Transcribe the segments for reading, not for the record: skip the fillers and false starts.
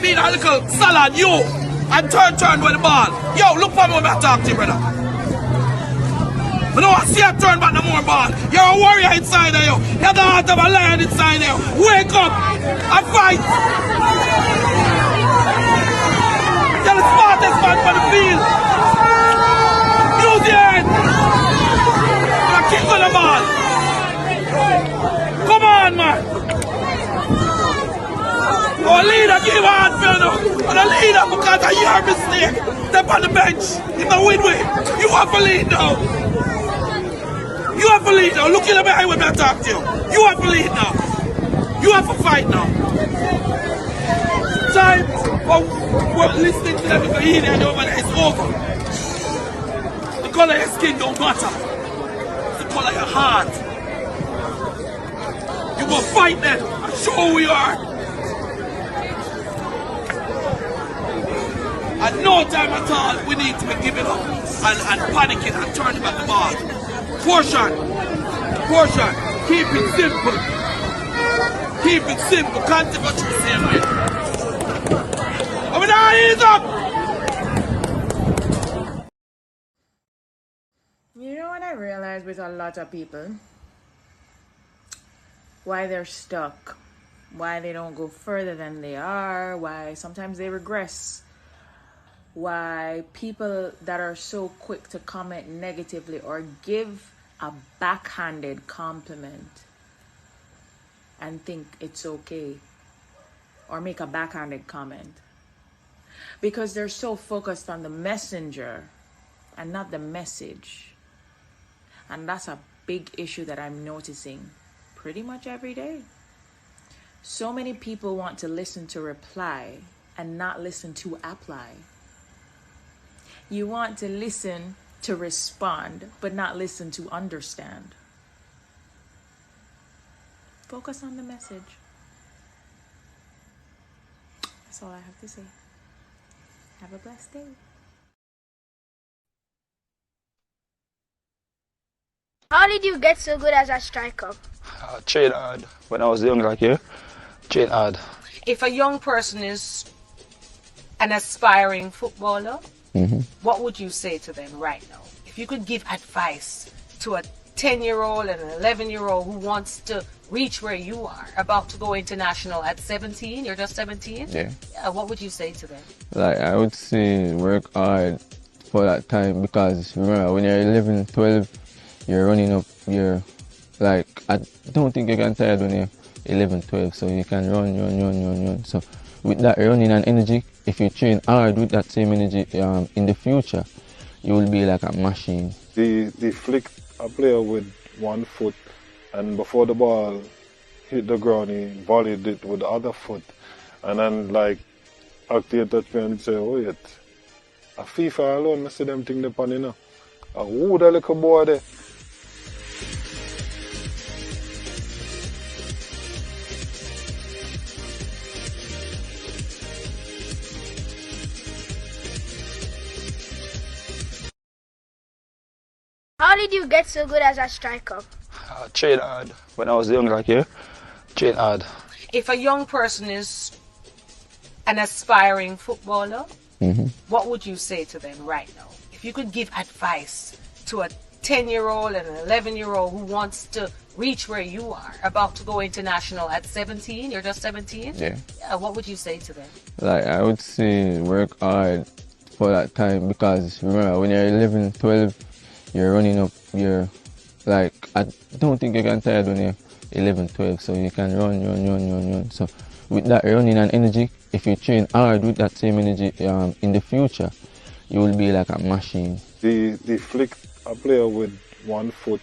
being a little salad, you, and turn with the ball. Yo, look for me when I talk to you, brother. I don't want to see you turn back no more ball. You're a warrior inside of you. You're the heart of a lion inside of you. Wake up and fight. You're the smartest man for the field. Use your head. And kick on the ball. Come on, man. Our leader give hard for you. And the leader, because of your mistake, step on the bench. It's a win-win. You have to lead now. You have to lead now. Look in the behind when I talk to you. You have to lead now. You have to fight now. Time for listening to them because he and over there is over. The color of your skin don't matter. It's the color of your heart. You go fight them and show who you are. At no time at all, we need to be giving up and panicking and turning back the ball. Portion, keep it simple. Keep it simple, can't take what you're saying, man. Over there, hands up! You know what I realize with a lot of people? Why they're stuck. Why they don't go further than they are. Why sometimes they regress. Why people that are so quick to comment negatively or give a backhanded compliment and think it's okay, or make a backhanded comment, because they're so focused on the messenger and not the message. And that's a big issue that I'm noticing pretty much every day. So many people want to listen to reply and not listen to apply. You want to listen to respond, but not listen to understand. Focus on the message. That's all I have to say. Have a blessed day. How did you get so good as a striker? Train hard. When I was young like you, train hard. If a young person is an aspiring footballer, what would you say to them right now? If you could give advice to a 10-year-old and an 11-year-old who wants to reach where you are, about to go international at 17, you're just 17? Yeah. What would you say to them? Like, I would say work hard for that time, because remember, when you're 11, 12, you're running up, you're like, I don't think you can tired when you're 11, 12, so you can run. So with that running and energy, if you train hard with that same energy in the future, you will be like a machine. They flick a player with one foot, and before the ball hit the ground, he volleyed it with the other foot. And then, like, active touch me and say, oh, wait, a FIFA alone, I see them thing upon, you know. Who that little boy there? How did you get so good as a striker? Train hard. When I was young like you, train hard. If a young person is an aspiring footballer, what would you say to them right now? If you could give advice to a 10-year-old and an 11-year-old who wants to reach where you are, about to go international at 17, you're just 17? Yeah. What would you say to them? Like, I would say work hard for that time, because remember, when you're 11, 12, you're running up, you're like, I don't think you can tired when you're 11, 12, so you can run. So with that running and energy, if you train hard with that same energy in the future, you will be like a machine. They flick a player with one foot,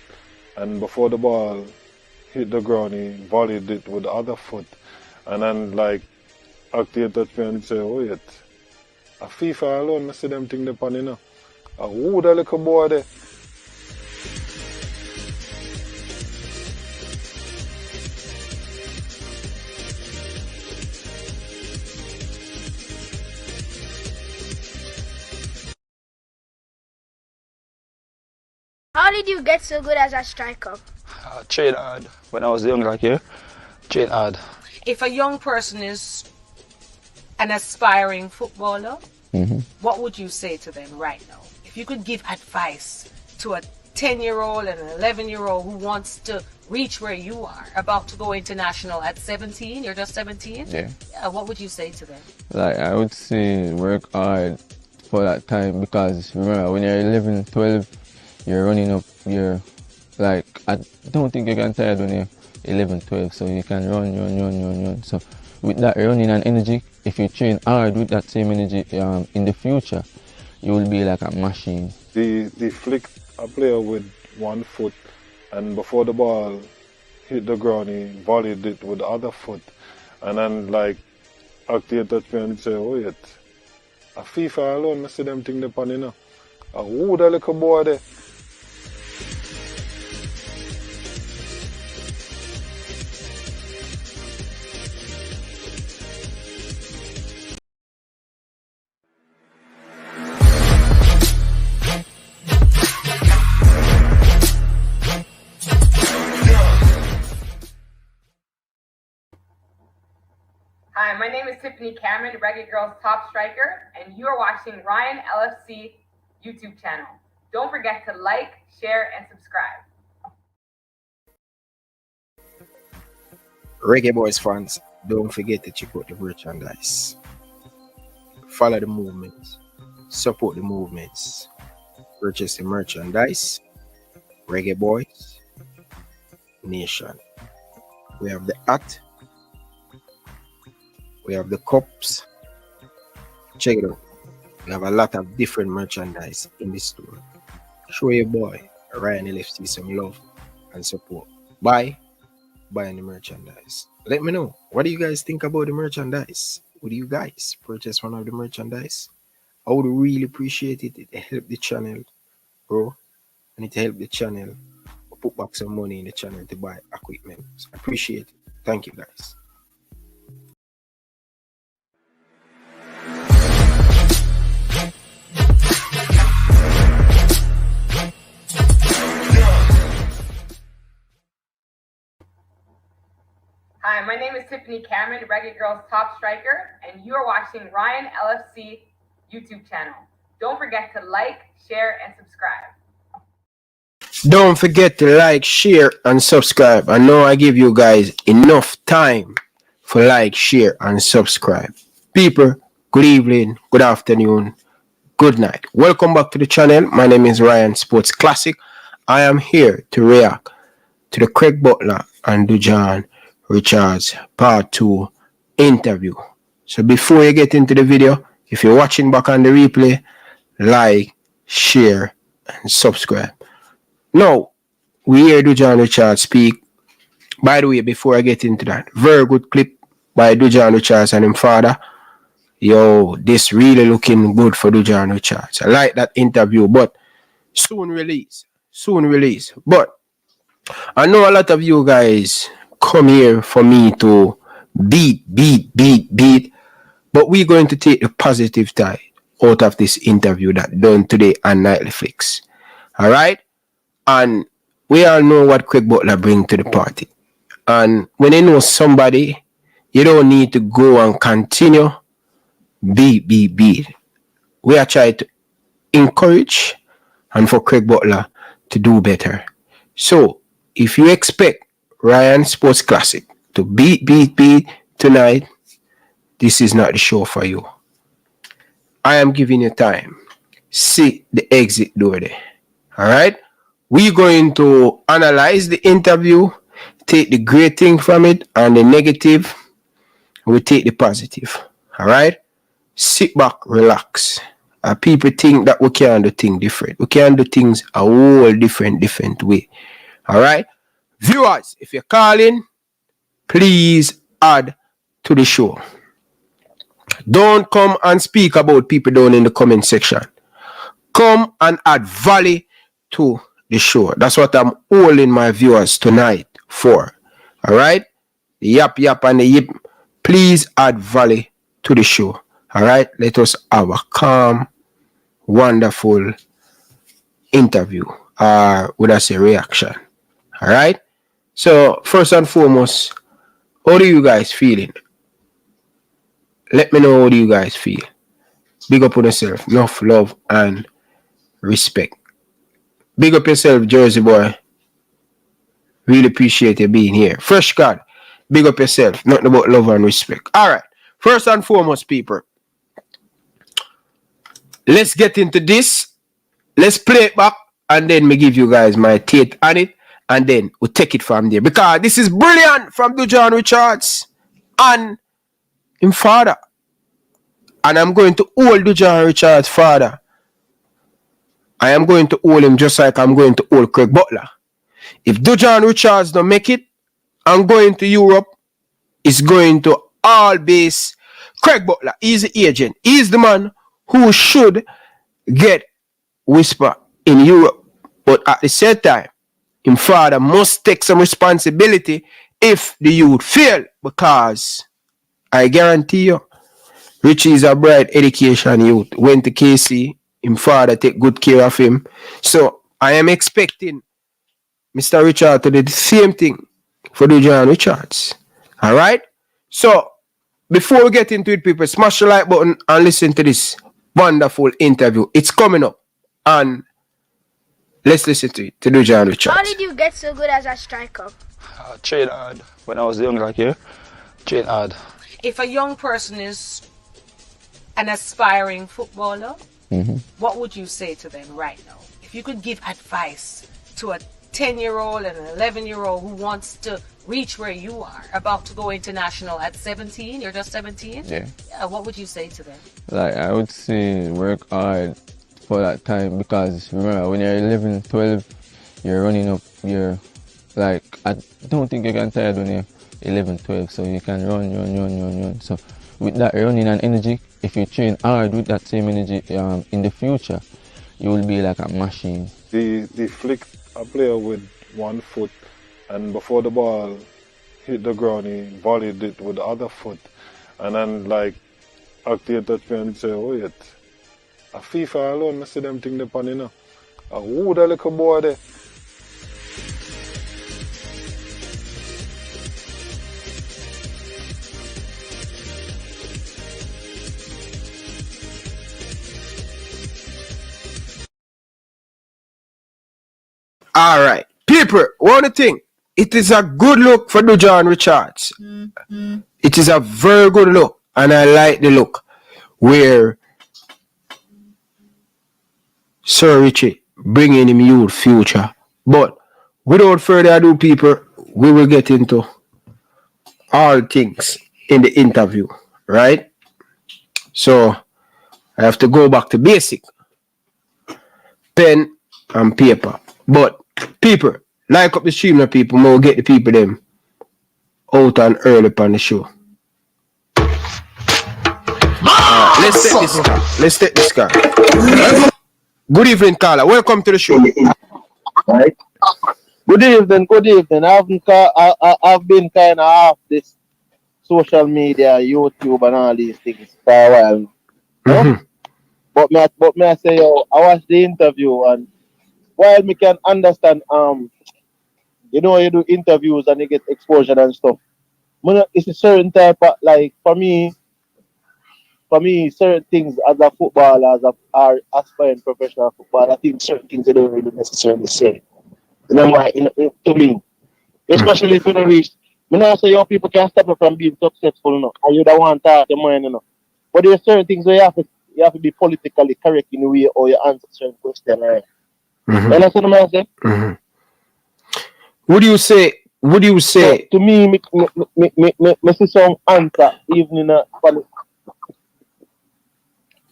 and before the ball hit the ground, he volleyed it with the other foot. And then, like, active touch me and say, oh, wait, a FIFA alone, I see them thing upon, you know. Who that little boy there? How did you get so good as a striker? Train hard. When I was young like you, train hard. If a young person is an aspiring footballer, what would you say to them right now? If you could give advice to a 10-year-old and an 11-year-old who wants to reach where you are, about to go international at 17, you're just 17? Yeah. What would you say to them? Like, I would say work hard for that time, because remember, when you're 11, 12, you're running up, you're like, I don't think you can tired when you're 11, 12, so you can run. So with that running and energy, if you train hard with that same energy in the future, you will be like a machine. They flick a player with one foot, and before the ball hit the ground, he volleyed it with the other foot. And then, like, actor touch me and say, oh, wait, a FIFA alone, I see them thing upon, you know. Who that little boy there? Hi, my name is Tiffany Cameron, Reggae Girls top striker, and you are watching Ryan LFC YouTube channel. Don't forget to like, share, and subscribe. Reggae Boyz fans, don't forget to check out the merchandise. Follow the movements, support the movements, purchase the merchandise. Reggae Boyz Nation. We have the hat, we have the cups. Check it out. We have a lot of different merchandise in the store. Show your boy Ryan LFC some love and support. Buying the merchandise. Let me know, what do you guys think about the merchandise? Would you guys purchase one of the merchandise? I would really appreciate it. It help the channel grow, and it help the channel put back some money in the channel to buy equipment. So I appreciate it. Thank you guys. Hi, my name is Tiffany Cameron, Reggae Girls top striker, and you are watching Ryan LFC YouTube channel. Don't forget to like, share, and subscribe. Don't forget to like, share, and subscribe. I know I give you guys enough time for like, share, and subscribe. People, good evening, good afternoon, good night. Welcome back to the channel. My name is Ryan Sports Classic. I am here to react to the Craig Butler and Dujuan Richards Part 2 interview. So before you get into the video, if you're watching back on the replay, like, share, and subscribe. Now, we hear Dujuan Richards speak. By the way, before I get into that, very good clip by Dujuan Richards and his father. Yo, this really looking good for Dujuan Richards. I like that interview, but soon release. But I know a lot of you guys come here for me to beat. But we're going to take the positive side out of this interview that done today on Netflix. All right? And we all know what Craig Butler bring to the party. And when you know somebody, you don't need to go and continue beat. We are trying to encourage and for Craig Butler to do better. So if you expect Ryan Sports Classic to beat tonight, this is not the show for you. I am giving you time. See the exit door there. All right? We're going to analyze the interview, take the great thing from it and the negative. We take the positive. All right? Sit back, relax. People think that we can do things different. We can do things a whole different way. All right? Viewers, if you're calling, please add to the show. Don't come and speak about people down in the comment section. Come and add value to the show. That's what I'm holding my viewers tonight for. All right? The yap and the yip. Please add value to the show. All right? Let us have a calm, wonderful interview. Would I say reaction? All right? So, first and foremost, how are you guys feeling? Let me know how do you guys feel. Big up on yourself. Enough love and respect. Big up yourself, Jersey boy. Really appreciate you being here. Fresh God. Big up yourself. Nothing about love and respect. Alright. First and foremost, people. Let's get into this. Let's play it back. And then me give you guys my take on it. And then we'll take it from there. Because this is brilliant from Dujuan Richards and his father. And I'm going to hold Dujuan Richards' father. I am going to hold him just like I'm going to hold Craig Butler. If Dujuan Richards don't make it, I'm going to Europe. It's going to all base Craig Butler. He's the agent. He's the man who should get Whisper in Europe. But at the same time, his father must take some responsibility if the youth fail. Because I guarantee you, Richie is a bright education youth. Went to KC. His father take good care of him. So I am expecting Mr. Richard to do the same thing for Dujuan Richards. Alright? So before we get into it, people, smash the like button and listen to this wonderful interview. It's coming up. And let's listen to it, to Dujuan Richards. How did you get so good as a striker? Train hard. When I was young like you, train hard. If a young person is an aspiring footballer, what would you say to them right now? If you could give advice to a 10-year-old and an 11-year-old who wants to reach where you are, about to go international at 17, you're just 17? Yeah. What would you say to them? Like, I would say work hard for that time, because remember, when you're 11, 12, you're running up, you're like, I don't think you can tired when you're 11, 12, so you can run. So with that running and energy, if you train hard with that same energy in the future, you will be like a machine. They flick a player with one foot, and before the ball hit the ground, he volleyed it with the other foot. And then, like, active touch me and say, oh, wait, a FIFA alone, I see them thing upon, you know. Who the little boy there? Alright. People, one thing. It is a good look for Dujuan Richards. It is a very good look. And I like the look where Sir Richie bringing him youth future. But without further ado, people, we will get into all things in the interview, right? So I have to go back to basic. Pen and paper. But people, like up the stream now, people, we'll get the people them out and early on the show. Let's take this car. Good evening, Carla. Welcome to the show. Right. Good evening. I've been kind of off this social media, YouTube, and all these things for a while. Mm-hmm. But me I say, yo, I watched the interview, and while me can understand, you know, you do interviews and you get exposure and stuff. It's a certain type of, like, for me, certain things as a footballer, are aspiring professional footballer, I think certain things they don't really necessarily say. You know why? To me, especially if you don't reach. I not say your people can stop you from being successful, no. And you don't want to talk your mind, you know. But there are certain things where you have to be politically correct in the way or you answer certain questions, right? Mm-hmm. You understand what I'm saying? Mm-hmm. Would you say? So, to me, me see some answer even in a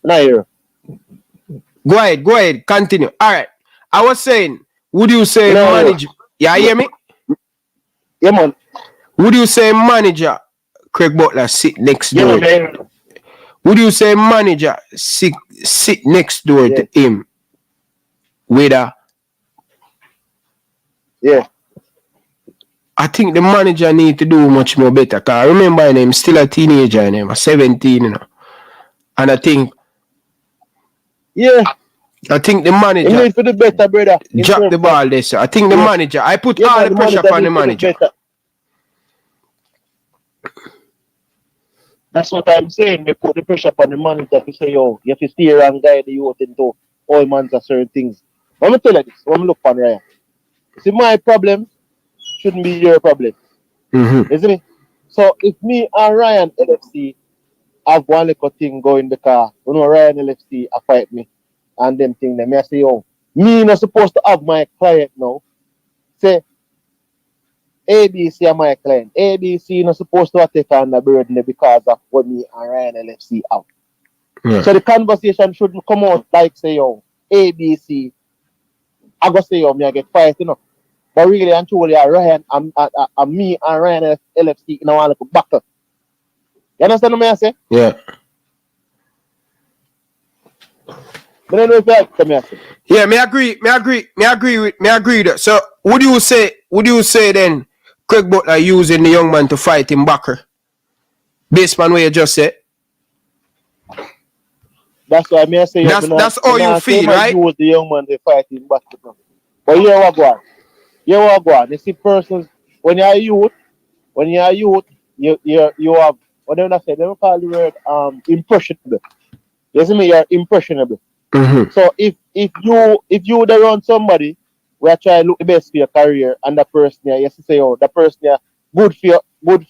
nair. Go ahead, continue. All right. I was saying, would you say manager? Yeah, hear me? Yeah, man. Would you say manager Craig Butler sit next door? Man. Would you say manager sit next door to him with a? Yeah. I think the manager need to do much more better. Cause I remember him still a teenager, him 17, you know. And I think the manager need to do better, brother. Drop the ball there, sir. I think the manager. I put all the pressure on the manager. That's what I'm saying. They put the pressure upon the manager to say, yo, you have to steer and guide the youth into all man's of certain things. Let me tell you this. Let me look on Ryan. See, my problem shouldn't be your problem. Mm-hmm. Isn't it? So if me and Ryan LFC have one little thing going because Ryan LFC a fight me and them thing, them I say, yo, me not supposed to have my client now. Say ABC are my client. ABC not supposed to take on the burden because of what me and Ryan LFC have. Yeah. So the conversation shouldn't come out like say, yo, ABC, I go say, yo, me I get fight, But really and truly, Ryan and me and Ryan LFC in a one little battle. You understand what I say? Yeah. But then if you come here, say. Yeah, me agree with that. So would you say then Craig Butler using the young man to fight him backer? Based on what you just said? That's why I say that's how you feel, right? Use the young man to fight him back. But here what go on. You see persons when you're a youth, you have what do I say? They don't call the word impressionable. You see me, you're impressionable. Mm-hmm. So if you would around somebody where try to look the best for your career and that person here, you say, oh, that person here good for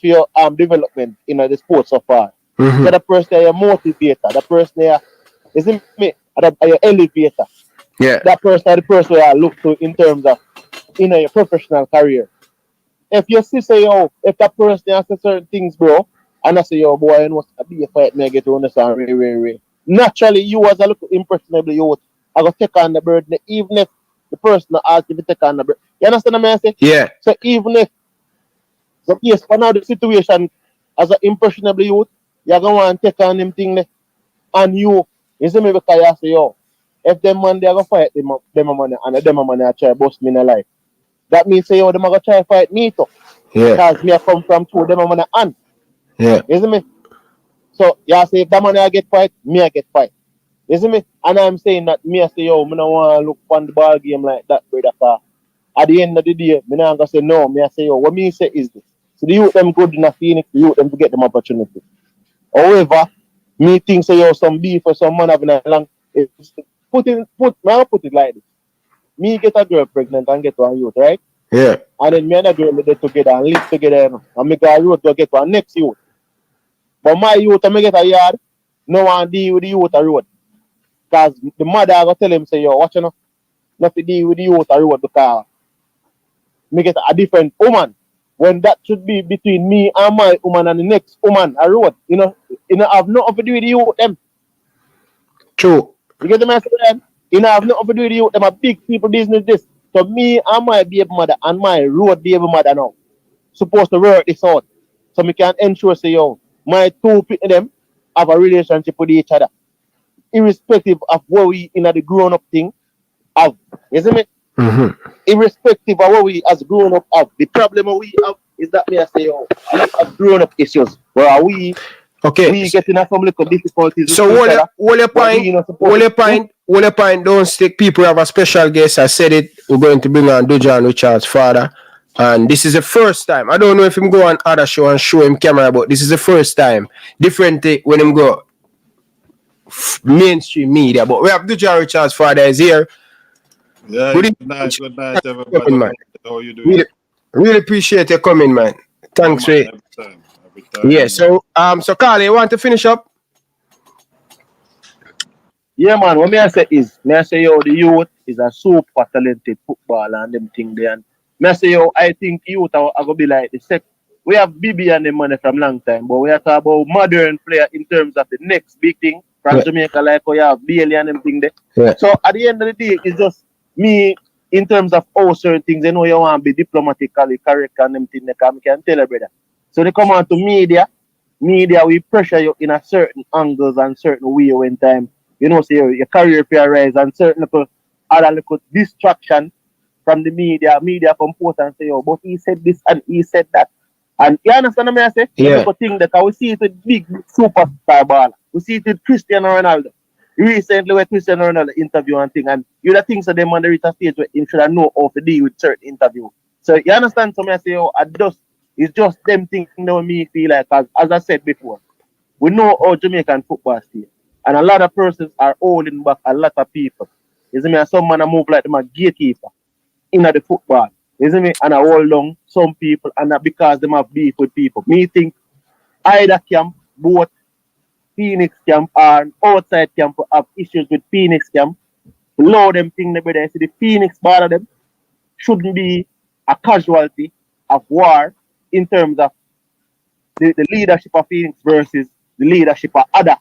your development in the sport so far. Mm-hmm. So that person here, your motivator, that person here, you see me, your elevator. Yeah. That person the person where I look to in terms of your professional career. If you see say, oh, if that person has certain things, bro, and I say, yo, boy, you know what's be a fight me get to understand really. Naturally, you as a little impressionable youth, I go take on the burden, even if the person asks you to take on the burden. You understand what I'm saying? Yeah. So even if, so yes, for now the situation as an impressionable youth, you're going to want to take on them thing and you see me because you say, yo, if them man they are going to fight them money and them money I try to bust me in the life. That means say, yo, them are going to try to fight me too. Yeah. Because me I come from two them money and. Yeah. You see me? So, yeah, say if that money I get fight, me I get fight. You see me? And I'm saying that me I say, yo, me don't want to look on the ball game like that, brother. At the end of the day, me not going to say no. Me I say, yo, what me say is this. So the youth them good enough Phoenix, the youth them to get them opportunity. However, me think say, yo, some beef or some man having a long, put it like this. Me get a girl pregnant and get one youth, right? Yeah. And then me and a girl get together and live together, and me go a road to get one next youth. But my youth, I get a yard, no one deal with the youth a road. Because the mother I go tell him, say, yo, watch you know, not to deal with the youth a road because me get a different woman. When that should be between me and my woman and the next woman a road. You have nothing to do with the youth them. True. You get the message then? You have nothing to do with the youth them, a big people business this. So me and my baby mother and my road baby mother now supposed to work this out. So me can ensure say, yo, my two people them have a relationship with each other. Irrespective of what we in the grown up thing have. You see me? Mm-hmm. Irrespective of what we as grown up have. The problem we have is that me I say, yo, we have grown up issues. Where we getting some little difficulties. So all your point, don't stick. People have a special guest. I said it. We're going to bring on Dujuan, Richard's father. And this is the first time. I don't know if him go on other show and show him camera, but this is the first time. Different thing when him go mainstream media. But we have Dujuan, Richard's father is here. Yeah, good night, everybody. Man. How you doing? Really appreciate you coming, man. Thanks for it. Every time. Yeah, so Carly, you want to finish up? Yeah, man. What I say, yo, the youth is a super talented footballer and them thing there. And I say, yo, I think youth are going to be like the second. We have BB and the money from long time, but we are talking about modern player in terms of the next big thing from Jamaica, like we have Bailey and them thing there. Yeah. So at the end of the day, it's just me in terms of all certain things. You know, you want to be diplomatically correct and them thing. I can tell you, brother. So they come on to media, we pressure you in a certain angles and certain way when time. You know, say your career can rise and certain little distraction from the media come forth and say, oh, but he said this and he said that. And you understand what I say? Yeah. The thing that we see it with big superstar baller. We see it with Cristiano Ronaldo. Recently with Cristiano Ronaldo interview and thing, and you the things that them on the reach stage where him should have know how to deal with certain interview. So you understand, so I say, oh, it's just them things that me feel like, as I said before. We know how Jamaican football stay. And a lot of persons are holding back a lot of people. You see me? And some man move like them a gatekeeper in the football. You see me? And I hold on some people and that because them have beef with people. Me think either camp, both Phoenix camp and outside camp have issues with Phoenix camp. Allow them thing the better. See the Phoenix part of them shouldn't be a casualty of war in terms of the leadership of Phoenix versus the leadership of other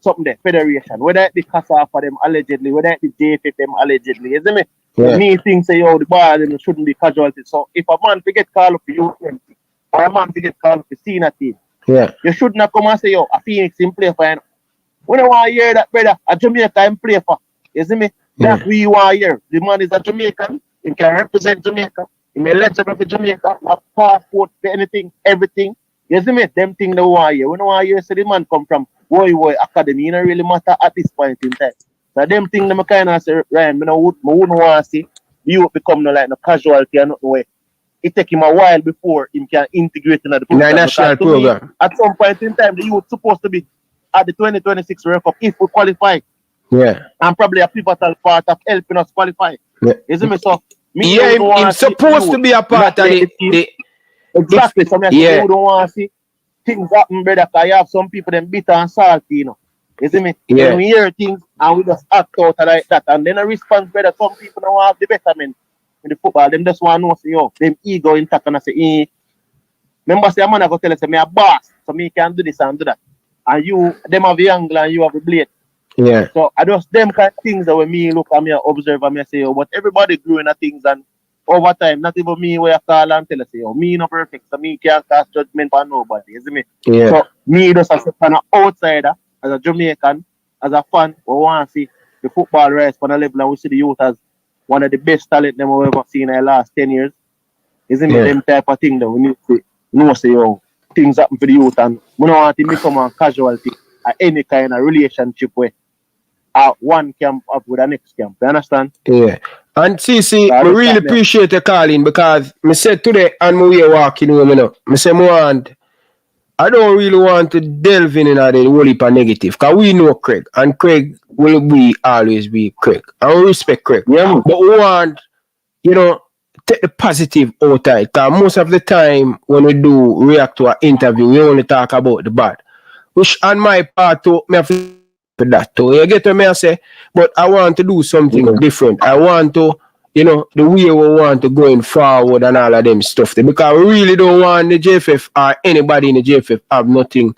something there, federation. Whether it be CASA for them allegedly, whether it be JFF them allegedly, you see me? Yeah. Me think say yo the bar them shouldn't be casualty. So if a man forget call up the youth or a man forget call up the senior team, Yeah. you should not come and say yo a Phoenix in play for you. We don't want to hear that brother, a Jamaica in play for. You see me? Yeah. That we want to hear. The man is a Jamaican, he can represent Jamaica, he may eligible for Jamaica, have passport for anything, everything. You see me? Them thing they want to hear. We don't want to hear say the man come from boy academy. It don't really matter at this point in time. So them thing them kind of say, Ryan, I wouldn't want to see you become like no casualty or nothing way. It take him a while before he can integrate in the program. national program. At some point in time, the youth supposed to be at the 2026 World Cup if we qualify. Yeah. And probably a pivotal part of helping us qualify. Yeah. You see me? So, me Yeah, don't wanna he's see supposed youth to be a part of not let the team. Exactly. So, yeah. you don't want to see things happen, brother, because you have some people them bitter and salty, you know. You see me? Yeah. When we hear things and we just act out like that, and then a response, brother, some people don't have the betterment in the football. Them just want to know, say, yo, them ego intact, and I say, remember, say, a man I go tell us, say, me a boss, so me can do this and do that. And you, them have the angle and you have the blade. Yeah. So I just them kind of things that when me look at me observe and me say, oh, but everybody growing at things and over time, not even me where I call and tell us, say, oh, me not perfect, so me can't cast judgment on nobody, you see me? Yeah. So me just as a kind of outsider, as a Jamaican, as a fan, we want to see the football rise on a level and we see the youth as one of the best talent them we've ever seen in the last 10 years. You see me? Yeah. Them type of thing that we need to know, say, oh, things happen for the youth and we don't want to become a casualty at any kind of relationship where one camp up with the next camp. You understand? Yeah. And CC, So I I just really thought that- appreciate the calling because I said today on my way walking home, you know, I say, I don't really want to delve in the whole heap of negative because we know Craig and Craig will always be Craig. And we respect Craig. Yeah. But we want, you know, take the positive out of it because most of the time when we do react to an interview, we only talk about the bad. Which on my part too, me have to for that too. You get what me I say? But I want to do something different. I want to, you know, the way we want to going forward and all of them stuff there. Because we really don't want the JFF or anybody in the JFF have nothing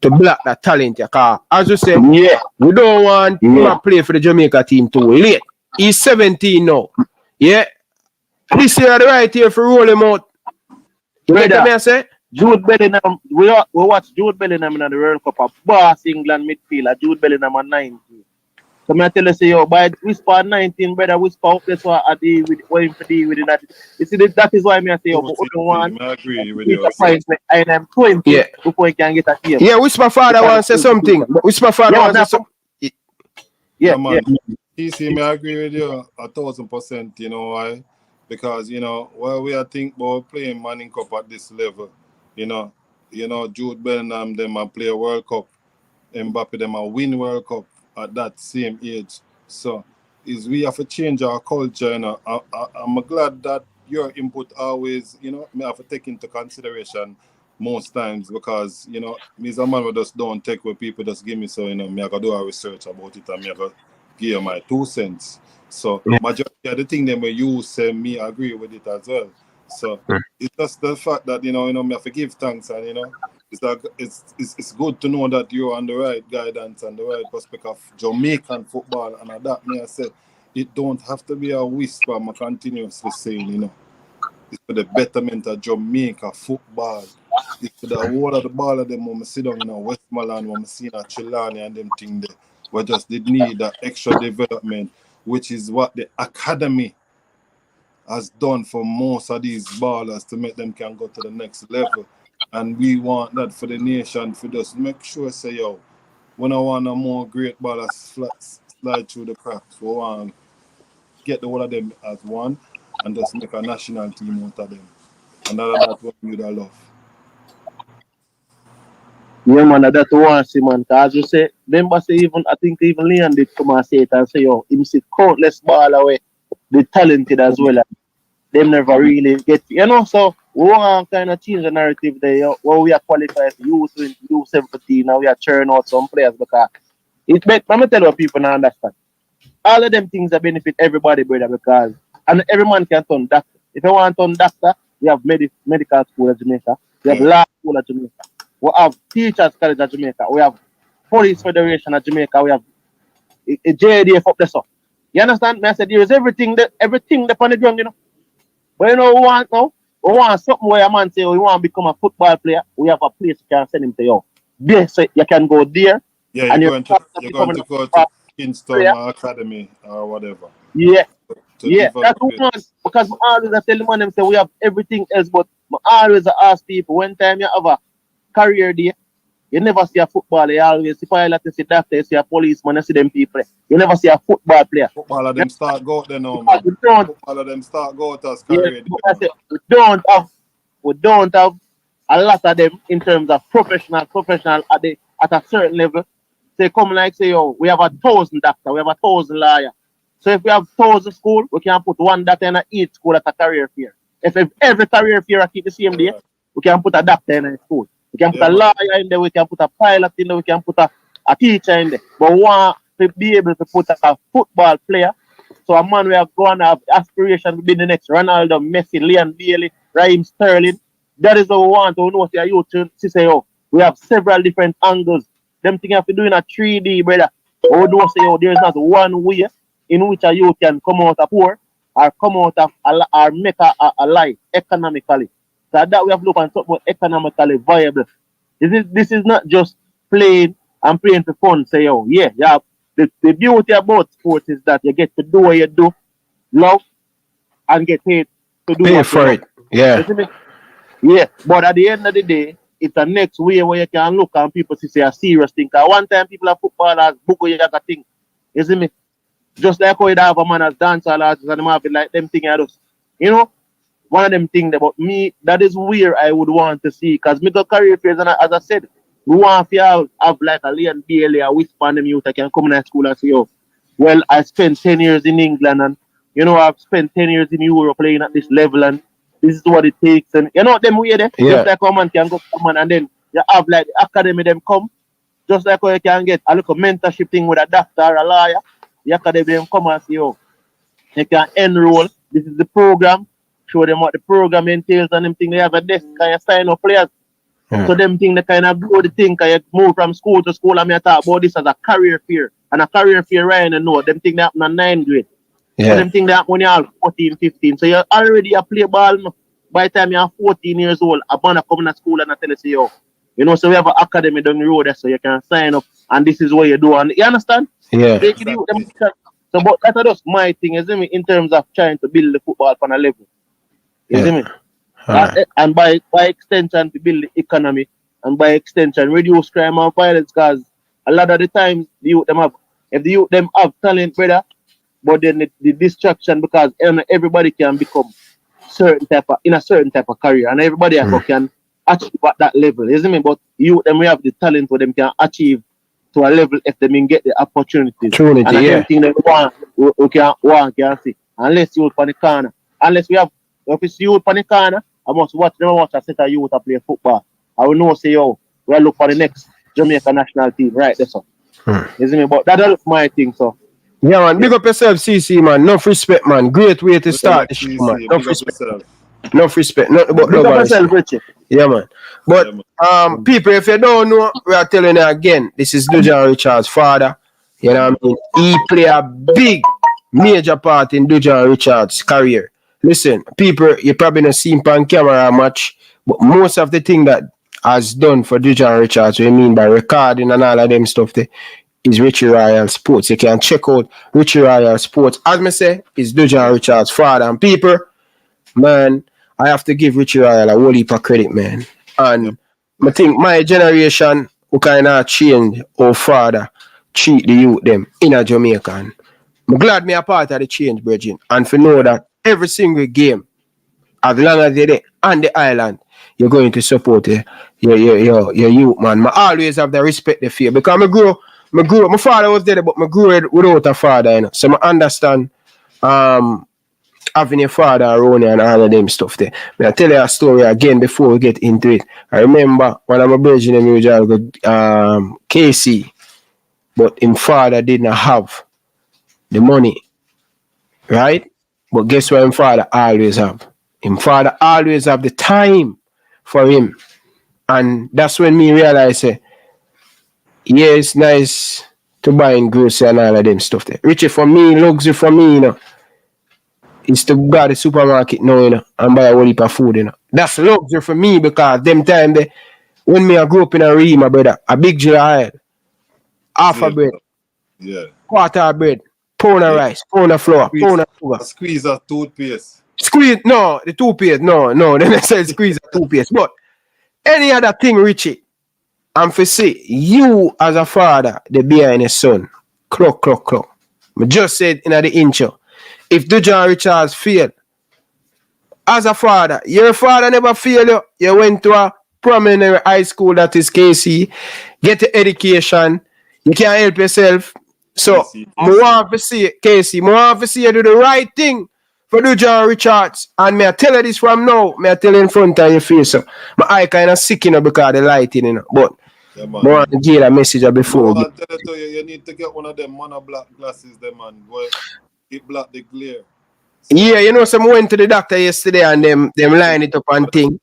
to block that talent. Because as you say, Yeah. we don't want him to play for the Jamaica team too late. He's 17 now. Yeah. This year the right here for roll him out. You get what me I say? Jude Bellingham, we watch Jude Bellingham in the World Cup, a boss England midfielder, Jude Bellingham at 19. So I tell you, say, yo, by whisper 19, brother, whisper up, that's what I deal with, what him to deal with that. You see, that is why I say, yo, but other one, I agree with he's you. a price, I am 20 Yeah. before he can get a game. Yeah, Whisper Father wants to say something. Whisper Father wants to say something. Yeah, man. TC, me I agree with you 1,000%, you know why? Because, you know, while we are thinking about playing Manning Cup at this level, you know, Jude Bellingham, them a play a World Cup, Mbappe, them a win World Cup at that same age. So, we have to change our culture, you know. I'm glad that your input always, you know, me have to take into consideration most times because, you know, me as a man who just don't take what people just give me, so, you know, me I gotta do a research about it and me I gotta give you my 2 cents. So, majority of the thing them you say, me agree with it as well. So, it's just the fact that, you know, me have to give thanks and, you know, it's good to know that you're on the right guidance and the right perspective of Jamaican football, and at that me I said it don't have to be a whisper. I'm continuously saying, you know, it's for the betterment of Jamaica football. It's for the whole of the ball of them when I sit down in Westmoreland, when I see a Chilani and them thing there, we just did need that extra development, which is what the academy has done for most of these ballers to make them can go to the next level. And we want that for the nation, for just make sure, say, yo, when I want a more great ballers slide through the cracks, we want to get the whole of them as one and just make a national team out of them. And that's what we would love. Yeah, man, that's what I want to see, man. Cause you say, remember say even I think even Leon did come and say it and say, yo, him see countless ball away, the talented as well. And them never really get, so we want to kind of change the narrative there. Where we are qualified for U17, now we are churning out some players because it's better. I'm going to tell you people now understand. All of them things that benefit everybody, brother, because and every man can turn doctor. If you want to turn doctor, we have medical school at Jamaica, we have law school at Jamaica, we have teachers college at Jamaica, we have police federation at Jamaica, we have a JDF up there. So you understand? I said there is everything that on the ground, But we want now, we want something where a man say, we want to become a football player. We have a place you can send him to you. There, so you can go there. Yeah, and you're going to go to Kingston or Academy or whatever. Yeah. That's what we want. Because I always tell the man them say we have everything else, but I always ask people when time you have a career day, you never see a footballer. You always see pilot, you see doctor, you see a policeman, you see them people. You never see a football player. Footballer them start go out there now, man. Footballer them start go out as career. Yeah, we don't have a lot of them in terms of professional at a certain level. They come like say, yo, we have 1,000 doctor, we have 1,000 lawyer. So if we have 1,000 school, we can put one doctor in each school at a career fair. If every career fair keep the same day, we can put a doctor in a school. We can put a lawyer in there, we can put a pilot in there, we can put a teacher in there. But we want to be able to put a football player. So a man we are going to have aspiration to be the next Ronaldo, Messi, Leon Bailey, Raheem Sterling. That is what we want to know to you to say, oh, we have several different angles. Them things have to do in a 3D, brother. We don't say, oh, there's not one way in which a youth can come out of poor or come out of or make a life economically. So that we have to look at something economically viable. This is not just playing and playing for fun. Say, oh, yeah. The beauty about sports is that you get to do what you do, love, and get paid to do pay for it. Yeah. Yeah. But at the end of the day, it's a next way where you can look and people say a serious thing. Because one time people are footballers, book you got a thing. You see me? Just like how you have a man as dancer artists and them have it like them thing I do. One of them things about me, that is where I would want to see. Because me go career fairs and as I said, we want to have like a Leon Bailey or whisper on them youth that can come in school and say, oh, well, I spent 10 years in England and I've spent 10 years in Europe playing at this level and this is what it takes. And them way there. Yeah. Just like a man can go come on and then you have like the academy them come. Just like how you can get a little mentorship thing with a doctor or a lawyer. The academy them come and say, oh, you can enroll. This is the program. Show them what the program entails and them thing. They have a desk and you sign up players. Yeah. So them thing they kind of grow the thing and you move from school to school and I talk about this as a career fair. And a career fair Ryan and know them thing that happen in 9th grade. Yeah. So them thing that happen when you're 14, 15. So you're already a play ball by the time you're 14 years old. A man come to school and I tell you, yo, so we have an academy down the road there so you can sign up and this is what you do. And you understand? Yeah. So but that's just my thing, you see me, in terms of trying to build the football on a level. You see me? And by extension to build the economy and by extension reduce crime and violence because a lot of the times the youth them have talent, brother, but then the distraction because everybody can become in a certain type of career and everybody can achieve at that level, you see me? But you them we have the talent where them can achieve to a level if they get the opportunities. Truly, and yeah. Thing they we can see. Unless youth on the corner. Unless we have if it's youth on the corner, I must watch a set of youth to play football. I will know say we'll look for the next Jamaica national team, right? That's all. You see me? But that's my thing, so. Yeah, man. Big up yourself, CC, man. Enough respect, man. Great way to start the show, man. Enough respect. Enough respect. Nothing but love and respect. Yeah, man. But people, if you don't know, we are telling you again, this is Dujuan Richard's father. You know what I mean? He play a big, major part in Dujuan Richard's career. Listen, people, you probably not seen him on camera much, but most of the thing that has done for Dujuan Richards, what I mean by recording and all of them stuff there, is Richie Royal Sports. You can check out Richie Royal Sports. As I say, it's Dujuan Richard's father. And people, man, I have to give Richie Royal a whole heap of credit, man. And I think my generation who kind of change how father treat the youth them in a Jamaica. And I'm glad me a part of the change, Bridget. And for know that every single game, As long as you're there on the island, you're going to support your youth, man. I always have the respect, the fear. Because I grew up, my father was there, but I grew up without a father, you know. So I understand having a father around and all of them stuff there. I'll tell you a story again before we get into it. I remember when I'm a virgin in New York, Casey, but his father didn't have the money, right? But guess what his father always have? His father always have the time for him. And that's when me realize, yeah, it's nice to buy in grocery and all of them stuff there. Richie, for me, luxury for me, you know, is to go to the supermarket now, you know, and buy a whole heap of food, you know. That's luxury for me because them time they, when me I grew up in a Ree, my brother, a big jar of oil, half a bread, quarter of bread, pound of rice, pound of flour, pound of sugar. A squeeze of toothpaste. Squeeze, no, the toothpaste, no, then I said squeeze of toothpaste. But any other thing, Richie, and for see, you as a father, the behind your son, clock. I just said in the intro, if Dujuan Richards failed, as a father, your father never failed you. You went to a prominent high school that is KC, get the education, you can help yourself. So, I want to see KC, I want to see you do the right thing for Dujuan Richards. And me I tell you this from now, me I tell you in front of your face. So, my eye kind of sick, you know, because of the lighting, you know. But I want to give a message before. I tell you need to get one of them mono black glasses, them man, boy. It block the glare. Yeah, you know, some went to the doctor yesterday and them line it up and thing.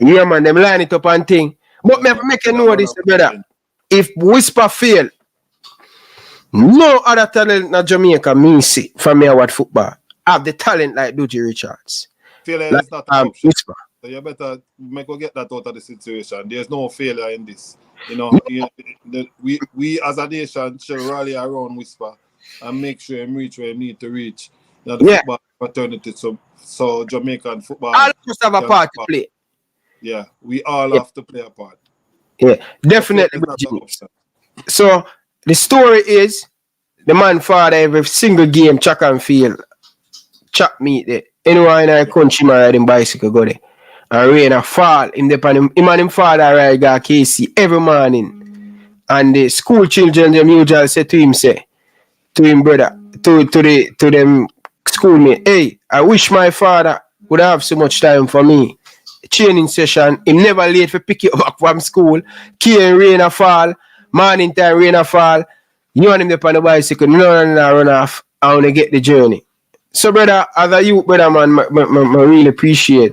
Yeah, man, them line it up and thing. But me make you know this, brother. If Whisper fail, no other talent in Jamaica me see from me what football have the talent like Dujuan Richards. Failure like, is not an option. Whisper. So you better make go get that out of the situation. There's no failure in this. You know, we as a nation should rally around Whisper and make sure him reach where he need to reach. You know, the football fraternity, so Jamaican football. All of us have a part to play. Yeah, we all have to play a part. Yeah, definitely. So the story is the man father every single game track and field, chop meet there. Anyone in our country man riding bicycle go there. And rain a fall. Him and him father ride got KC every morning. And the school children them usually say to him, to him brother, to them schoolmate, hey, I wish my father would have so much time for me. Training session, him never late for pick you up from school. Key and rain a fall, morning time rain a fall. You and him up on the bicycle, no run off. I want to get the journey. So brother, as a youth brother man, I really appreciate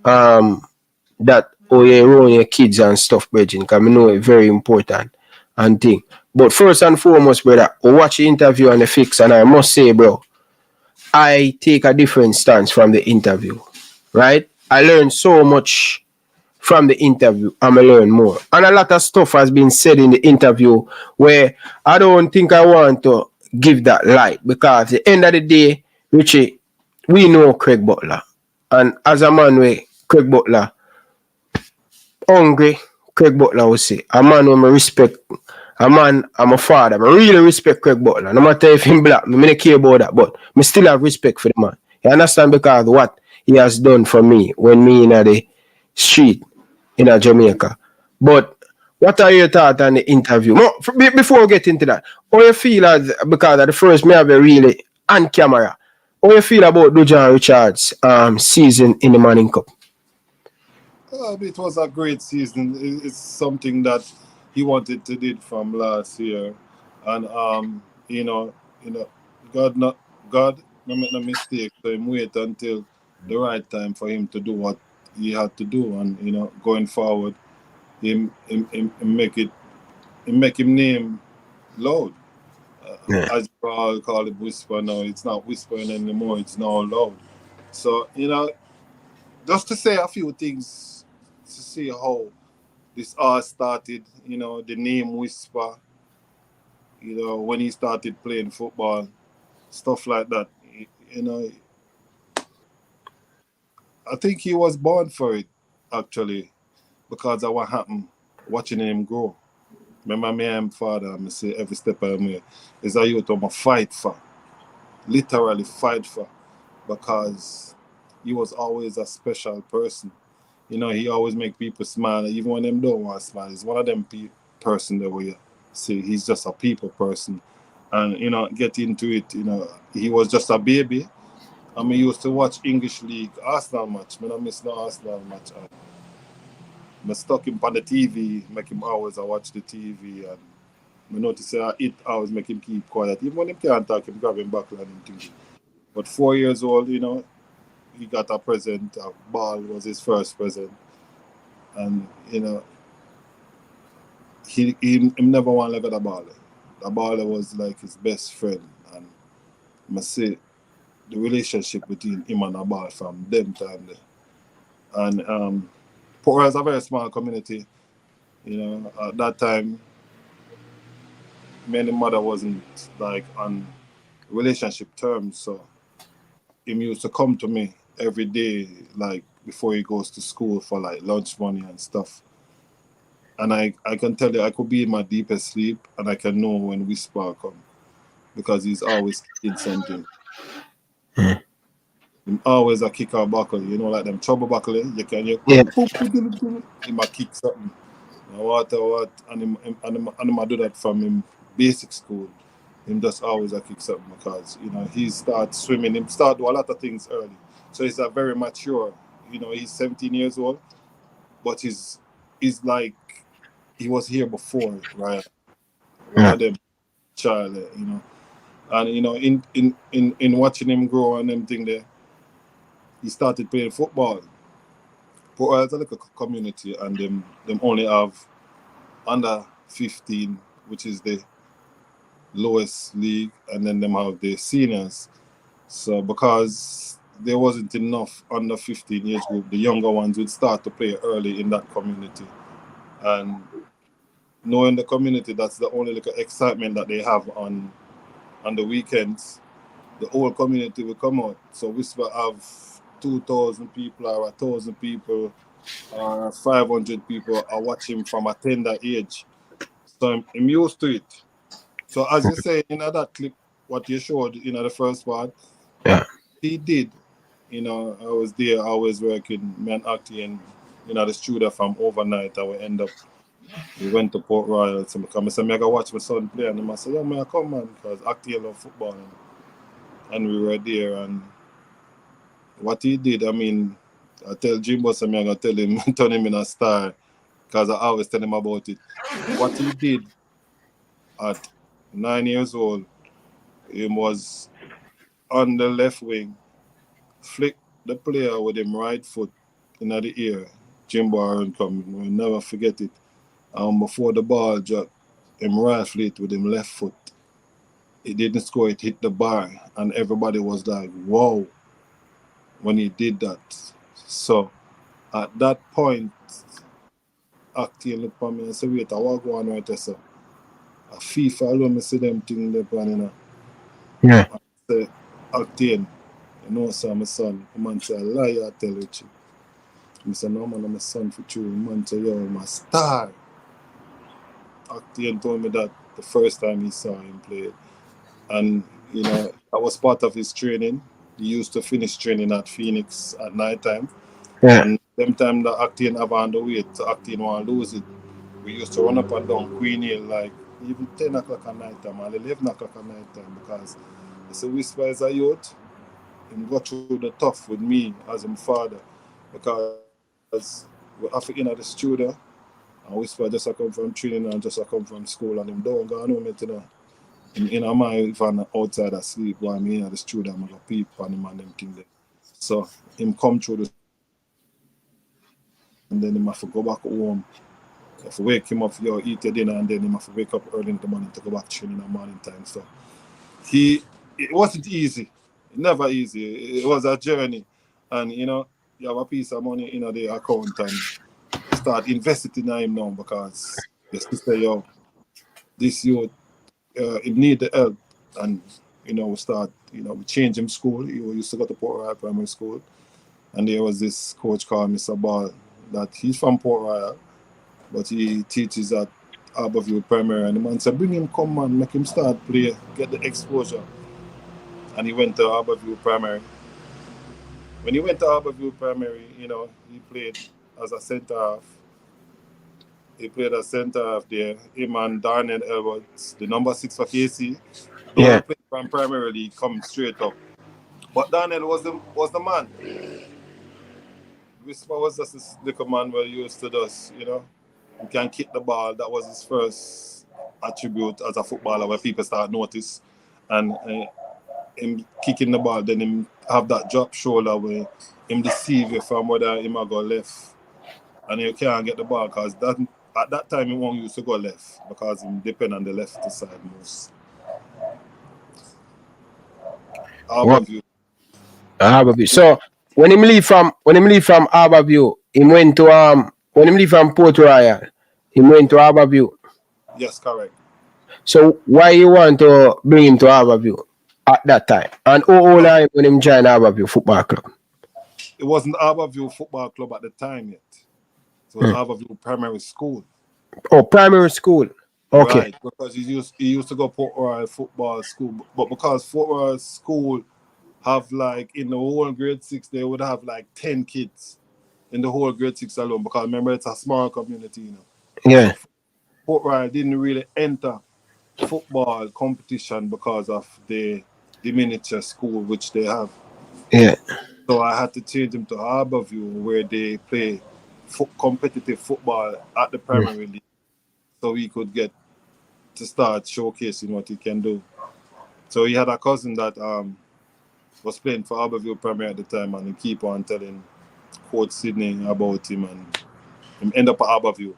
that you run your kids and stuff, brethren, because I know it's very important and thing. But first and foremost, brother, watch the interview and the fix, and I must say, bro, I take a different stance from the interview, right? I learned so much from the interview. I'm going to learn more. And a lot of stuff has been said in the interview where I don't think I want to give that light, because at the end of the day, Richie, we know Craig Butler. And as a man with Craig Butler, hungry, Craig Butler will say, a man who I respect, a man, I'm a father. I really respect Craig Butler. No matter if he's black, I don't care about that, but I still have respect for the man. You understand? Because what he has done for me when me in the street in Jamaica. But what are your thoughts on the interview? Before we get into that, how you feel as, because at the first me have a really on camera, how you feel about Dujuan Richards' season in the Manning Cup? It was a great season. It's something that he wanted to do from last year, and you know, God not make no mistake. So him wait until the right time for him to do what he had to do, and going forward, him make him name loud. As you all call it whisper now, it's not whispering anymore. It's now loud. So just to say a few things to see how this all started, the name Whisper, when he started playing football, stuff like that, I think he was born for it, actually, because of what happened, watching him grow. Remember me and father, I say every step of the way, is a youth I'm a fight for, literally fight for, because he was always a special person. You know, he always make people smile, even when them don't want to smile. He's one of them person that we see. He's just a people person, and you know, get into it. You know, he was just a baby. I mean, used to watch English League Arsenal match. I miss no Arsenal match. I stuck him on the TV, make him always watch the TV, and I notice it always make him keep quiet. Even when he can't talk, him grab him back and him thinking. But 4 years old, you know, he got a present. A ball was his first present, and you know, he never want to let go of the ball. The ball was like his best friend, and I say the relationship between him and the ball from them time there. And Port Royal is a very small community. You know, at that time, me and the mother wasn't like on relationship terms, so him used to come to me every day, like before he goes to school for like lunch money and stuff. And I can tell you, I could be in my deepest sleep and I can know when whisper come because he's always kicking something. He always a kick or buckle, you know, like them trouble buckle. You can he might kick something. What, and him do that from him basic school. Him just always a kick something because, you know, he starts swimming, him start do a lot of things early. So he's a very mature, you know, he's 17 years old, but he's like, he was here before, right? One of them child, you know. And, you know, in watching him grow and them thing there, he started playing football. Port Royal is like a community and them only have under 15, which is the lowest league, and then them have the seniors. So because there wasn't enough under 15 years group, the younger ones would start to play early in that community. And knowing the community, that's the only little excitement that they have on the weekends. The whole community will come out. So we will have 2,000 people or 1,000 people or 500 people are watching from a tender age. So I'm used to it. So as you say in that clip, what you showed in the first part, he did. You know, I was there, always working, me and Aki and, you know, the studio from overnight. I would end up, we went to Port Royal. So I said, I go watch my son play. And I said, yeah, man, come man, because Aki love football. And we were there. And what he did, I mean, I tell Jimbo, so I'm going to tell him, turn him in a star, because I always tell him about it. What he did at 9 years old, he was on the left wing, flick the player with him right foot in the ear. Jimbo Aaron coming, we'll never forget it. Before the ball dropped, him rifle it with him left foot. He didn't score, it hit the bar, and everybody was like, whoa, when he did that. So at that point, Acting looked at me and said, wait, I want to go on right there, sir. A FIFA alone, I see them thing there, you know. Yeah. I said, Acting, you know, sir, my son. The man said, I lie, I tell you. I said, no, man, I'm a son for you. The man said, yo, I'm a star. Acting told me that the first time he saw him play. And, you know, I was part of his training. He used to finish training at Phoenix at night time. Yeah. And them time the Acting have on the weight, so Acting want to lose it. We used to run up and down Queen Hill like even 10 o'clock at night time or 11 o'clock at night time because it's a whisper as a youth. Him go through the tough with me as his father because we have to in at the studio and whisper just I come from training and just I come from school and him don't go home you know. In a mind even outside asleep while me in at the studio I'm gonna peep on him and them thing there. So him come through the and then him have to go back home. You have to wake him up, you eat your dinner, and then him have to wake up early in the morning to go back training in the morning time. So it wasn't easy. Never easy. It was a journey. And you know, you have a piece of money in the account and start investing in him now because your sister, yo, this youth, it need the help. And you know, we changed him school. He used to go to Port Royal Primary School. And there was this coach called Mr. Ball that he's from Port Royal, but he teaches at Harborview Primary. And the man said, bring him, come man, make him start play, get the exposure. And he went to Harborview Primary. When he went to Harborview Primary, you know, he played as a centre half. He played as centre half there. Him and Darnell Edwards, the number 6 for KC. They were playing from Premier League, come straight up. But Darnell was the man. Whisper was just this little man where he used to just, you know, he can kick the ball. That was his first attribute as a footballer where people start notice. And him kicking the ball, then him have that drop shoulder where him deceive you from whether him a go left. And you can't get the ball because at that time he won't used to go left because him depend on the left side most. Harborview. So when him leave from Harborview, he went to when him leave from Port Royal, he went to Harborview. Yes, correct. So why you want to bring him to Harborview at that time? And how old are you when him join Harborview Football Club? It wasn't Harborview Football Club at the time yet. So it was Harborview Primary School. Oh, primary school. Okay. Right, because he used to go Port Royal Football School, but because Port Royal School have like in the whole grade 6 they would have like 10 kids in the whole grade 6 alone, because remember it's a small community, you know. Yeah. Port Royal didn't really enter football competition because of the miniature school which they have. Yeah. So I had to change him to Harborview where they play competitive football at the Premier League, so he could get to start showcasing what he can do. So he had a cousin that was playing for Harborview Premier at the time, and he keep on telling Coach Sydney about him, and him end up at Harborview.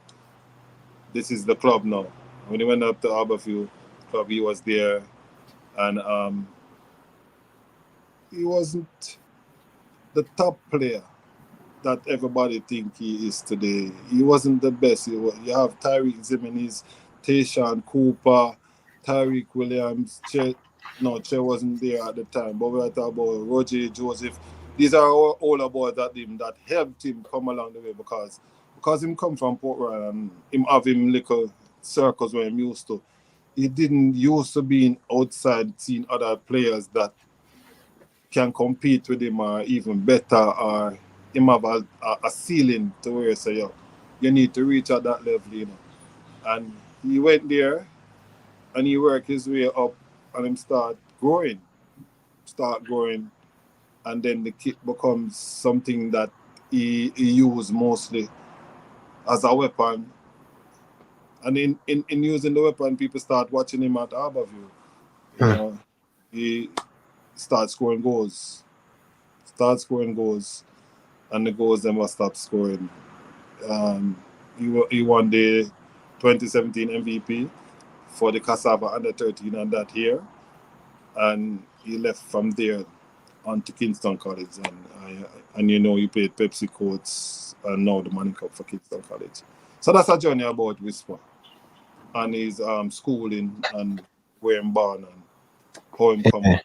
This is the club now. When he went up to Harborview club, he was there, and he wasn't the top player that everybody think he is today. He wasn't the best. You have Tyreek Zimenez, Tayshaun Cooper, Tyreek Williams, Che wasn't there at the time, but we are talking about Roger Joseph. These are all older boys that helped him come along the way, because him come from Port Royal and him have him little circles where him used to. He didn't used to being outside seeing other players that can compete with him or even better, or him have a ceiling to where you say, you need to reach at that level, you know. And he went there and he worked his way up and him start growing. And then the kick becomes something that he used mostly as a weapon. And in using the weapon, people start watching him at Harborview. You know, he starts scoring goals. And the goals never stop scoring. He won the 2017 MVP for the Cassava under 13 and that year, and he left from there on to Kingston College, and you know he played Pepsi Coats and now the Money Cup for Kingston College. So that's a journey about Whisper and his schooling and where him born and how him come up.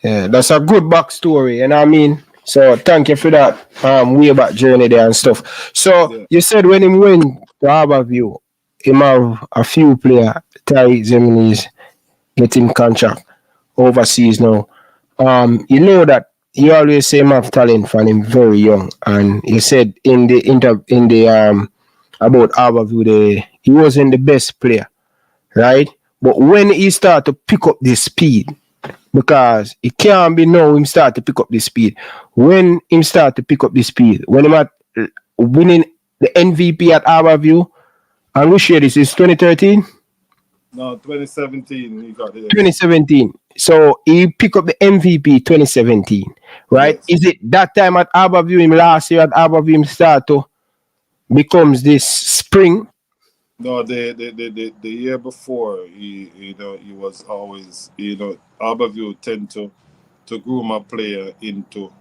Yeah, that's a good backstory, you know what I mean? So thank you for that way back journey there and stuff. So you said when he went to Harborview, he have a few players, Tyreek Zimenez, getting contract overseas now. You know that you always say him have talent from him very young, and you said in the about Harborview, he wasn't the best player, right? But when he started to pick up the speed, because it can't be now him start to pick up the speed. When him start to pick up the speed, when him at winning the MVP at Harborview, and which year this is 2013? No, 2017 he got it. 2017. So he pick up the MVP 2017, right? Yes. Is it that time at Harborview, him last year at Harborview, him start to becomes this spring? No, the year before he was always, Harborview tend to groom a player into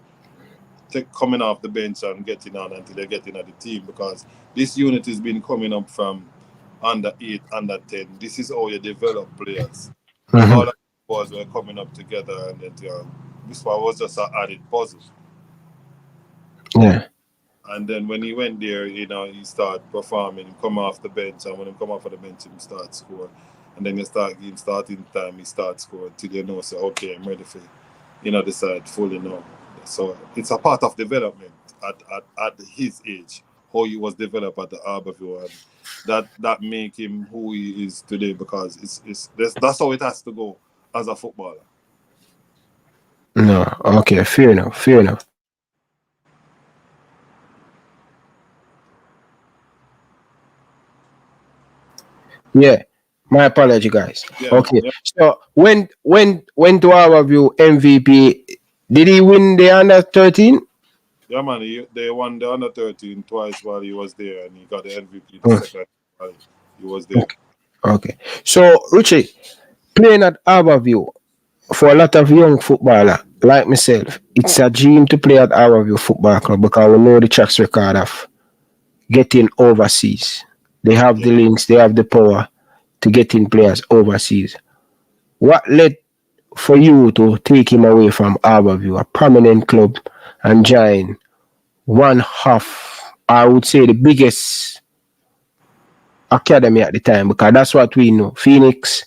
coming off the bench and getting on until they get in at the team, because this unit has been coming up from under 8, under 10. This is how you develop players. Mm-hmm. All the boys were coming up together, and this one was just an added puzzle. Yeah. And then when he went there, he started performing, come off the bench, and when he come off of the bench, he start score. And then you start game starting time, he start score till you know, say, okay, I'm ready for, the side fully now. So it's a part of development at his age, how he was developed at the Harborview, and that make him who he is today, because that's how it has to go as a footballer. No, okay, fair enough, fair enough. Yeah, my apology, guys. Yeah, Okay, yeah. so when to our view MVP, did he win the under 13? Yeah, man, they won the under 13 twice while he was there, and he got the MVP the second while he was there. Okay, so Richie, playing at Harborview, for a lot of young footballer like myself, it's a dream to play at Harborview Football Club because we know the track record of getting overseas. They have the links, they have the power to get in players overseas. What led for you to take him away from Harborview, a prominent club, and join one half, I would say, the biggest academy at the time? Because that's what we know. Phoenix,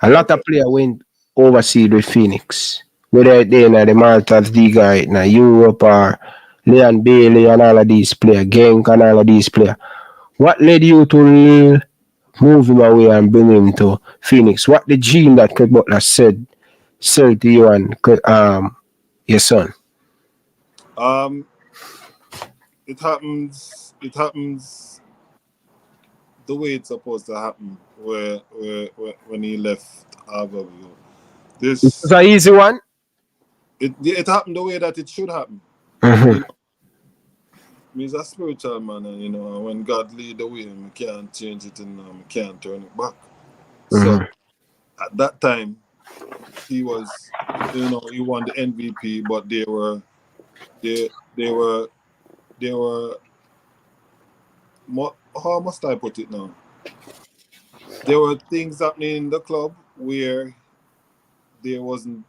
a lot of players went overseas with Phoenix, whether they're in the Malta's League or in Europe, or Leon Bailey and all of these players, Genk and all of these players. What led you to move him away and bring him to Phoenix? What the gene that Craig Butler said to you and your son? It happens the way it's supposed to happen, where when he left Harborview. This is an easy one. It happened the way that it should happen. Mm-hmm. You know, he's a spiritual man, and you know, when God lead the way, we can't change it and we can't turn it back. So at that time, he was, you know, he won the MVP, but they were how must I put it now? There were things happening in the club where there wasn't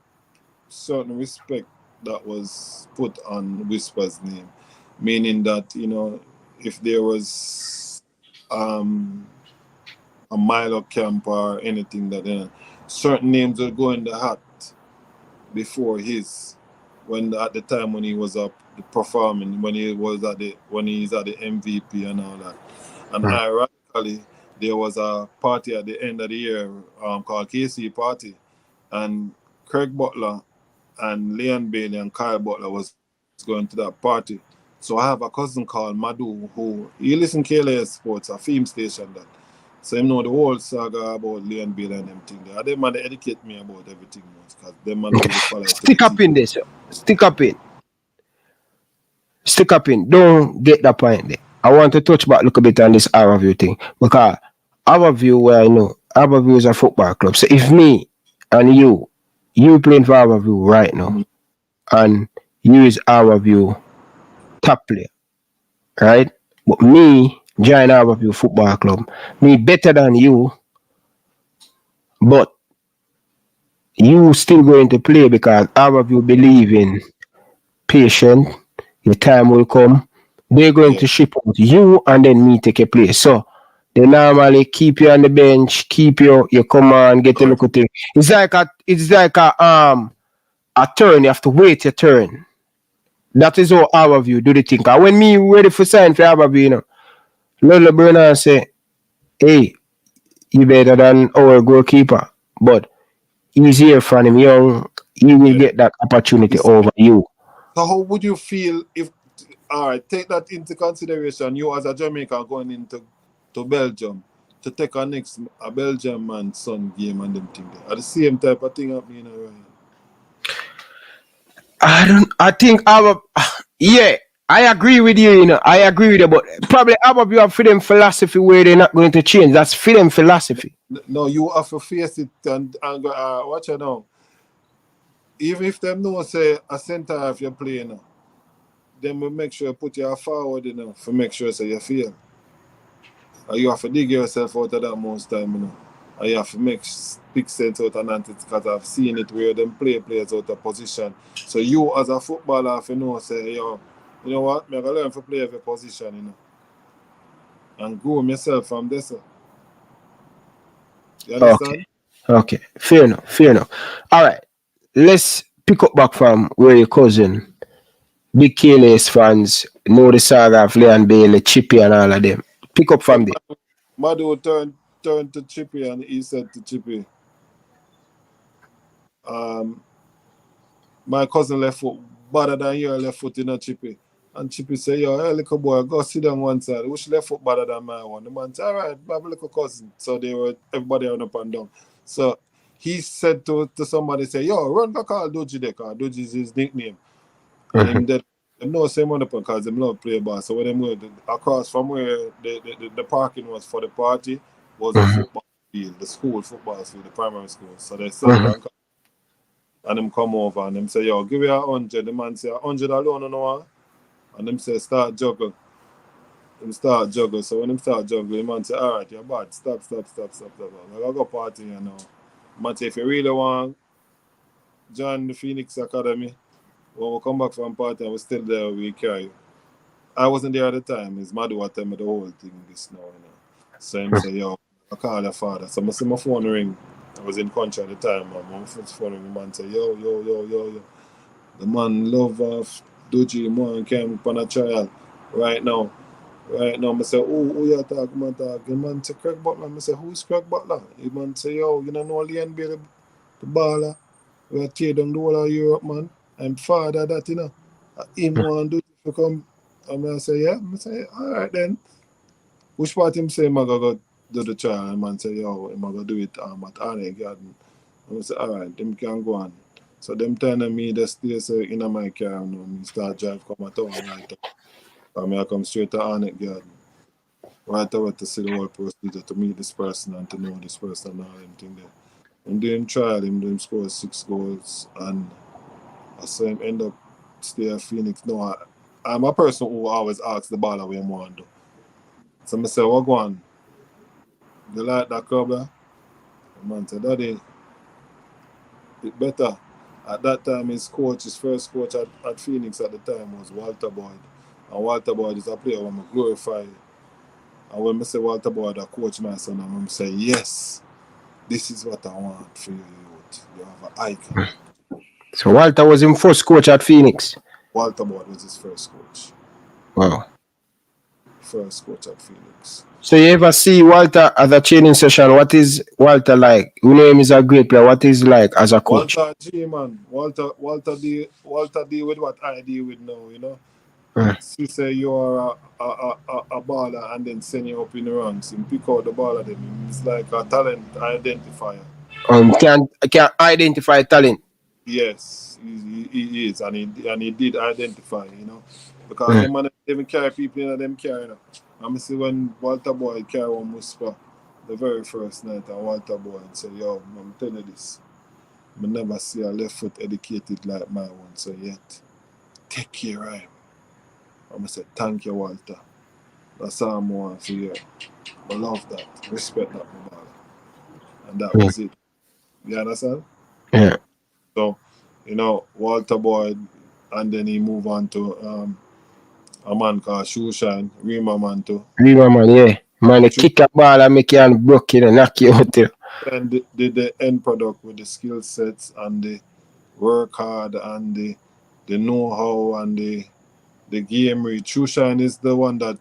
certain respect that was put on Whisper's name, meaning that, you know, if there was a Milo camp or anything, that certain names would go in the hat before his, at the time when he was up performing, when he's at the MVP and all that. And ironically, there was a party at the end of the year called KC Party, and Craig Butler and Leon Bailey and Kyle Butler was going to that party. So I have a cousin called Madu who he listen KLS Sports, a film station that. So you know the whole saga about Leon Bailey and them thing there. They man they educate me about everything because them man really follow. Stick up in this. Stick up in. Don't get that point there. I want to touch back a little bit on this Harborview thing, because Harborview, where I know Harborview is a football club. So if me and you playing for Harborview right now, and you is Harborview top player, right? But me join Harborview Football Club, me better than you, but you still going to play because Harborview believe in patience. Your time will come. They're going to ship out you and then me take a place. So they normally keep you on the bench, keep you come on, get a look at it. It's like a turn. You have to wait your turn. That is how Harborview do the thing. And when me ready for sign for Harborview, you know, Lola Brennan say, hey, you better than our goalkeeper. But he's here from him young, he will get that opportunity over you. So how would you feel if, all right, take that into consideration, you as a Jamaican going into Belgium to take a Belgium man son game and them thing there. Are the same type of thing happening around? I agree with you, you know. I agree with you, but probably Harborview have for them philosophy where they're not going to change. That's for them philosophy. No, you have to face it and watch it now. Even if them know say a center half you're playing now, then will make sure you put your forward enough to make sure so you feel. And you have to dig yourself out of that most time, you know. And you have to make big sense out of that because I've seen it where them players out of position. So you as a footballer have to know say, yo, you know what, I'm going to learn to play every position, you know. And grow myself from this. You understand? Okay. Fair enough. All right. Let's pick up back from where your cousin big K-Lace fans know the saga of Leon Bailey, Chippy and all of them. Pick up from there. Madu turned to Chippy and he said to Chippy, my cousin left foot better than your left foot in a Chippy. And Chippy said, yo, hey, little boy, go sit down one side. Which left foot better than my one? The man said, all right, my little cousin. So they were, everybody on up and down. So he said to somebody, say, yo, run go call Duji there, because Duji is his nickname. And him dead. Them know same on up because them love play ball. So when them were across from where the parking was for the party was a football field, the school football field, the primary school. So they said, and them come over and them say, yo, give me 100. The man say, 100 alone, you know. And them say, start juggle. Them start juggle. So when them start juggle, the man say, all right, you're bad. Stop. I go party, you know. Man say, if you really want, join the Phoenix Academy. When we come back from party and we're still there, we carry you. I wasn't there at the time. His mother was telling me the whole thing this now, you know. So him say, yo, I call your father. So I see my phone ring. I was in country at the time. My phone ring, the man say, yo. The man love Duji, man came on a trial right now. I say, who you talking about? The man say, Craig Butler. I say, who's Craig Butler? The man say, yo, you don't know Leon Bailey, the baller. We tear down the whole of Europe, man. I'm father that, you know. Him want Duji to come. And I say, yeah. I say, all right then. Which part him say, I'm going to do the trial? And man say, yo, I'm going to do it at Arne Garden. And I say, all right, them can go on. So them telling me the stay in my car and me start drive come at town right up. And I come straight to Arne Garden. Right away to see the whole procedure, to meet this person and to know this person and all them thing there. And then trial him score 6 goals and I saw him end up stay at Phoenix. No, I'm a person who always asks the baller what him want to do. So I say, what go on? You like that club there? The man said, Daddy, it better. At that time, his first coach at Phoenix at the time was Walter Boyd. And Walter Boyd is a player who I glorify. And when I say Walter Boyd, I coach my son, and I say, yes, this is what I want for you, youth. You have an icon. So Walter was his first coach at Phoenix? Walter Boyd was his first coach. Wow. First coach at Phoenix. So you ever see Walter at a training session? What is Walter like? You know him is a great player. What is like as a coach? Walter G, man. Walter deal with what I deal with now, you know. He say you are a baller and then send you up in the ranks and pick out the baller. Then it's like a talent identifier. Can identify talent. Yes, he is, and he did identify, you know, because the man even carry people in them carry. You know. I see when Walter Boyd carry one whisper the very first night, and Walter Boyd said, yo, I'm telling you this, I never see a left foot educated like my one, so yet take care of him. I said, thank you, Walter. That's all I want to hear. I love that, respect that, my brother. And that was it. You understand? Yeah. So, you know, Walter Boyd, and then he moved on to a man called Shoeshine, Rima man too. Rima man, yeah. Man, they kick a ball and make you and broke it and knock you out there. And the end product with the skill sets and the work hard and the know-how and the game read. Shoeshine is the one that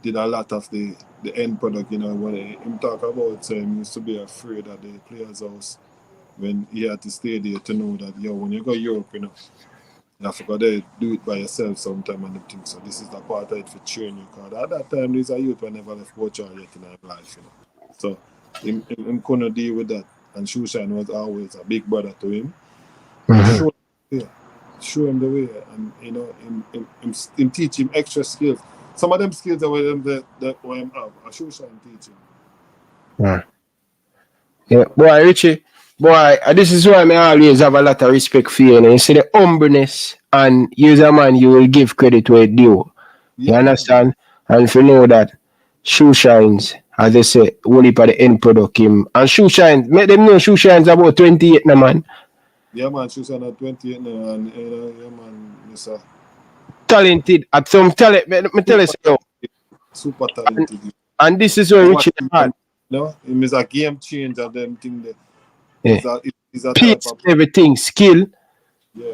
did a lot of the end product, you know, when him talk about so he used to be afraid of the players' house when he had to stay there to know that, yo, when you go Europe, you know, you have to go there, do it by yourself sometime and everything. So this is the part of it for training you. Because at that time, there's a youth who never left Butler yet in their life, you know. So him couldn't deal with that. And Shoeshine was always a big brother to him. Show him the way. And, you know, him teach him extra skills. Some of them skills are with them that him have. A Shoeshine teach him. Yeah, boy, Richie. Boy, this is why I always have a lot of respect for you. You see the humbleness, and you as a man, you will give credit where it's due. You understand? And if you know that Shoeshines, as they say, only for the end product him. And Shoeshines, make them know Shoeshines about 28 now, man. Yeah, man, Shoeshine at 28 now, and yeah, man, Mr. Talented, at some talent, me tell you. Super talented. And this is where Richie had. No, he is a game changer, them thing there. Yeah. He's a Peace, everything, skill. Yeah.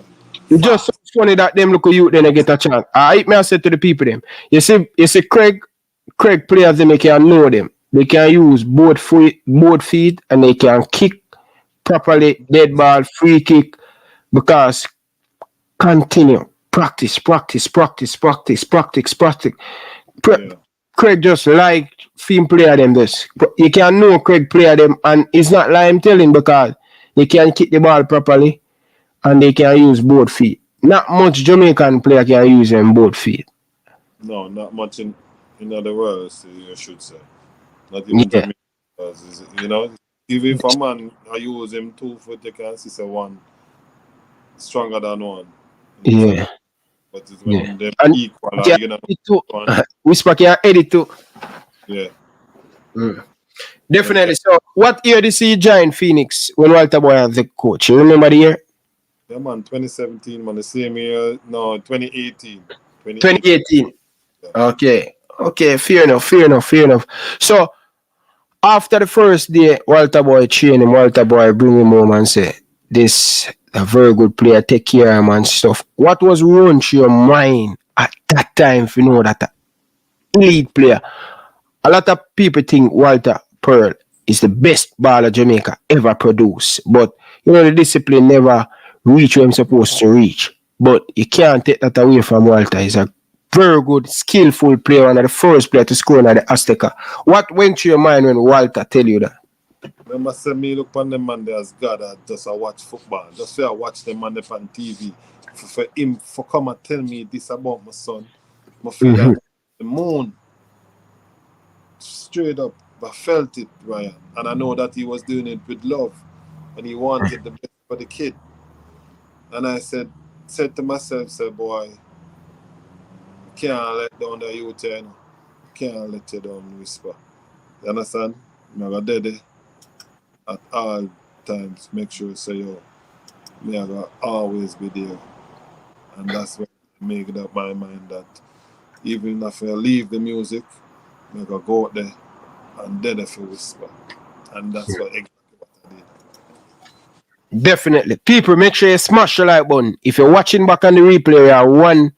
It's just so funny that them look at you then they get a chance. I said to the people them. You see Craig players them they can know them. They can use both feet and they can kick properly, dead ball, free kick because continue. Practice. Craig just like film player them this. You can know Craig player them and it's not like I'm telling because they can kick the ball properly and they can use both feet. Not much Jamaican player can use them both feet. No, not much in other words, you should say. Not even Jamaican. You know, even if a man I use him 2 foot, you can see say one stronger than one. Yeah. But it's when they're and equal, yeah, you know. Whisper can edit too. Yeah. Definitely. So, what year did you join Phoenix when Walter Boy was the coach? You remember the year? Yeah, man, 2017, man, the same year. No, 2018. 2018. Yeah. Okay, fair enough. So, after the first day, Walter Boy train him, Walter Boy bring him home and say, this a very good player, take care of him and stuff. What was run through your mind at that time if you know that elite player? A lot of people think Walter Pearl is the best baller Jamaica ever produced. But, you know, the discipline never reach where I'm supposed to reach. But you can't take that away from Walter. He's a very good, skillful player, one of the first player to score in the Azteca. What went through your mind when Walter tell you that? Remember, say me look on them man there as God, I just watch football. Just say I watch them man on TV. For him for come and tell me this about my son. I feel like the moon. Straight up, I felt it, Ryan. And I know that he was doing it with love. And he wanted the best for the kid. And I said to myself, say, boy, can't let down the youth here, you know. Can't let you down, Whisper. You understand? I'm going to do at all times. Make sure say, yo, me I going to always be there. And that's what I make it up my mind that even if I leave the music, I'm going to go out there and then if you Whisper. And that's exactly what I did. Definitely. People, make sure you smash the like button. If you're watching back on the replay, you are 1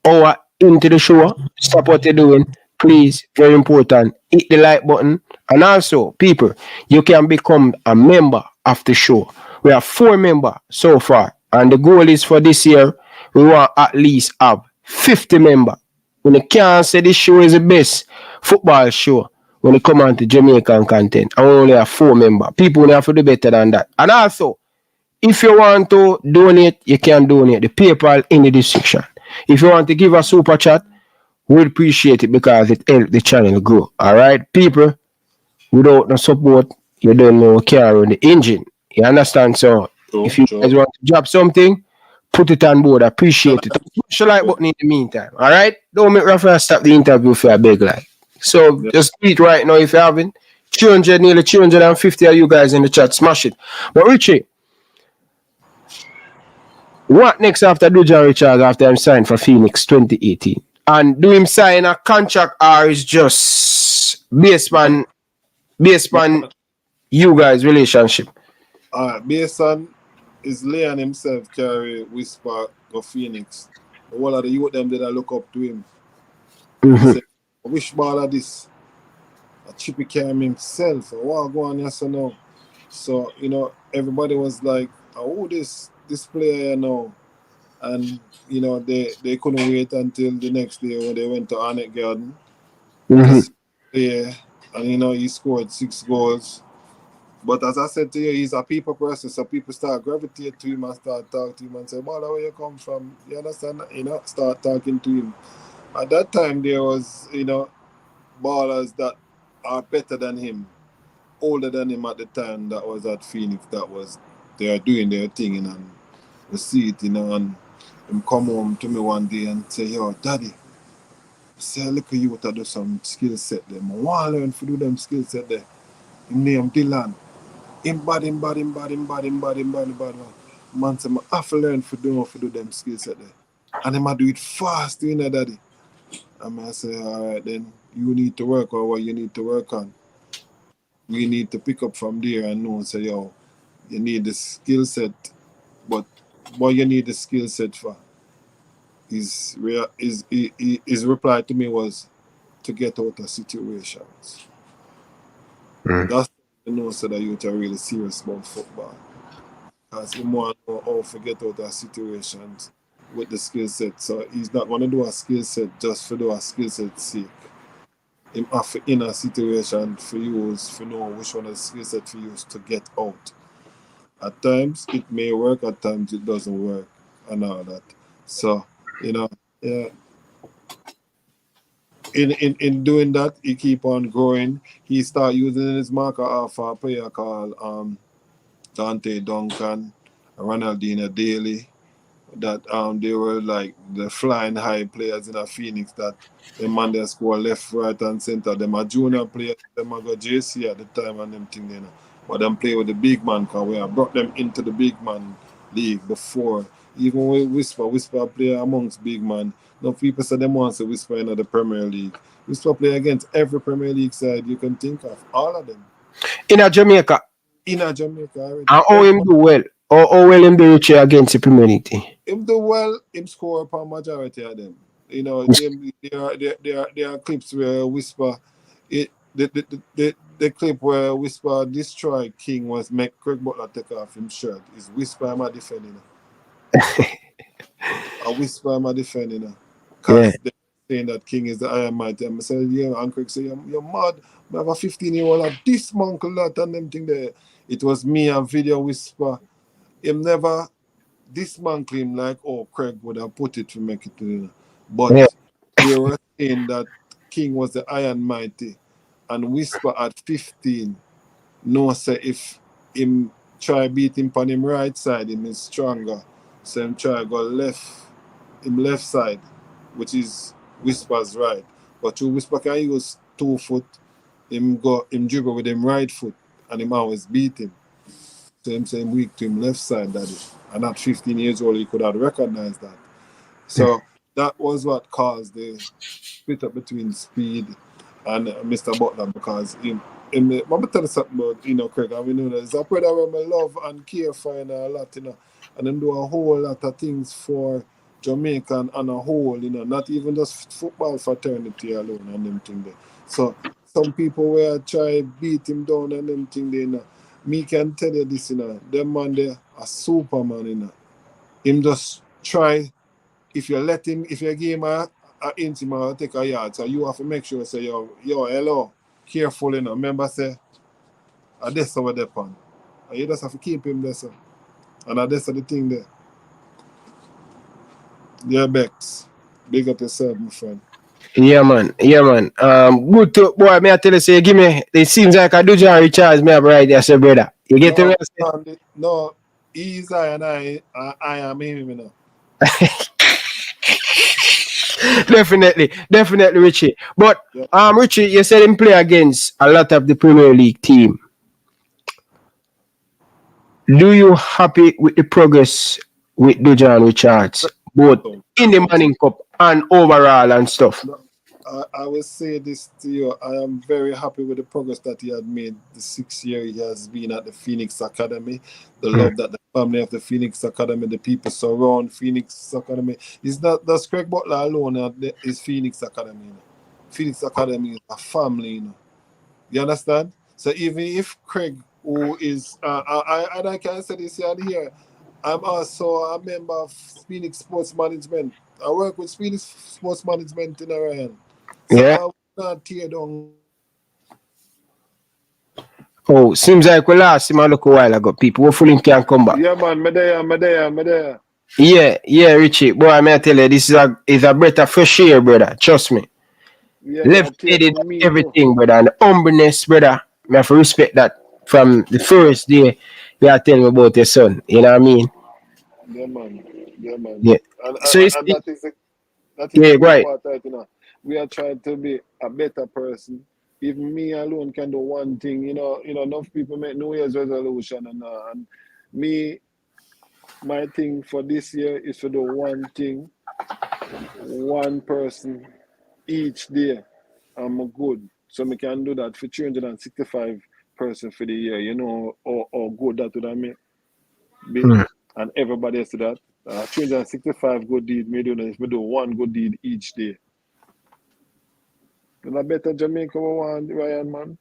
hour into the show. Stop what you're doing. Please, very important. Hit the like button. And also, people, you can become a member of the show. We have 4 members so far. And the goal is for this year, we want at least have 50 members. When you can't say this show is the best football show when it come on to Jamaican content, and we only have 4 members. People will have to do better than that. And also, if you want to donate, you can donate. The PayPal in the description. If you want to give a super chat, we'd appreciate it because it helps the channel grow. Alright, people, without no support, you don't know care on the engine. You understand? So, if you guys want to drop something, put it on board. I appreciate it. Push the like button in the meantime. Alright? Don't make Rafael stop the interview for a big like. So, just do it right now if you haven't. 200, nearly 250 of you guys in the chat. Smash it. But Richie, what next after Dujuan Richard after him signed for Phoenix 2018? And do him sign a contract or is just based on you guys' relationship? Based on his Leon himself carry Whisper go Phoenix. All of the youth them did I look up to him. Say, I wish ball of this. A Chippy carry himself. What go on here so now? So, you know, everybody was like, oh, this player, you know. And, you know, they couldn't wait until the next day when they went to Arnett Garden. Yeah, and, you know, he scored 6 goals. But as I said to you, he's a people person, so people start gravitate to him and start talking to him and say, well, where you come from? You understand? You know, start talking to him. At that time, there was, you know, ballers that are better than him, older than him at the time that was at Phoenix, they are doing their thing, you know, and we see it, you know, and him come home to me one day and say, yo, daddy, say, look at you to do some skill set there. I want to learn to do them skill set there. Him name Dylan. Him bad. Man say, I have to learn to do them skill set there. And him do it fast, you know, daddy. And I say, all right, then you need to work on what you need to work on. We need to pick up from there and know, say, yo, you need the skill set, but what you need the skill set for. His reply to me was to get out of situations. That's when you know so that you're really serious about football. Because he want to know how to get out of situations with the skill set. So he's not going to do a skill set just for do a skill set sake. He have to in a situation for use, for know which one of the skill set for use to get out. At times it may work, at times it doesn't work, and all that. So, you know, yeah. In doing that, he keep on growing. He start using his marker off a player called Dante Duncan, Ronaldinho Daly, that they were like the flying high players in a Phoenix that the man they score left, right, and center. Them are junior players, them are go JC at the time and them thing, you know. But them play with the big man because we have brought them into the big man league before. Even with Whisper play amongst big man. No people say them want to Whisper in the Premier League. Whisper play against every Premier League side you can think of, all of them. In a Jamaica. In a Jamaica already. And how him do well? How well him do Richie against the Premier League team? Him do well, him score upon majority of them. You know, there are clips where Whisper, the clip where Whisper destroy King was make Craig Butler take off his shirt. Is Whisper am a defending. I Whisper am a defending. Because they're saying that King is the Iron Mighty. And I said, yeah, and Craig said, you're mad. I have a 15-year-old that dismantle that and them thing there. It was me and Video Whisper. Him never dismantle him like, oh, Craig would have put it to make it to him. But they were saying that King was the Iron Mighty. And Whisper at 15, no say if him try beat him on him right side, him is stronger. So him try go him left side, which is Whisper's right. But you Whisper can use 2 foot, him dribble with him right foot, and him always beat him. So him say him weak to him left side, that is. And at 15 years old, he could have recognized that. So that was what caused the split up between Speed and Mr. Butler, because him I'm going to tell you something about, you know, Craig, and we know that it's a brother where I love and care for, you know, a lot, you know, and them do a whole lot of things for Jamaica and a whole, you know, not even just football fraternity alone and them thing there. So some people where try beat him down and them thing there, you know, me can tell you this, you know, them man there a Superman, you know. Him just try, if you let him, if you give him a inch, him will take a yard, so you have to make sure, say, yo, hello, careful, you know. Remember, say, that's over there, pan. And you just have to keep him there, sir. And that's the thing there. Yeah, Bex. Big up yourself, my friend. Yeah, man. Yeah, man. Good to, boy, may I tell you, say, give me, it seems like I do John Richards, me have right there, say, brother. You get no, me? No, he's I and I am him, you know. Definitely, Richie. But Richie, you said him play against a lot of the Premier League team. Do you happy with the progress with Dujuan Richards, both in the Manning Cup and overall and stuff? I will say this to you. I am very happy with the progress that he had made the 6 year he has been at the Phoenix Academy. The love that the family of the Phoenix Academy, the people surround Phoenix Academy. It's not just Craig Butler alone is Phoenix Academy. You know. Phoenix Academy is a family. You know. You understand? So even if Craig, who is, I can say this here, I'm also a member of Phoenix Sports Management. I work with Phoenix Sports Management in Ryan. So I will not tear down. Oh, seems like we lost him a little while ago. People, hopefully he can come back. Yeah, man, me there. Yeah, Richie. Boy, I may tell you, this is a breath of fresh air, brother. Trust me. Yeah, Left-handed everything, brother. And the humbleness, brother. I have to respect that from the first day you are telling me about your son. You know what I mean? Yeah, man. Yeah. And So that is the right. part, right, you know. We are trying to be a better person. Even me alone can do one thing, you know, enough people make New Year's resolution and me, my thing for this year is to do one thing, one person each day. I'm good. So we can do that for 365 person for the year, you know, or good that would I mean. and everybody else do that. 365 good deeds, me do one good deed each day. And I better Jamaica we want, Ryan, man.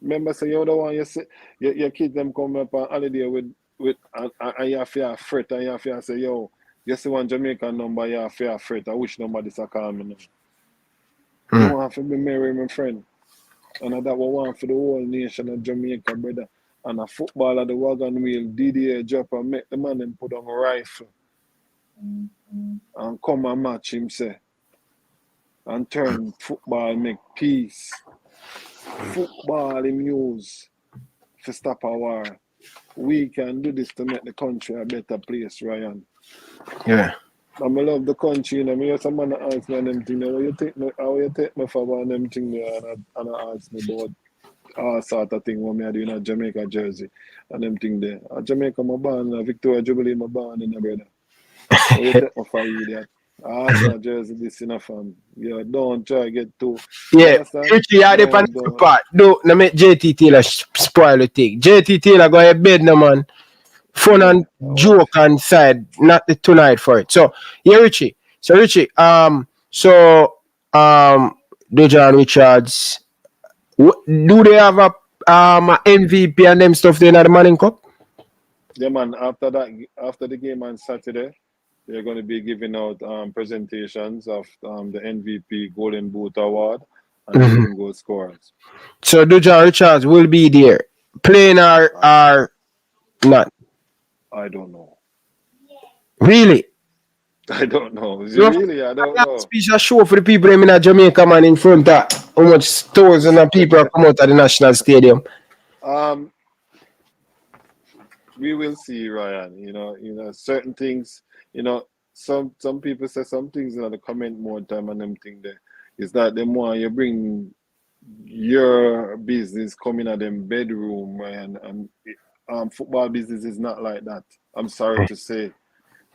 Remember, say you're the one you say your kids them come up on holiday with and you have to fret and you have to say, yo, you see one Jamaican number, you have to fret. I wish nobody to call me now. You want to be married, my friend. And that we want for the whole nation of Jamaica, brother. And a football at the wagon wheel, DDA drop and make the man and put on a rifle. And come and match him, say. And turn football, make peace. Football him use to stop a war. We can do this to make the country a better place, Ryan. Yeah. I love the country, you know. Me some man ask me them thing, how you take me for one them thing there and I ask me about all sort of thing what me I do in a Jamaica jersey and them thing there. A Jamaica my born, Victoria Jubilee my born in a brother. How you take me for idiot? I ask my jersey this in a fam. Yeah, don't try to get too. Yeah, Richie, you the pan part. Don't make JT Taylor spoil the thing. JT Taylor go to bed now, man. Fun and joke and side, not the tonight for it. So yeah, Richie. So Richie, Dujuan Richards, do they have a MVP and them stuff there in the Manning Cup? Yeah, man. After the game on Saturday, they're going to be giving out presentations of the MVP Golden Boot Award and the leading goal scorers. So Dujuan Richards will be there, playing or not? I don't know. Really? I don't know. Really, I don't know. Special show for the people in Jamaica, man, in front of how much thousands of people come out of the national stadium. We will see, Ryan. You know, certain things. You know, some people say some things in the comment more time and them thing there is that the more you bring your business coming at them bedroom, Ryan, and football business is not like that. I'm sorry to say.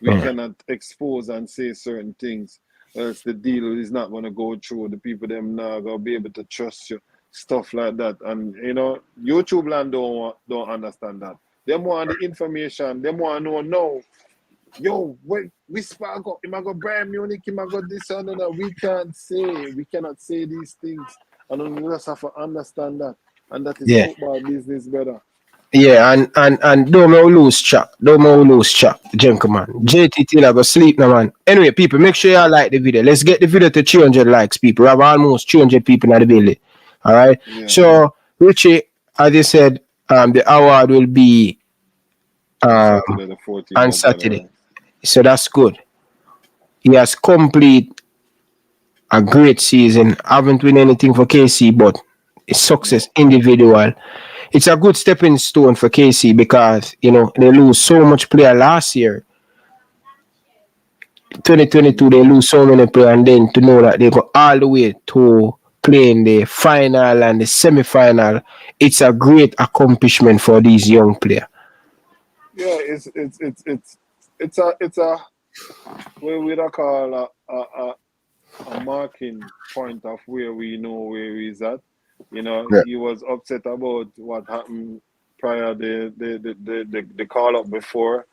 We cannot expose and say certain things, else the deal is not going to go through. The people them now going to be able to trust you, stuff like that. And you know, YouTube land don't understand that. They want the information. They want to know now. Yo, wait, whisper go. Am I go Bayern Munich? Am I go this and that? We can't say. We cannot say these things. And we just have to understand that. And that is football business, brother. Yeah, and don't lose track, gentlemen. JT Taylor go sleep now, man. Anyway, people, make sure you like the video. Let's get the video to 300 likes, people. We have almost 300 people in the building. All right. Yeah. So, Richie, as I said, the award will be on Saturday. So that's good. He has complete a great season. Haven't won anything for KC, but it's success individual. It's a good stepping stone for KC because, you know, they lose so much player last year. 2022, they lose so many players, and then to know that they go all the way to playing the final and the semi-final, it's a great accomplishment for these young players. Yeah, it's a what we call a marking point of where we know where he's at. You know, he was upset about what happened prior the call up before,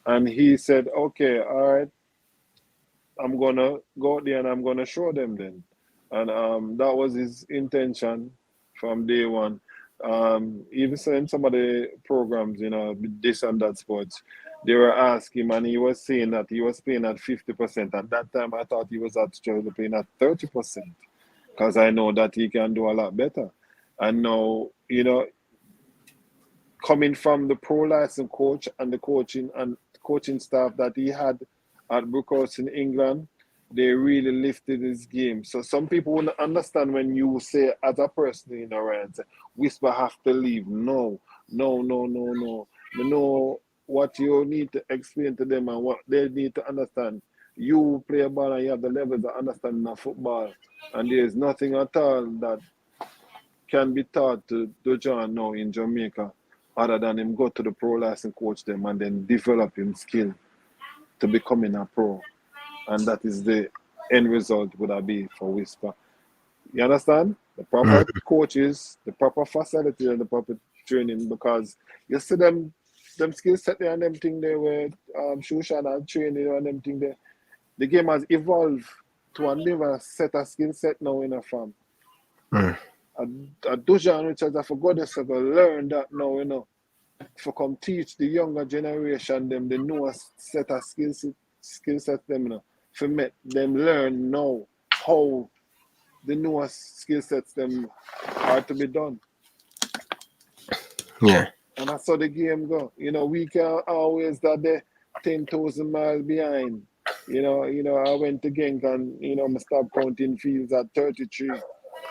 and he said, "Okay, all right, I'm gonna go out there and I'm gonna show them then." And that was his intention from day one. Even so in some of the programs, you know, this and that sports, they were asking him, and he was saying that he was playing at 50%. At that time, I thought he was actually playing at 30%. Because I know that he can do a lot better. And now, you know, coming from the pro license coach and the coaching staff that he had at Brookhouse in England, they really lifted his game. So some people wouldn't understand when you say, as a person, you know, Ryan, say, Whisper have to leave. No. You know what you need to explain to them and what they need to understand. You play a ball and you have the levels of understanding of football. And there is nothing at all that can be taught to Dujuan now in Jamaica other than him go to the pro license coach them and then develop him skill to becoming a pro. And that is the end result would that be for Whisper. You understand? The proper coaches, the proper facility and the proper training, because you see them them skill set there and them thing there where Shushan and training and them thing there. The game has evolved to another set of skill set now in a farm. A Dujuan which has for goodness sake learn that now, you know. For come teach the younger generation them the newest set of skill set them, you know. For make them learn now how the newest skill sets them are to be done. Yeah. And that's how the game go. You know, we can always that they 10,000 miles behind. You know, I went to Genk and, you know, I stopped counting fields at 33.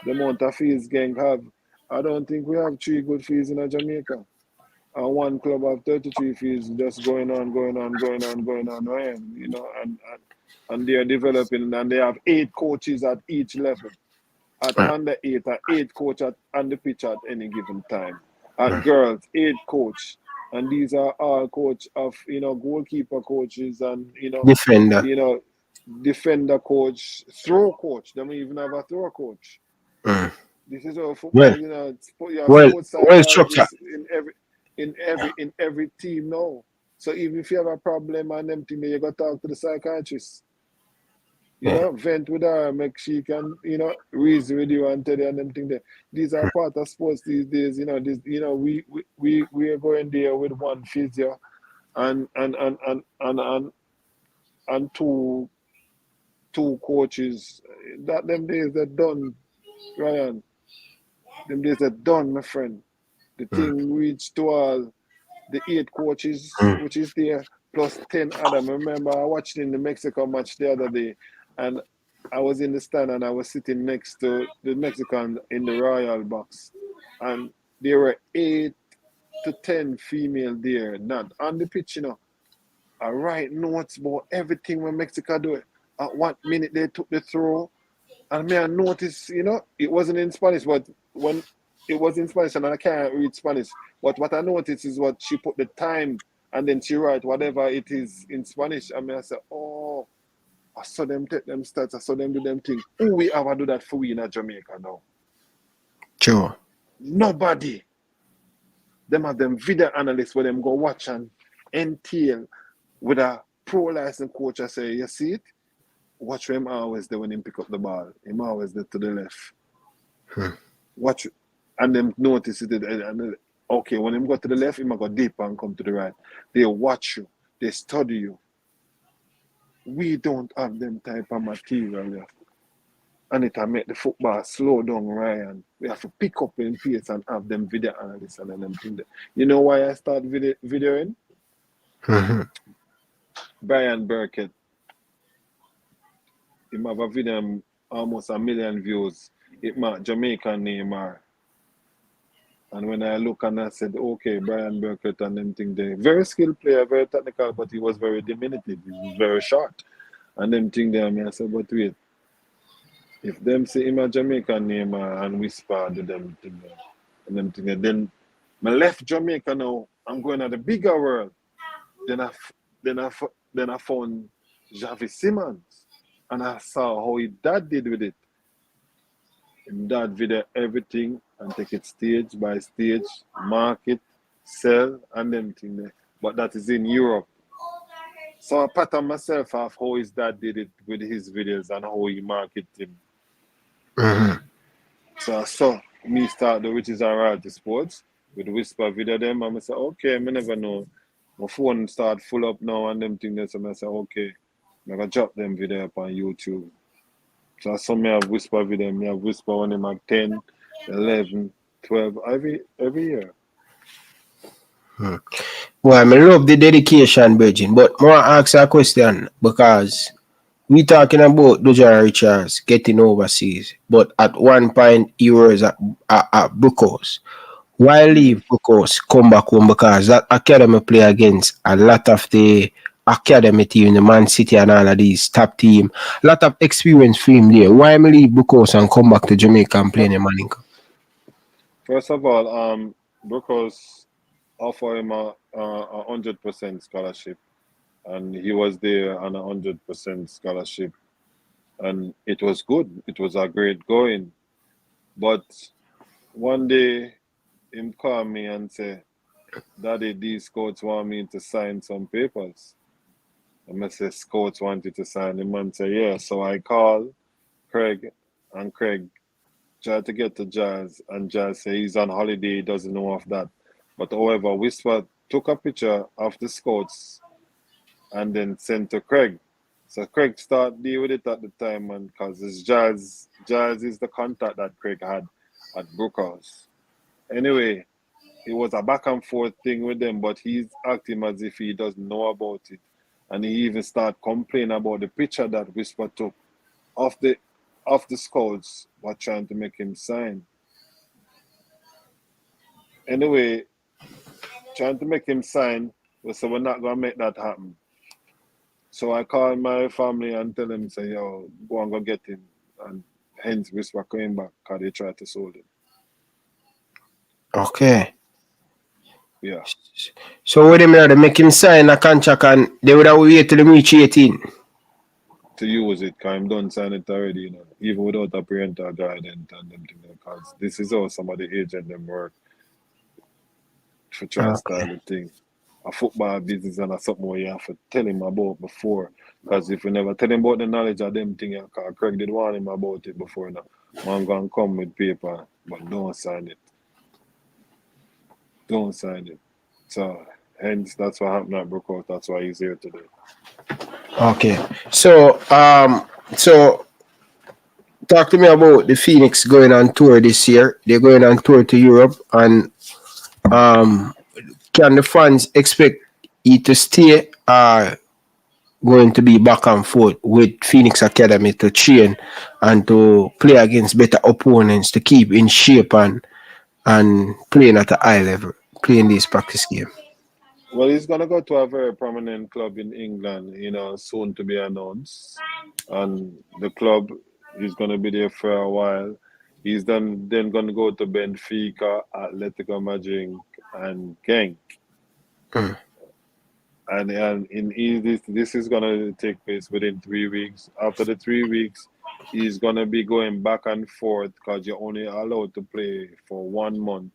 The amount of fields Genk have. I don't think we have 3 good fields in Jamaica. And one club of 33 fields just going on, right? You know, and they are developing and they have 8 coaches at each level. At under 8, 8 coaches on the pitch at any given time. At girls, 8 coach. And these are all coach of, you know, goalkeeper coaches and, you know, defender coach, throw coach. They don't even have a throw coach. This is our football, you know, sports psychologists in every team now. So even if you have a problem and them thing, you got to talk to the psychiatrist. You know, vent with her, make she can, you know, reason with you and tell you and them thing there. These are part of sports these days, you know. This, you know, we are going there with one physio and 2 coaches. That them days are done, Ryan. Them days are done, my friend. The thing reached to all the 8 coaches, which is there, plus 10 other. I remember I watched in the Mexico match the other day, and I was in the stand and I was sitting next to the Mexican in the Royal box. And there were 8 to 10 female there, not on the pitch, you know. I write notes about everything when Mexico do it. At 1 minute they took the throw, and me I noticed, you know, it wasn't in Spanish, but when it was in Spanish and I can't read Spanish. But what I noticed is what she put the time and then she write whatever it is in Spanish. I mean, I said, oh, I saw them take them stats, I saw them do them thing. Who we ever do that for we in Jamaica now? Sure. Nobody. Them have them video analysts where them go watch and entail with a pro license coach. I say, you see it? Watch him always there when him pick up the ball. Him always there to the left. Watch and them notice it. And okay, when him go to the left, him go deep and come to the right. They watch you. They study you. We don't have them type of material here. And it make the football slow down, Ryan. We have to pick up in pace and have them video analysts and them thing there. You know why I start videoing? Brian Burkett. He have a video almost 1 million views. It marked Jamaican Neymar. And when I look and I said, okay, Brian Burkett and them thing there. Very skilled player, very technical, but he was very diminutive. He was very short. And them thing there, I said, but wait. If them say him a Jamaican Neymar and whisper to them thing there, and them thing there, then I left Jamaica now, I'm going to the bigger world. Then I found Javi Simmons. And I saw how his dad did with it. His dad video everything and take it stage by stage, market, sell, and them thing there. But that is in Europe. So I pattern myself off how his dad did it with his videos and how he marketed him. So I saw me start the Riches and Royalty Sports with Whisper video them and I said, okay, I never know. My phone start full up now and them thing there. So I said, okay. I'm going to drop them video up on YouTube. So I saw me have Whisper video. Me have Whisper on them at 10, 11, 12, every year. Well, I love the dedication, Virgin, but more ask a question because we talking about Dujuan Richards getting overseas, but at one point he was at Brookhouse. Why leave Brookhouse, come back home? Because that academy play against a lot of the academy team, the Man City and all of these top team. A lot of experience for him there. Why me leave Brookhouse and come back to Jamaica and play in the Maninka? First of all, Brookhouse offered him a 100% scholarship. And he was there on a 100% scholarship. And it was good. It was a great going. But one day, him called me and said, Daddy, these scouts want me to sign some papers. And I said, scouts wanted to sign. The man said, yeah. So I called Craig, and Craig tried to get to Jazz, and Jazz said he's on holiday, he doesn't know of that. But however, Whisper took a picture of the scouts and then sent to Craig. So Craig started deal with it at the time, and because it's Jazz is the contact that Craig had at Brookhouse. Anyway, it was a back and forth thing with them, but he's acting as if he doesn't know about it. And he even started complaining about the picture that Whisper took of the scouts were trying to make him sign. Anyway, trying to make him sign, we said we're not gonna make that happen. So I called my family and tell them, say, yo, go and go get him. And hence Whisper coming back because they tried to sold him. Okay. Yeah. So what they mean, they make him sign a contract and they would have waited till he reach 18. To use it, because I'm done signing it already, you know, even without a parental guidance and them things, because this is how some of the agent them work for trying to start the thing. A football business and a something where you have to tell him about before. Because if you never tell him about the knowledge of them things, because Craig did warn him about it before now. Man gonna come with paper, but don't sign it. Don't sign it. So hence that's what happened at Brookout. That's why he's here today. Okay. So so talk to me about the Phoenix going on tour this year. They're going on tour to Europe, and can the fans expect you to stay going to be back and forth with Phoenix Academy to train and to play against better opponents to keep in shape and playing at a high level, playing these practice games? Well, he's going to go to a very prominent club in England, you know, soon to be announced. And the club is going to be there for a while. He's then going to go to Benfica, Atletico Madrid, and Genk. And this is going to take place within 3 weeks. After the 3 weeks, he's going to be going back and forth because you're only allowed to play for 1 month,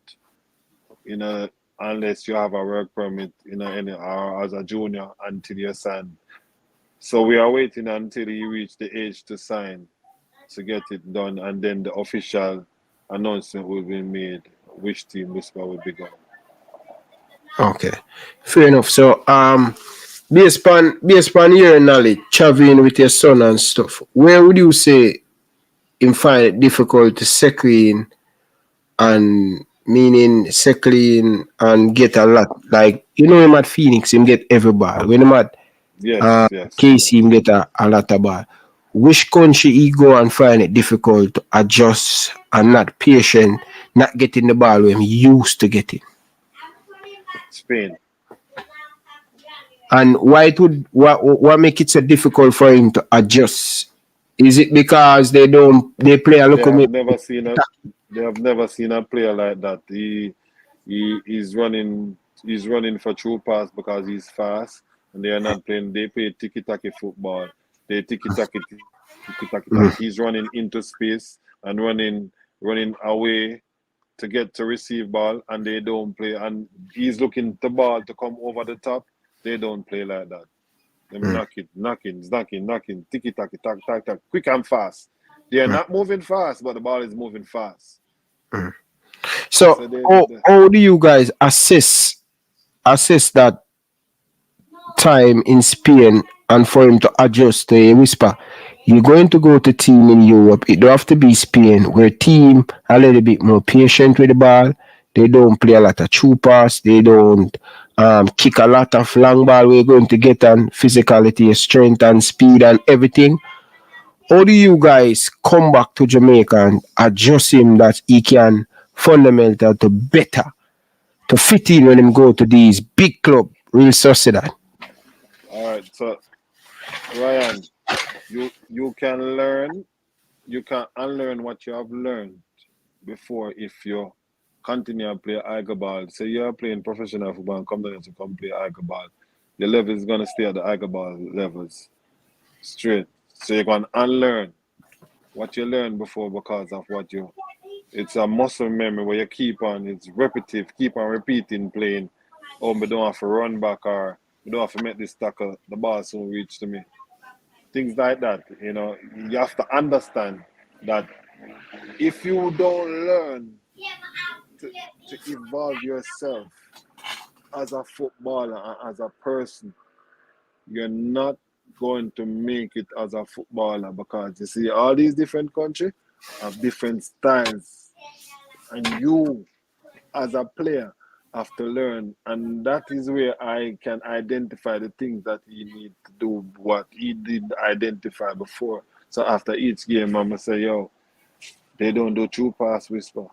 you know, unless you have a work permit, you know, or as a junior until you sign. So we are waiting until he reach the age to sign to get it done, and then the official announcement will be made which team Whisper will be going. Okay, fair enough. So based on your knowledge, traveling with your son and stuff, where would you say him find it difficult to settle in, and meaning settle in and get a lot? Like, you know, him at Phoenix, him get every ball. When him at KC, him get a lot of ball. Which country he go and find it difficult to adjust and not patient, not getting the ball when he used to get it? Spain. And what make it so difficult for him to adjust? Is it because they play a little bit? They have never seen a player like that. He's running for true pass because he's fast, and they are not playing. They play tiki-taka football. They tiki-taka. He's running into space and running away to get to receive ball, and they don't play. And he's looking the ball to come over the top. They don't play like that. They knocking, tiki-taka, tack, quick and fast. They are not moving fast, but the ball is moving fast. So how do you guys assess that time in Spain and for him to adjust to a Whisper? You're going to go to team in Europe. It don't have to be Spain, where team a little bit more patient with the ball. They don't play a lot of true pass. They don't kick a lot of long ball. We're going to get on physicality, strength, and speed and everything. How do you guys come back to Jamaica and adjust him that he can fundamental to better to fit in when him go to these big club? Real society. All right, so Ryan, you can unlearn what you have learned before if you continue to play Eiger ball. Say you're playing professional football and come down to come play Eiger ball. The level is gonna stay at the Eiger ball levels straight. So you're gonna unlearn what you learned before because of what it's a muscle memory where you keep on, it's repetitive, keep on repeating playing oh, we don't have to run back or we don't have to make this tackle, the ball soon reach to me. Things like that, you know, you have to understand that if you don't learn to evolve yourself as a footballer and as a person, you're not going to make it as a footballer, because you see all these different countries have different styles, and you as a player have to learn, and that is where I can identify the things that he need to do what he did identify before. So after each game, I'm gonna say, yo, they don't do true pass whisper.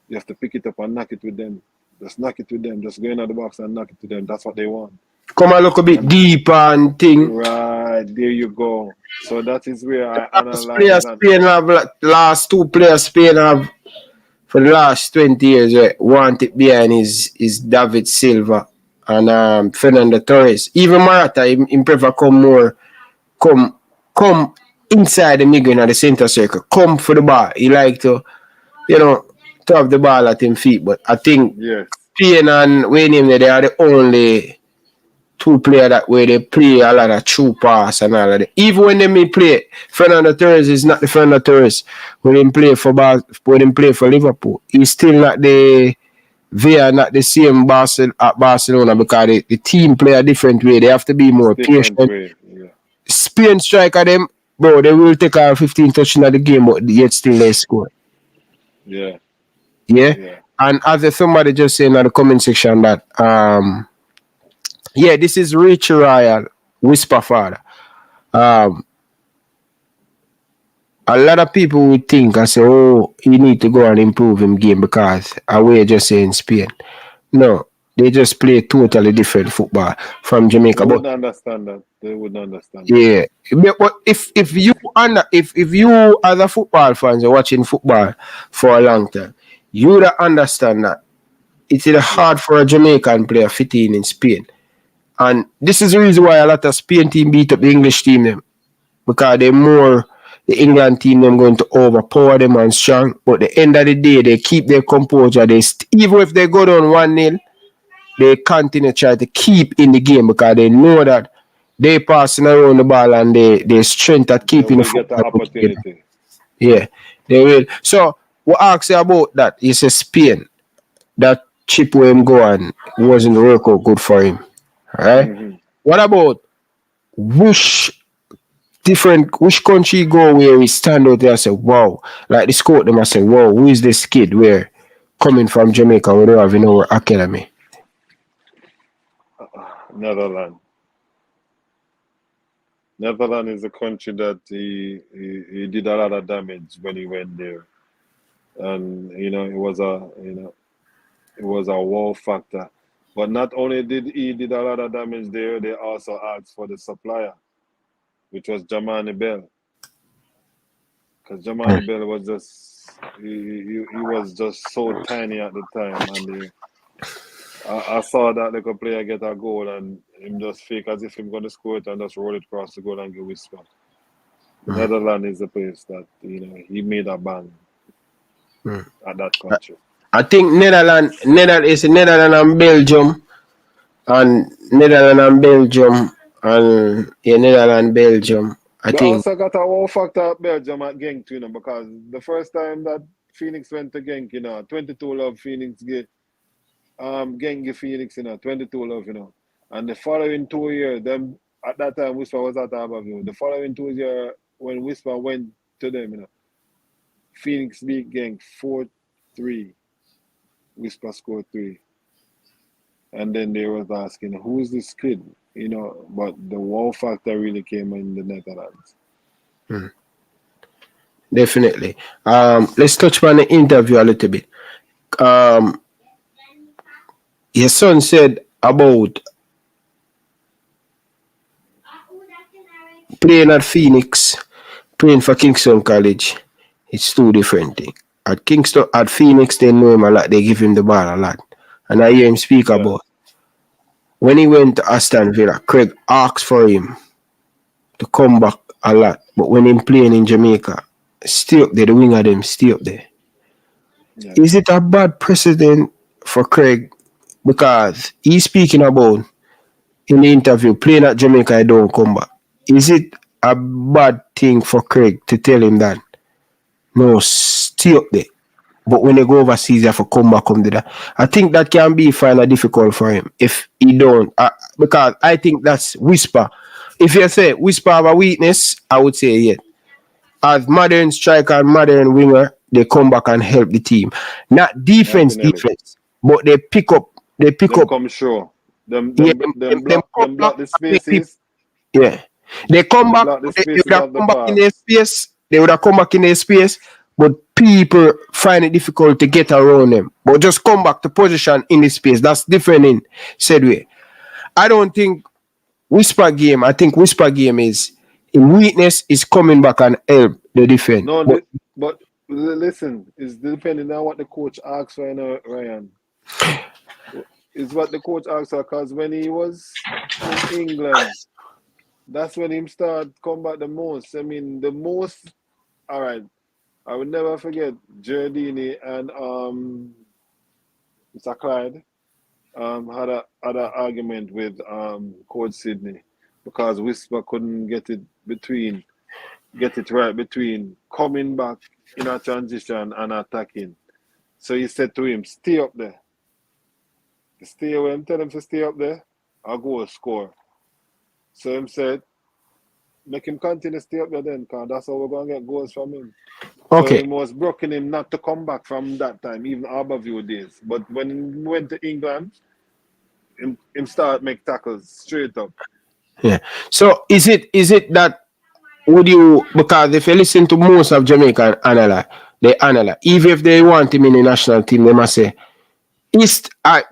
You have to pick it up and knock it with them. Just knock it with them. Just go into the box and knock it with them. That's what they want. Come a look a bit deeper and thing. Right, there you go. So that is where I analyze. Spain have last two players Spain have for the last 20 years want it behind is David Silva and Fernando Torres. Even Morata, he prefer come inside the middle in the center circle. Come for the ball. He like to, you know, to have the ball at his feet. But I think Spain and Wayne, they are the only two players that way they play a lot of true pass and all of that. Even when they may play, Fernando Torres is not the Fernando Torres when they play for Liverpool. He's still not the not the same at Barcelona, because the team play a different way. They have to be more patient. Spain striker them, bro, they will take a 15 touch in the game, but yet still they score. Yeah. And as somebody just saying in the comment section that this is Rich Royal, Whisper Father. A lot of people would think and say, oh, you need to go and improve him game because away just saying Spain. No, they just play totally different football from Jamaica. They wouldn't understand that. They wouldn't understand. Yeah. But if you as a football fans are watching football for a long time, you would understand that it's hard for a Jamaican player fit in Spain. And this is the reason why a lot of Spain team beat up the English team them. Because the England team them going to overpower them and strong. But at the end of the day, they keep their composure. Even if they go down 1-0, they continue to try to keep in the game because they know that they passing around the ball and they strength at keeping the football. Opportunity. Yeah, they will. So what I ask you about that is Spain. That chip where him go and wasn't work out good for him. Alright? Mm-hmm. What about which country go where we stand out there and say, wow, like the scout them and say, wow, who is this kid where coming from Jamaica we don't have in our academy? Netherlands. Netherlands is a country that he did a lot of damage when he went there. And it was a wow factor. But not only did he did a lot of damage there, they also asked for the supplier, which was Jamani Bell. Because Jamani Bell was just he was just so tiny at the time, and I saw that little player get a goal and him just fake as if he's gonna score it and just roll it across the goal and get whisper. Netherlands is the place that he made a bang at that country. I think Netherlands and Belgium and Belgium. I think also got a wow factor at Belgium at Genk too, because the first time that Phoenix went to Genk, 22 love Phoenix get Genk get Phoenix, 22 love, And the following 2 years, them at that time Whisper was at Harborview. The following 2 years when Whisper went to them, Phoenix beat Genk 4-3. Whisper scored 3. And then they was asking, who's this kid? But the wow factor really came in the Netherlands. Definitely. Let's touch on the interview a little bit. Your son said about playing at Phoenix, playing for Kingston College. It's two different things. At Phoenix, they know him a lot. They give him the ball a lot. And I hear him speak about when he went to Aston Villa, Craig asked for him to come back a lot. But when him playing in Jamaica, still up there, the wing of them still up there. Yeah. Is it a bad precedent for Craig because he's speaking about in the interview, playing at Jamaica, I don't come back. Is it a bad thing for Craig to tell him that? No, stay up there. But when they go overseas, you have to come back under that. I think that can be kind of difficult for him if he don't. Because I think that's whisper. If you say whisper have a weakness, I would say yeah. As modern striker and modern winger, they come back and help the team. Not defense, but they pick up. They come sure. Them block the spaces. Yeah. They come back. They would have come back in their space. They would have come back in their space. But people find it difficult to get around them. But just come back to position in the space. That's different in said way. I don't think whisper game. I think whisper game is in weakness is coming back and help the defense. No, but listen, it's depending on what the coach asks for, Ryan. It's what the coach asks for, because when he was in England, that's when him start come back the most. I mean, the most. All right, I would never forget Giardini and Mr. Clyde had an argument with Coach Sydney because Whisper couldn't get it right between coming back in a transition and attacking. So he said to him, stay up there. Stay away. Tell him to stay up there. I'll go score. So him said, make him continue to stay up there then, because that's how we're going to get goals from him. Okay. So he was broken him not to come back from that time, even Harborview days. But when he went to England, him start make tackles straight up. Yeah. So is it that would you, because if you listen to most of Jamaican analyze, they analyze, even if they want him in the national team, they must say,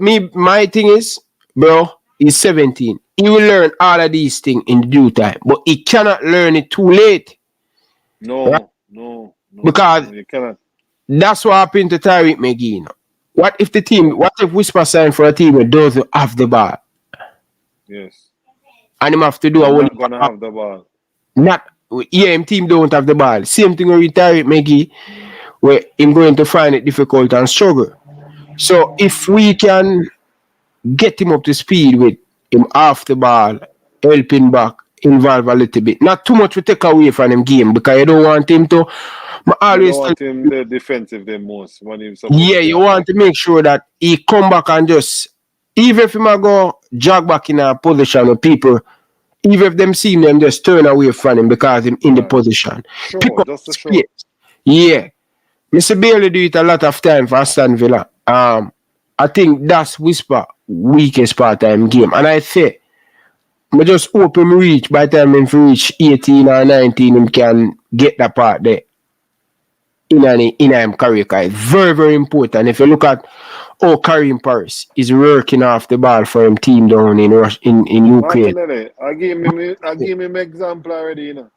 my thing is, bro, he's 17. He will learn all of these things in due time, but he cannot learn it too late. No, right? No. Because you cannot. That's what happened to Tyreek McGee. What if Whisper signed for a team that doesn't have the ball? Yes. And him have to do not gonna have the ball. Him team don't have the ball. Same thing with Tyreek McGee, where him going to find it difficult and struggle. So if we can get him up to speed with him off the ball, helping back, involve a little bit. Not too much to take away from him game, because you don't want him to always want him the defensive the most when he's you want to make sure that he come back and just, even if he might go jog back in a position with people, even if them see him, just turn away from him because him in the position. Sure, pick up just space. Sure. Yeah. Mr. Bailey do it a lot of time for Aston Villa. I think that's Whisper weakest part of him game. And I say, I just hope him reach, by the time him reach 18 or 19, him can get that part there in him career. It's very, very important. If you look at how Karim Paris is working off the ball for him team down in Ukraine. I gave him example already, you know.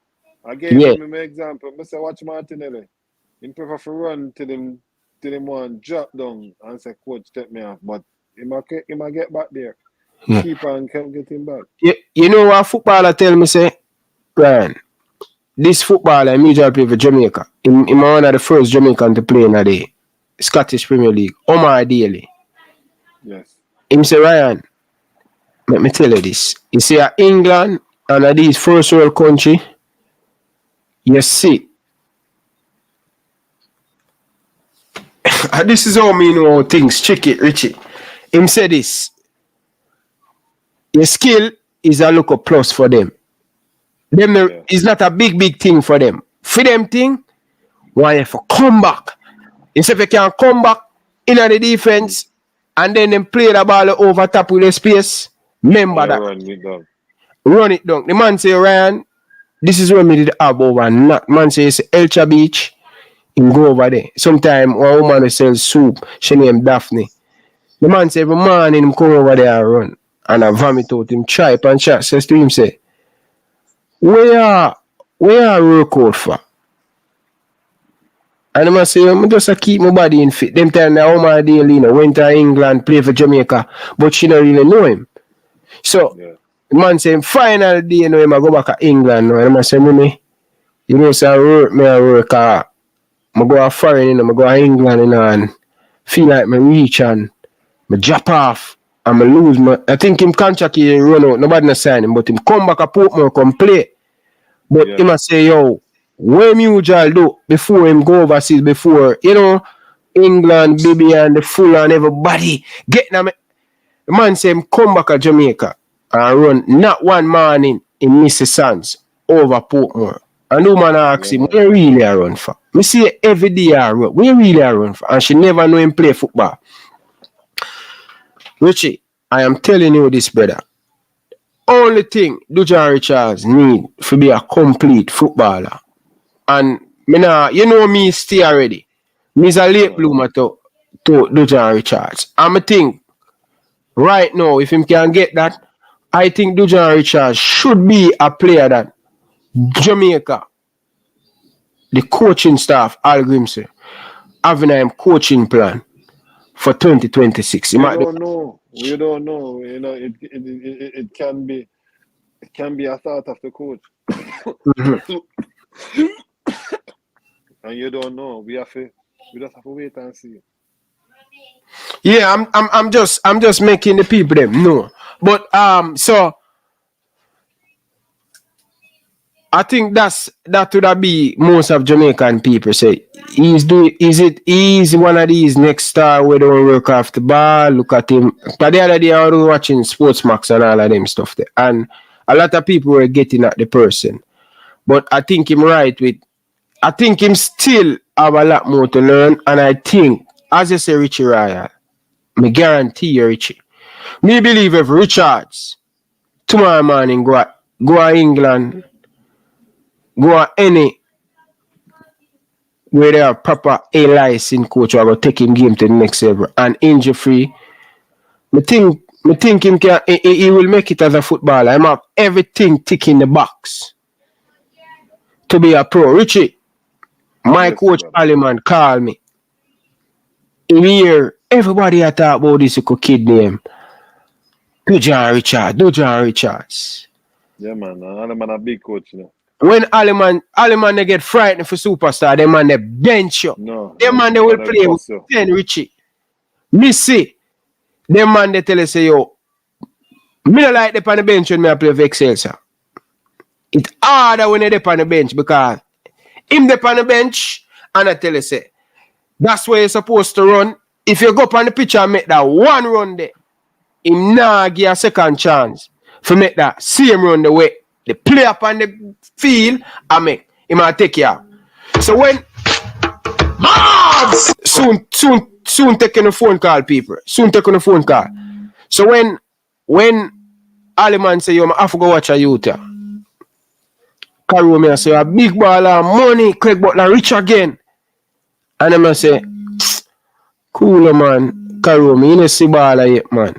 I gave him an example. I say, watch Martinelli. He prefer to run till him want drop down and say, coach, take me off. But he might get back there. Yeah. Keep on get him back. You know what footballer tell me, say, Ryan, this footballer I usually play for Jamaica. I'm one of the first Jamaican to play in the Scottish Premier League. Omar Daly. Yes. Him say, Ryan, let me tell you this. You see, England and these first world country, you see. This is how me know things, tricky, Richie. Him say this. Your skill is a look up plus for them. It's not a big thing for them. For them thing, why you have to come back. Instead if you can come back in the defense and then them play the ball over top with the space, remember that. Run it down. The man say, Ryan, this is where me did have over. Not man says Elcha Beach, and go over there. Sometime one woman will sell soup, she named Daphne. The man say every morning him come over there and run. And I vomit out him tripe and chat. Says to him, say, where are work out for? And I must say, I just keep my body in fit. Them time that Omar Daly went to England, play for Jamaica, but she don't really know him. So the man say, final day, you know, him I go back to England. And I must say, me, you know, say I work hard. I go to foreign, I go to England, and feel like I reach and I drop off. I'm a lose my. I think him contract he run out. Nobody not sign him, but him come back a Portmore come play. But him a say, yo, what you do before him go overseas, before England, baby, and the full and everybody get them. The man say him come back to Jamaica and run not one morning in Mrs. Sands over Portmore. And the man ask him, where really I run for? Me see every day I run. Where really I run for? And she never know him play football. Richie, I am telling you this, brother. Only thing Dujuan Richards need to be a complete footballer. And me stay already. Me's a late bloomer to Dujuan Richards. And I think right now, if him can get that, I think Dujuan Richards should be a player that Jamaica, the coaching staff, Al Grimsey, having a coaching plan for 2026. We don't know. It can be a thought of the coach. And you don't know. We just have to wait and see. Yeah, I'm just making the people them know. But so I think that would be most of Jamaican people say he's one of these next star where they don't work off the ball. Look at him. But the other day I was watching Sportsmax and all of them stuff there. And a lot of people were getting at the person. But I think him still have a lot more to learn. And I think, as you say, Richie Royal, me guarantee you, Richie. Me believe if Richards tomorrow morning go to England, go any where they have proper A licensed coach or go take him game to the next level and injury free. Me think him he will make it as a footballer. I have everything tick in the box to be a pro. Richie, my coach Aliman called me. In here, everybody I talk about this kid name. Dujuan Richards. Yeah, man. Aliman a big coach now. When Aliman they get frightened for superstar, them man they bench you. No. Them man they will play with 10 Richie. Me see, them man they tell us say, yo, me don't like them on the bench when I play with Excelsior. It's harder when they're on the bench because him they on the bench and I tell you say, that's where you're supposed to run. If you go up on the pitch and make that one run there, him nah give a second chance for make that same run the way the play up on the field and make him might take you out. So when soon taking a phone call, people. Soon taking a phone call. So when Aliman say yo, I have to go watch a youth. Carry me say a big baller, money, Craig Butler rich again. And I'm say, cool man, carry me, you know see baller yet, man.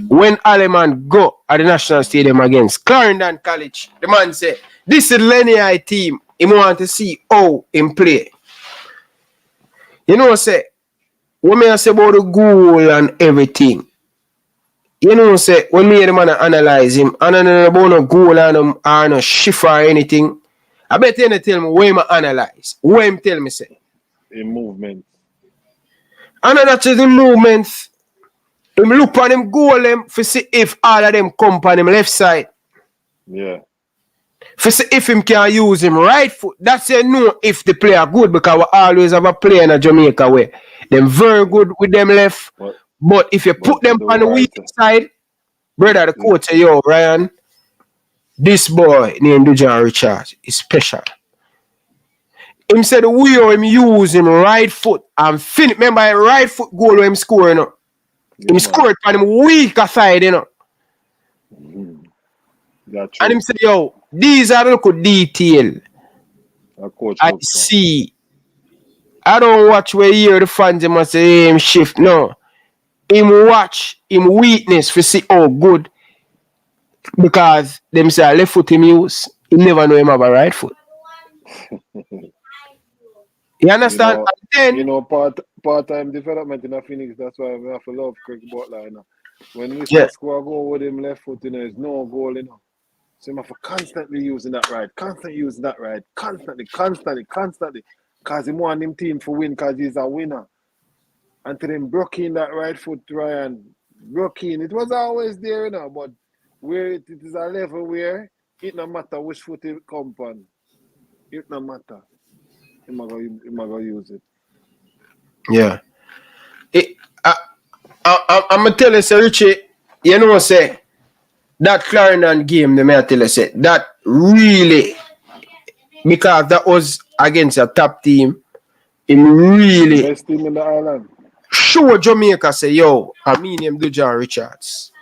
When Aliman go at the National Stadium against Clarendon College, the man say, this is Lenny team. He want to see how him play. You know, say, what me I say about the goal and everything. You know, say, when me and the man analyze him, and I don't know about no goal and no shift or anything, I bet you tell me where him analyze. Where him tell me, say. In movement. And that's the movement. Him look on him goal them for see if all of them come on him left side. Yeah. For see if him can use him right foot. That's you know if the player good because we always have a player in a Jamaica where them very good with them left. But if you put them on the weak side, brother, the coach say, yo, Ryan, this boy named Dujuan Richards is special. Him said the way him use him right foot and finish. Remember him right foot goal where him score, you know. Him scored on him weaker side, you know. And him said, yo, these are the local detail I see. I don't watch where you hear the fans them say hey, him shift. No. Him watch him weakness for see how good. Because them say left foot him use. He never know him have a right foot. You understand? Part-time development in a Phoenix, that's why we have to love Craig Butler, you know. When we score a goal with him left foot, you know, there's no goal, you know. So you have to constantly using that right, constantly. Because he want him team for win because he's a winner. Until him broke in that right foot, Ryan, Brooklyn, it was always there, but where it is a level where it no matter which foot it come on, it no matter. Him a go use it. Yeah. I'm gonna tell you, Sir Richie, you know, say that Clarendon game, I tell you, say that really, because that was against a top team, it really best team in the island. Show Jamaica say, yo, I mean him Dujuan Richards.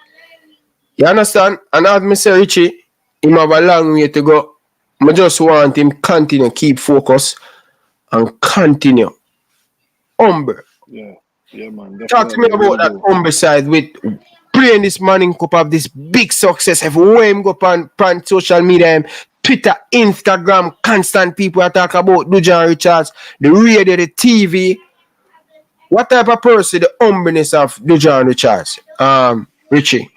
You understand? And as me say, Richie, him have a long way to go. I just want him continue, keep focus, and continue. Humble. Yeah, man. Talk to me about that humble side with playing this Manning Cup of this big success. Everywhere him go on social media, Twitter, Instagram, constant people are talk about Dujuan Richards, the radio, the TV. What type of person the humbleness of Dujuan Richards? Richie.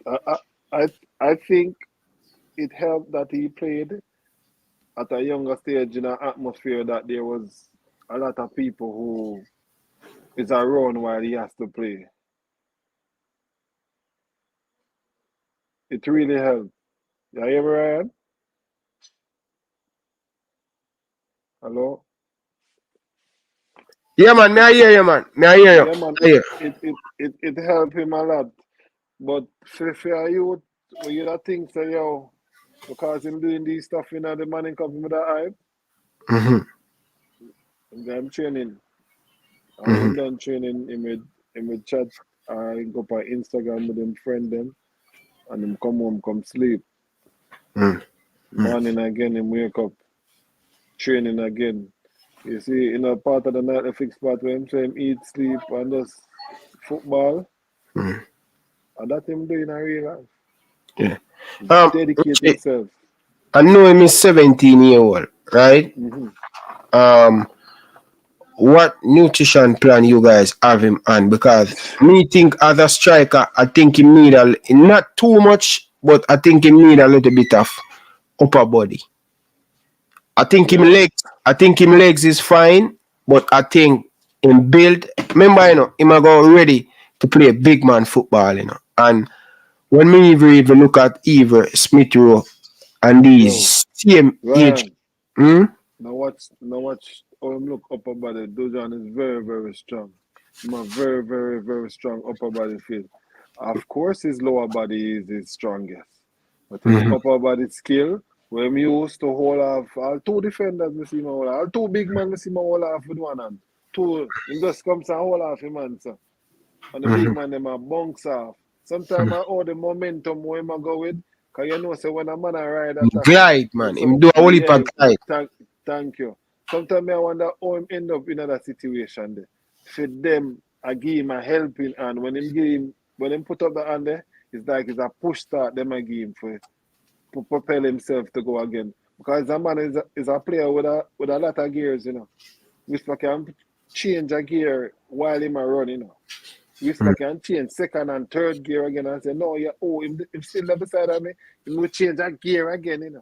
I think it helped that he played at a younger stage in an atmosphere that there was a lot of people who is around while he has to play. It really helped. You hear me, Ryan? Hello? Yeah, man, me I hear you, man. Me I hear you. Yeah, man. It helped him a lot. But for you, you don't think so, yo, because him doing these stuff in the Manning Cup with the hype. I'm training. I'm done training him with chat. I go by Instagram with him friend them and him come home, come sleep. Morning again, him wake up, training again. You see, in a part of the night, the fixed part where him say him eat, sleep, and just football. And that him doing in real life. Yeah. Dedicate himself. I know him is 17-year-old, right? What nutrition plan you guys have him on? Because me think as a striker, I think he need not too much, but I think he need a little bit of upper body. I think him legs is fine, but I think him build. Remember, him a go ready to play big man football, And when me even look at Smith Rowe and these same age. Now watch how him look upper body. Dujuan is very, very strong. Him a very, very, very strong upper body field. Of course his lower body is his strongest. But his upper body skill, when we used to hold off all two defenders, me see my hold off. All two big men, me see my hold off with one hand. Two, he just comes and hold off him hand, sir. And the big man, them a bounce off. Sometimes I owe the momentum where him a go with. Because you know, so when a man a ride attack, glide, man. Him do a whole heap of glide. Thank you. Sometimes I wonder how him end up in that situation there. For them, I give him a helping hand. When him put up the hand there, it's like it's a push start them I give him for propel himself to go again. Because the man is a player with a lot of gears, Which can change a gear while him a run, Which can change second and third gear again and say, no, him still there beside of me, he will change that gear again,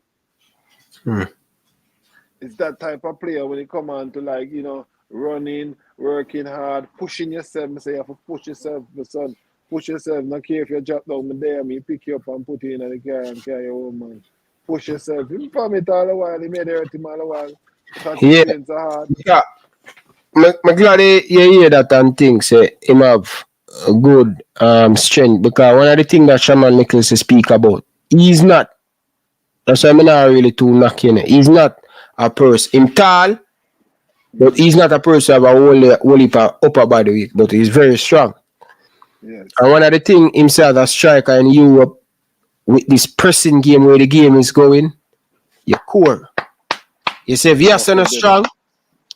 It's that type of player when you come on to running, working hard, pushing yourself. I say you have to push yourself, my son. Push yourself. Not care if you drop down there, me pick you up and put you in the car and carry you home, man. Push yourself. He perform it all the while. He made it hurt him all the while. Because so hard. Yeah. I'm glad you hear that and think say him have a good strength, because one of the things that Shaman Nichols speak about, he's not. That's why I'm not really too knocking it. He's not a person. Him tall, but he's not a person who have a whole heap of upper body weight, but he's very strong. Yes. And one of the things himself as striker in Europe with this pressing game where the game is going, you're core. You say if you're not strong,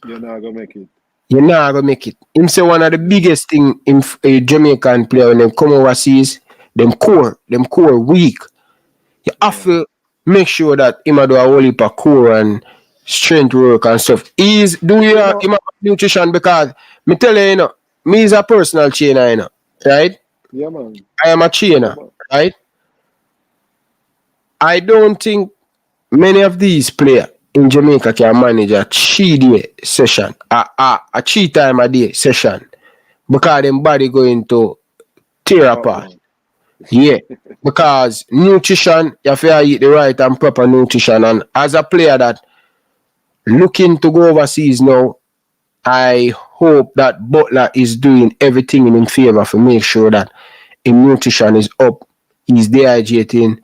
you're not gonna make it. You're not gonna make it. Him say one of the biggest thing in a Jamaican player when they come overseas, them core weak. You have to make sure that him do a whole heap of core and strength work and stuff. Him have nutrition, because me tell you, me is a personal trainer, right? Yeah, man. I am a trainer, right? I don't think many of these players in Jamaica can manage a 3-day session, a 3 times a day session, because them body going to tear apart. Yeah, because nutrition, you have to eat the right and proper nutrition. And as a player that looking to go overseas now, I hope that Butler is doing everything in his favor to make sure that his nutrition is up, he's dehydrating,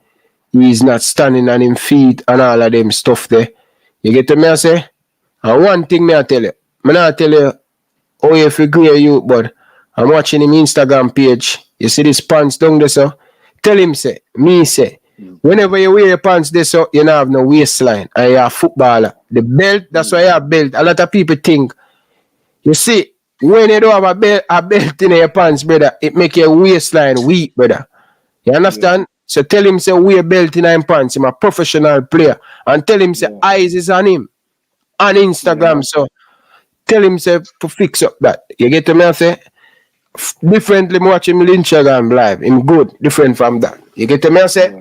he's not standing on his feet and all of them stuff there. You get to me I say? And one thing me I tell you, me not tell you how you figure you, but I'm watching him Instagram page. You see this pants down there, so tell him say, me say, whenever you wear your pants there, so you don't have no waistline and you're a footballer. The belt, that's why you have belt. A lot of people think, you see, when you don't have a belt in your pants, brother, it make your waistline weak, brother. You understand? Yeah. So tell him say wear belt in his pants. I'm a professional player. And tell him say eyes is on him. On Instagram. So tell him say to fix up that. You get to me I say? Differently watching me Instagram live. Him good. Different from that. You get to me I say?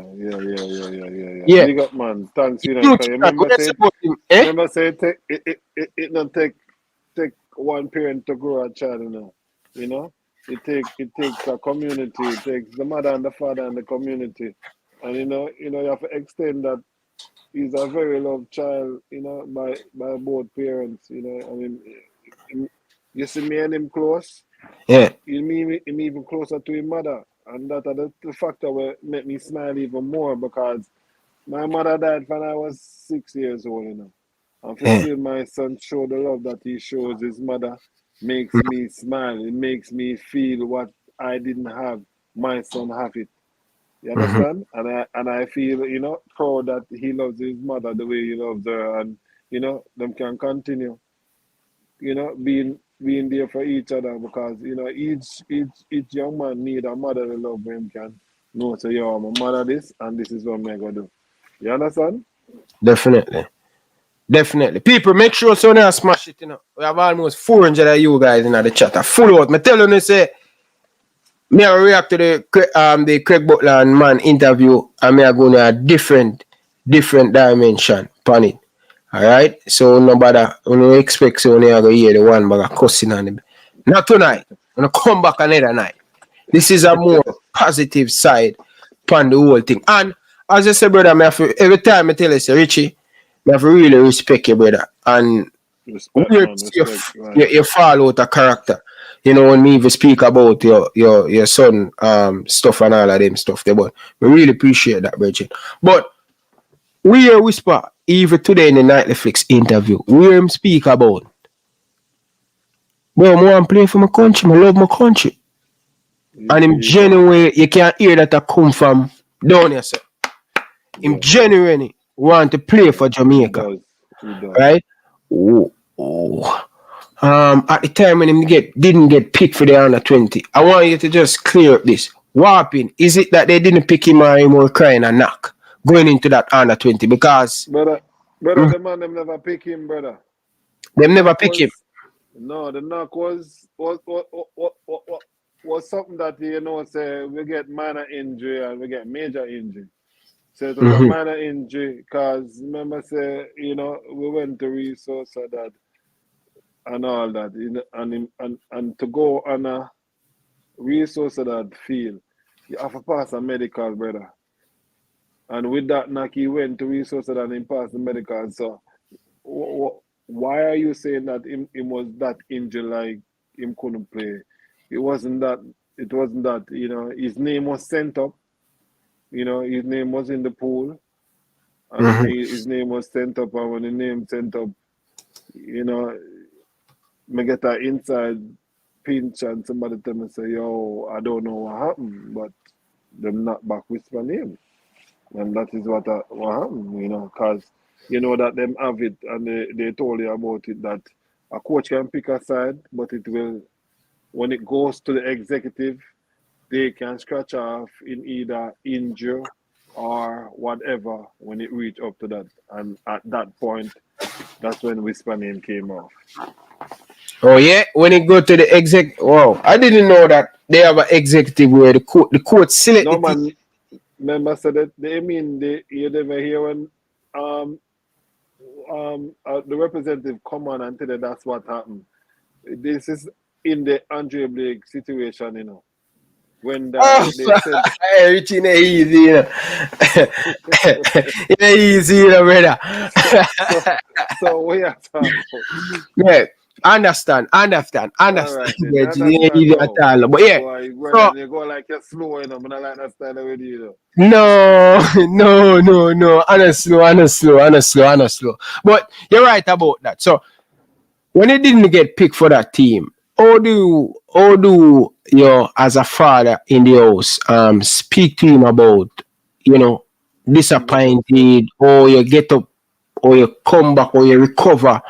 Yeah. Big up, man. Thanks, you know. Remember say it not take one parent to grow a child, you know. It takes a community. It takes the mother and the father and the community, and you know you have to extend that. He's a very loved child, you know, by both parents. You know, I mean, you see me and him close. Yeah. Him even closer to his mother, and that the factor will make me smile even more because my mother died when I was 6 years old, you know. And to see my son show the love that he shows his mother makes me smile. It makes me feel what I didn't have. My son have it. You understand? And I feel, you know, proud that he loves his mother the way he loves her, and you know, them can continue, you know, being there for each other because you know each young man need a mother to love him can know so yo, my mother this and this is what I'm gonna do. You understand? Definitely. People, make sure so now smash it, you know. We have almost 400 of you guys in the chat. Full out. Me tell you, say, me I react to the Craig Butler and man interview, and me I go in a different dimension upon it. Alright? So nobody don't expect so when you go hear the one bag of cussing on him. Not tonight. I'm gonna come back another night. This is a more positive side upon the whole thing. And as I said, brother, every time I tell you, say, Richie, I have to really respect you, brother. And you fall out of character. You know, when me even speak about your son stuff and all of them stuff there, but we really appreciate that, Bridget. But we hear whisper, even today in the Netflix interview, we hear him speak about, bro, I want to play for my country, I love my country. And him genuinely, you can't hear that I come from down here, sir. Him genuinely want to play for Jamaica. Right? At the time when him didn't get picked for the under 20, I want you to just clear up this. What happened? Is it that they didn't pick him or him was crying a knock going into that under 20? Because brother, the man them never pick him, brother. Them never pick him. No, the knock was something that you know say we get minor injury and we get major injury. So it was a minor injury because remember say, you know, we went to resource that and all that, you know, and to go on a resource that field, you have to pass a medical, brother. And with that knock, he went to resource and he passed the medical. So why are you saying that him was that injured like him couldn't play? It wasn't that, you know, his name was sent up. You know, his name was in the pool. And his name was sent up, and when the name sent up, you know, me get that inside pinch and somebody tell me say, yo, I don't know what happened, but them not back whisper name. And that is what happened, you know, because you know that them have it and they told you about it that a coach can pick a side, but it will, when it goes to the executive, they can scratch off in either injury or whatever when it reach up to that. And at that point, that's when whisper name came off. Oh yeah, when it go to the exec, wow, I didn't know that they have an executive where the court select. No man, remember said that you never hear when the representative come on and tell you that's what happened. This is in the Andre Blake situation, you know. when Oh, they said hey, Richie, it ain't easy, you know. It ain't easy, you know, brother. so we are talking about. Yeah, understand, All right, then. Yeah, I it ain't understand easy at now. all. But yeah, Boy, so you go like you're slow, you know. I like that style of you know. no. Honestly. But you're right about that. So when he didn't get picked for that team, how do you as a father in the house speak to him about, you know, disappointed, or you get up, or you come back, or you recover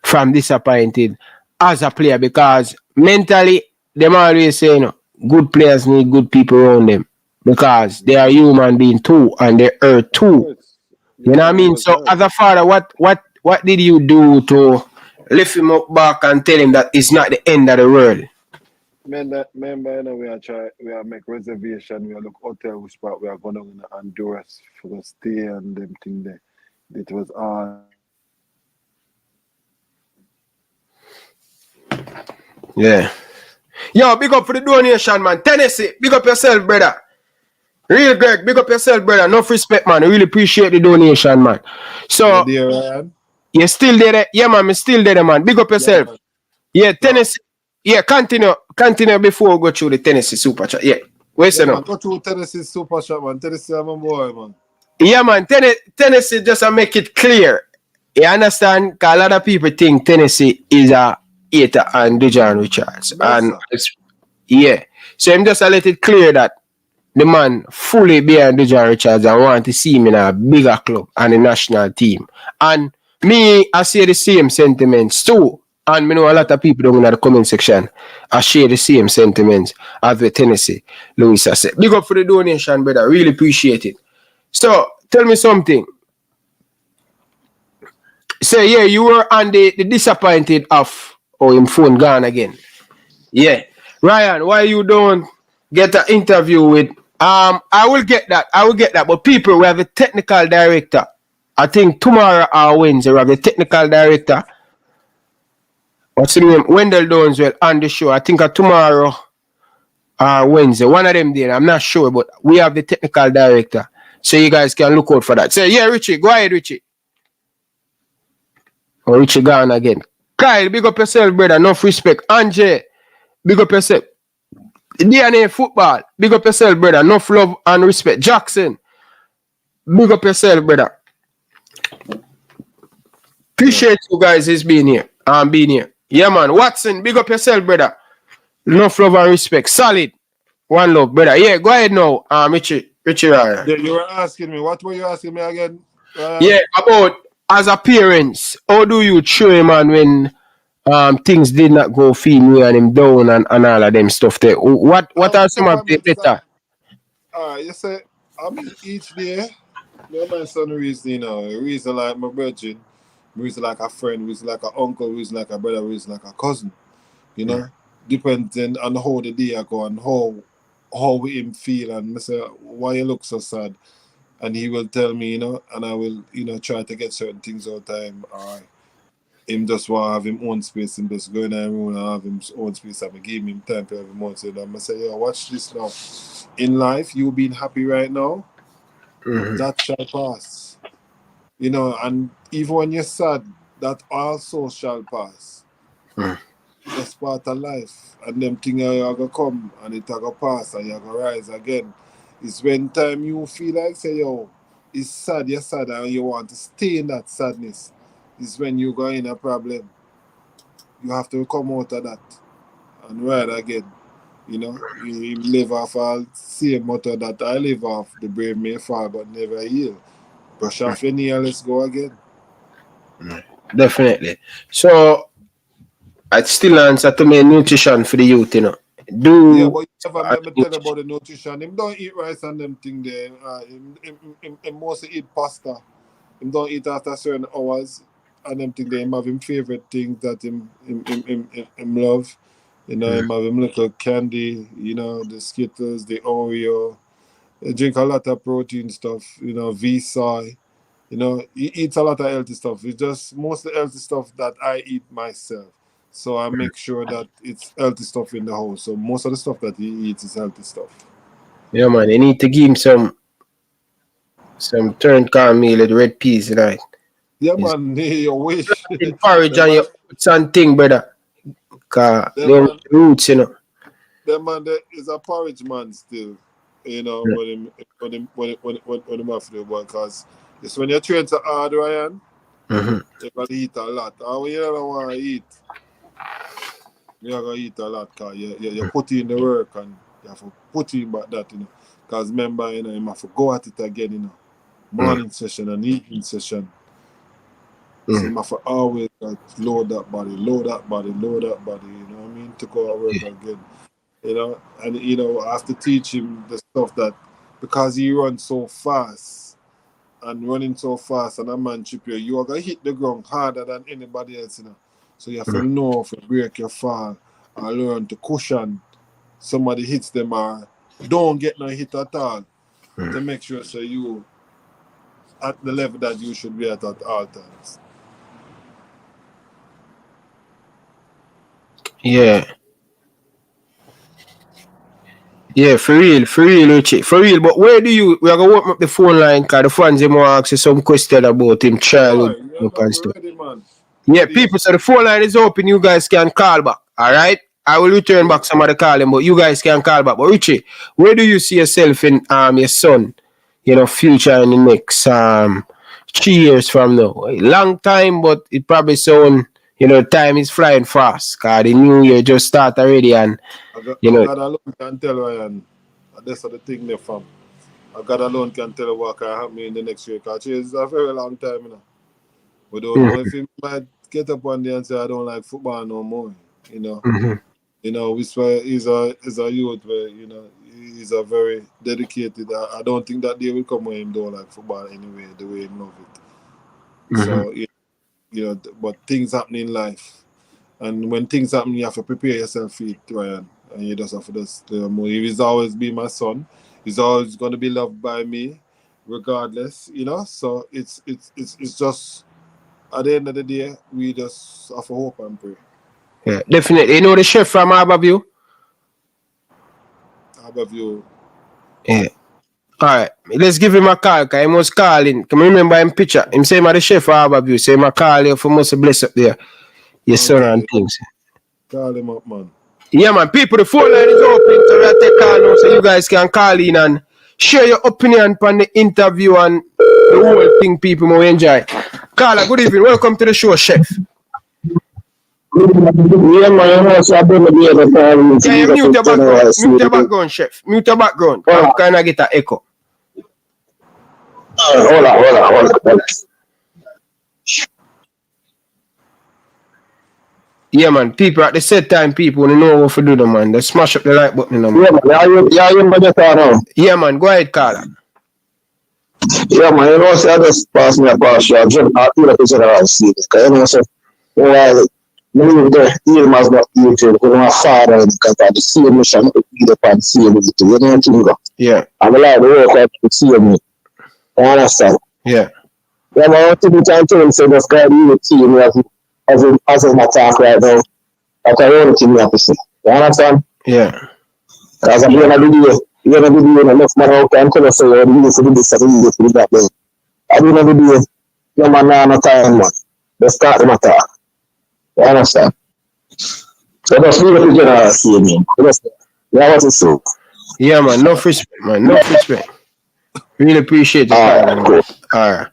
from disappointed as a player? Because mentally them always say, you know, good players need good people around them, because they are human being too and they hurt Of too. course. You Yeah, know what I man, he mean? was So hurt. as a father, what did you do to lift him up back and tell him that it's not the end of the world? Remember, you know, we are make reservation, we are look hotel which part we are going to Honduras for the stay and them thing there. It was all Yeah. Yo, big up for the donation, man. Tennessee, big up yourself, brother. Real Greg, big up yourself, brother. Enough respect, man. I really appreciate the donation, man. yeah, So, dear Ryan. you're still there? Yeah, man, I'm still there, man. Big up Yeah, yourself. man. Yeah, So, Tennessee. Yeah, continue before we go through the Tennessee super chat. Yeah. Where's yeah, it now? man, go to Tennessee Super Shop, man. Tennessee, I'm a boy, man. Yeah, man. Tennessee, just to make it clear. You understand? Because a lot of people think Tennessee is a hater and Dujuan Richards. And Massa. yeah. So I'm just to let it clear that the man fully behind Dujuan Richards and want to see him in a bigger club and a national team. And me, I see the same sentiments too. And I know a lot of people down in the comment section, I share the same sentiments as the Tennessee. Louis said. Big up for the donation, brother. Really appreciate it. So tell me something. Say, yeah, you were on the disappointed of him phone gone again. Yeah. Ryan, why you don't get an interview with I will get that. But people, we have a technical director. I think tomorrow or Wednesday we have a technical director. What's his name? Wendell Downswell on the show. I think tomorrow or Wednesday. One of them there. I'm not sure, but we have the technical director. So you guys can look out for that. Say, yeah, Richie, go ahead, Richie. Oh, Richie gone again. Kyle, big up yourself, brother. Enough respect. Andre, big up yourself. DNA football, big up yourself, brother. Enough love and respect. Jackson, big up yourself, brother. Appreciate you guys is being here. Being here. Yeah, man. Watson, big up yourself, brother. Enough love and respect. Solid. One love, brother. Yeah, go ahead now. Richie Ryan. Yeah, you were asking me. What were you asking me again? Yeah, about as a parents, how do you train, man, when things did not go feed me and him down and all of them stuff there? What are some of the better? You say, I mean, each day, my son reason, you know, reason like my brother, reason like a friend, reason like an uncle, reason like a brother, reason like a cousin, you know, depending on how the day I go and how him feel, and I say, why you look so sad? And he will tell me, you know, and I will, you know, try to get certain things all the time. Or him just want to have him own space and just go in the room and have him own space and give him time to every month. So I'm say, yo, watch this now. In life, you being happy right now, that shall pass. You know, and even when you're sad, that also shall pass. That's part of life. And them things are going to come and it are going to pass and you're going to rise again. It's when time you feel like, say, yo, it's sad, you're sad and you want to stay in that sadness. It's when you go in a problem. You have to come out of that and ride again. You know, you live off all same motto that I live off. The brave may fall but never heal. Brush off your knee and let's go again. Definitely. So I still answer to me nutrition for the youth, you know. Yeah, but you never let me tell about the nutrition. Him don't eat rice and them thing there. Him mostly eat pasta. Him don't eat after certain hours and them thing there. Him have him favorite things that him love. You know, him have him little candy, you know, the Skittles, the Oreo. He drink a lot of protein stuff, you know, V-soy. You know, he eats a lot of healthy stuff. It's just mostly healthy stuff that I eat myself. So I make sure that it's healthy stuff in the house. So most of the stuff that he eats is healthy stuff. Yeah, man. You need to give him some turned cornmeal with red peas, right? Yeah, man. You wish. In porridge and you put something, brother. Cause they're roots, you know. That man, there is a porridge man still. You know, when him have to do it, because it's when you train to hard, Ryan, you gotta eat a lot. And when you don't want to eat, you gotta eat a lot, because you put in the work and you have to put in back that, you know. Because remember, you know, you have to go at it again, you know. Morning session and evening session. So you have to always load that body, you know what I mean, to go at work again. You know, and you know, I have to teach him the stuff that, because he runs so fast and running so fast and a man chip you are gonna hit the ground harder than anybody else, you know. So you have to know if you break your fall or learn to cushion somebody hits them or don't get no hit at all, to make sure so you at the level that you should be at all times. Yeah. Yeah, for real, Richie. For real, but where do you, we are going to open up the phone line, because the fans they want to ask you some question about him childhood and stuff. Yeah, people, so the phone line is open, you guys can call back, alright? I will return back some of the calling, but you guys can call back. But Richie, where do you see yourself in your son, you know, future in the next 3 years from now? A long time, but it probably sound, you know, time is flying fast, because the new year just start already, and you know, God alone can tell Ryan. That's the thing there, fam. God alone can tell what can happen in the next year, because it's a very long time, you know. We don't know if he might get up one day and say, I don't like football no more, you know. You know, he's a youth where, you know, he's a very dedicated. I don't think that day will come when him don't like football anyway, the way he love it. So, you know, but things happen in life. And when things happen, you have to prepare yourself for it, Ryan. And you just have to just he's always been my son. He's always going to be loved by me, regardless, you know. So it's just, at the end of the day, we just have to hope and pray. Yeah, definitely. You know the chef from Harborview? Harborview. Yeah. Alright, let's give him a call, because he must call in. Can you remember him picture? Him say him the chef of Harborview, so he must call you for must bless up there. Your son and things. Call him up, man. Yeah, man. People, the phone line is open, so we'll take call now, so you guys can call in and share your opinion on the interview and the whole thing people will enjoy. Carla, good evening. Welcome to the show, chef. Yeah, man, Yeah, mute your background. Mute your background, chef. Mute your background. I'm kind of get an echo. Hold on. Yeah, man. People at the set time, people want to know what to do, them, man. They smash up the like button, man. Yeah, man. Go ahead, Carla. Yeah, man, you know, say I just pass me a pass. I feel like it's general season. Because you know, say, well, maybe the deal must not be to my father because of the same mission to be the pan same with you. You know what I mean? Yeah. I'm allowed to work out to see me. You understand? Yeah. Yeah, man, I want to be trying to say this guy you see me as my talk right now. That's the only thing you have to say. You understand? Yeah. Because I'm going to be doing enough money out there. I'm going to say, you need to do this and you need to do that. I'm going to be doing no man, no time, man. Let's start the matter. You understand? So just leave it to general see me. Yeah, what is so? Yeah, man. No respect, man. No respect. Really appreciate it. Alright.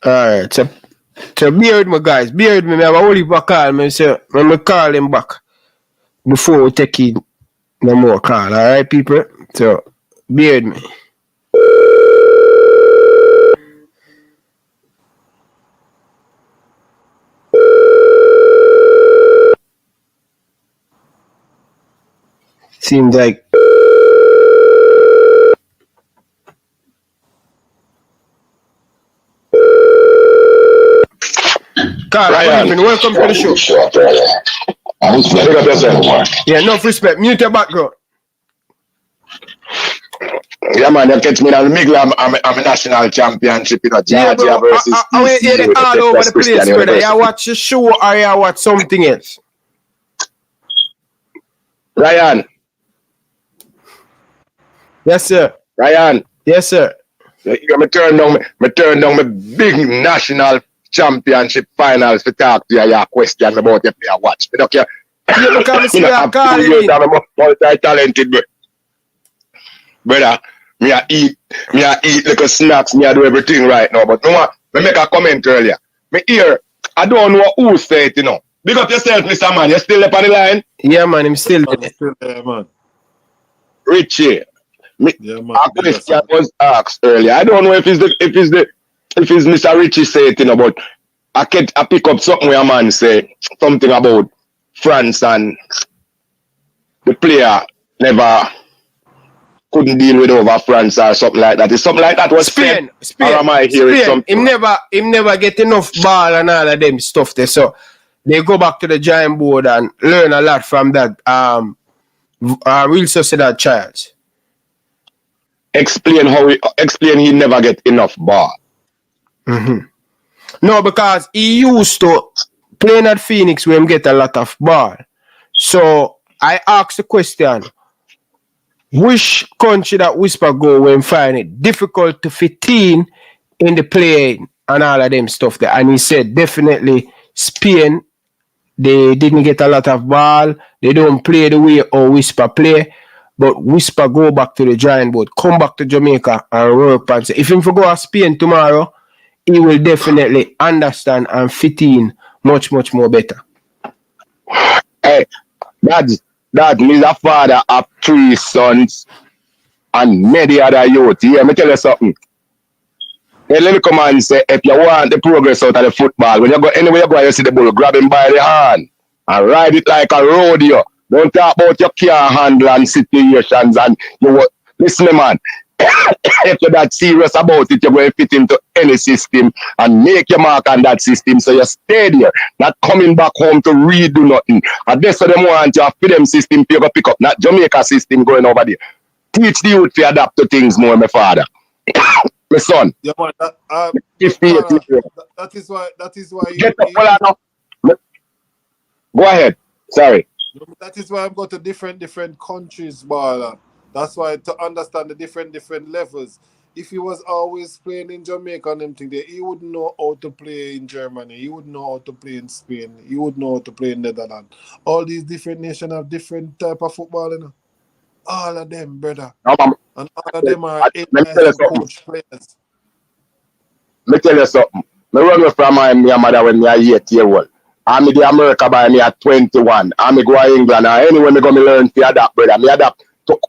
Alright. So bear with me, guys. Bear with me. I have a whole heap of call. When I call him back before we take in no more call. Alright, people? So bear with me. Seems like Carl, good evening. Welcome to the show. Yeah, no respect. Mute your background. Yeah, man, you catch me in the middle. I'm a national championship, you know, Georgia versus I hear it all over the place, brother. You watch the show or you watch something else? Ryan. Yes, sir. Ryan. Yes, sir. Me turn down my big national championship finals to talk to you your question about your player watch. Me don't care. You look at me, see I'm calling. I'm multi-talented, brother. Me a eat little snacks, me a do everything right now. But no, me make a comment earlier. Me hear, I don't know who say it, you know. Big up yourself, Mr. Man. You still up on the line? Yeah, man, I'm still there. Yeah, man. Richie. Yeah, man. A question was asked earlier. I don't know if it's Mr. Richie say it, you know, but I pick up something where a man say something about France and the player never couldn't deal with over France or something like that. Is something like that was Spain. Or am I hearing something? Him never get enough ball and all of them stuff there. So they go back to the giant board and learn a lot from that Real Sociedad Charles. Explain he never get enough ball. Mm-hmm. No, because he used to playing at Phoenix where him get a lot of ball. So I asked the question, which country that Whisper go when find it difficult to fit in the play and all of them stuff there? And he said definitely Spain. They didn't get a lot of ball. They don't play the way or Whisper play. But Whisper go back to the giant board, come back to Jamaica and work and say, if him for go to Spain tomorrow, he will definitely understand and fit in much, much more better. Hey, Dad, me's a father of 3 sons and many other youth. Yeah, me tell you something. Hey, let me come and say, if you want the progress out of the football, when you go anywhere you go, you see the ball, grab him by the hand and ride it like a rodeo. Don't talk about your car handle and situations and you listen, man. If you're that serious about it, you're going to fit into any system and make your mark on that system. So you stay there, not coming back home to redo nothing. And that's what they want you to fit them system to pick up, not Jamaica system going over there. Teach the youth to adapt to things more, my father. My son. Yeah, man. That is why you get up. Go ahead. Sorry. That is why I've got to different countries, Bala. That's why to understand the different levels. If he was always playing in Jamaica and them thing there, he would know how to play in Germany. He would know how to play in Spain. He would know how to play in Netherlands. All these different nations have different type of football, you know. All of them, brother. And all of them are coach players. Let me tell you something. I run from my mother when I was 8 years old. I'm in America by me at 21. I'm go to England. And anyway, I go learn to adapt, brother. I adapt to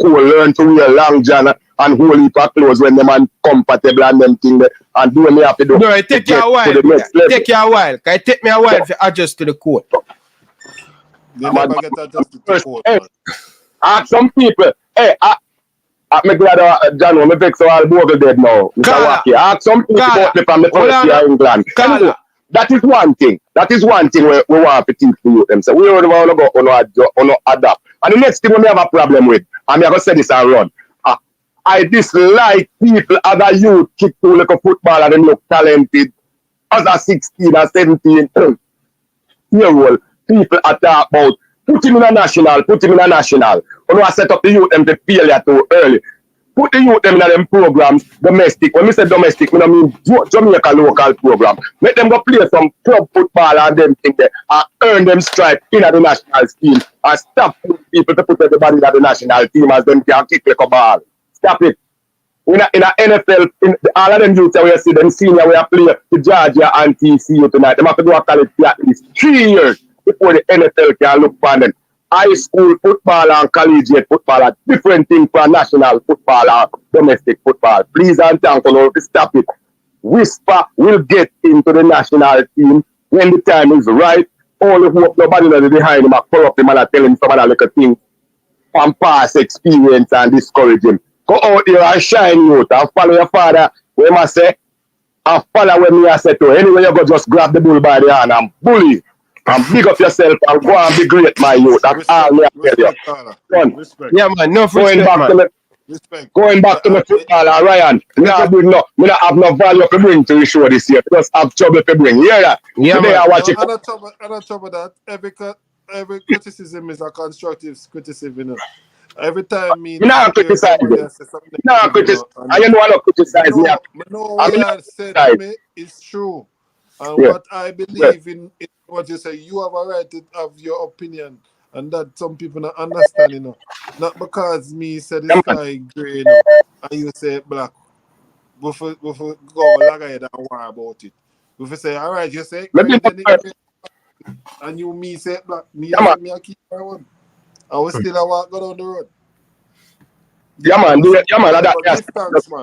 cool, learn to wear long john and whole heap of clothes when them are comfortable and them thing and do what me have to do. No, it take you a while. It take you a while. It take me a while to adjust to the code. You never get adjusted to the code. Hey, ask some people. Hey, I'm glad John, I'm vex all Bogle dead now. Ask some people about me from the first year in England. That is one thing. That is one thing we want to teach to them. So we don't want to go on adapt. And the next thing we have a problem with, and I'm going to say this and run. I dislike people, other youth kick to like a football and they look talented. As a 16 or 17 year old, people are talking about put him in a national. When I set up the youth them to failure too early. Put the youth them in them programs, domestic. When I say domestic, I mean Jamaica local program. Let them go play some club football and them thing there and earn them stripe in the national team and stop people to put everybody in the national team as them can kick like a ball. Stop it. In a NFL, all of them youths that we see them senior we are play to Georgia and TCU tonight. They have to go to college for at least 3 years before the NFL can look for them. High school football and collegiate football are different things for national football or domestic football. Please and thank you to stop it. Whisper will get into the national team when the time is right. Only hope nobody that is behind him and pull up him and tell him some of that little things from past experience and discourage him. Go out there and shine out and follow your father. Where I say, and follow when me I say to. Anyway, you go just grab the bull by the hand and bully. And big up yourself and go and be great, my youth. That's all me I tell you. Yeah, man. No respect, man. Respect. Going back to the football, Ryan, me not have no value to bring to the show this year. Just have trouble to bring. You hear that? Yeah, today man. I watch it. I don't trouble that. Every criticism is a constructive criticism, you know. Every time me not criticize you. Not criticize. I don't want to criticize me. No, what you said to me is true. And what I believe in what you say, you have a right to have your opinion. And that some people not understand, you know. Not because me say the sky grey, you know, and you say black. We go like ahead and worry about it. We say, all right, you say grey, then it, and you me say black. Me I keep my one. I will still walk go down the road. Yeah, man.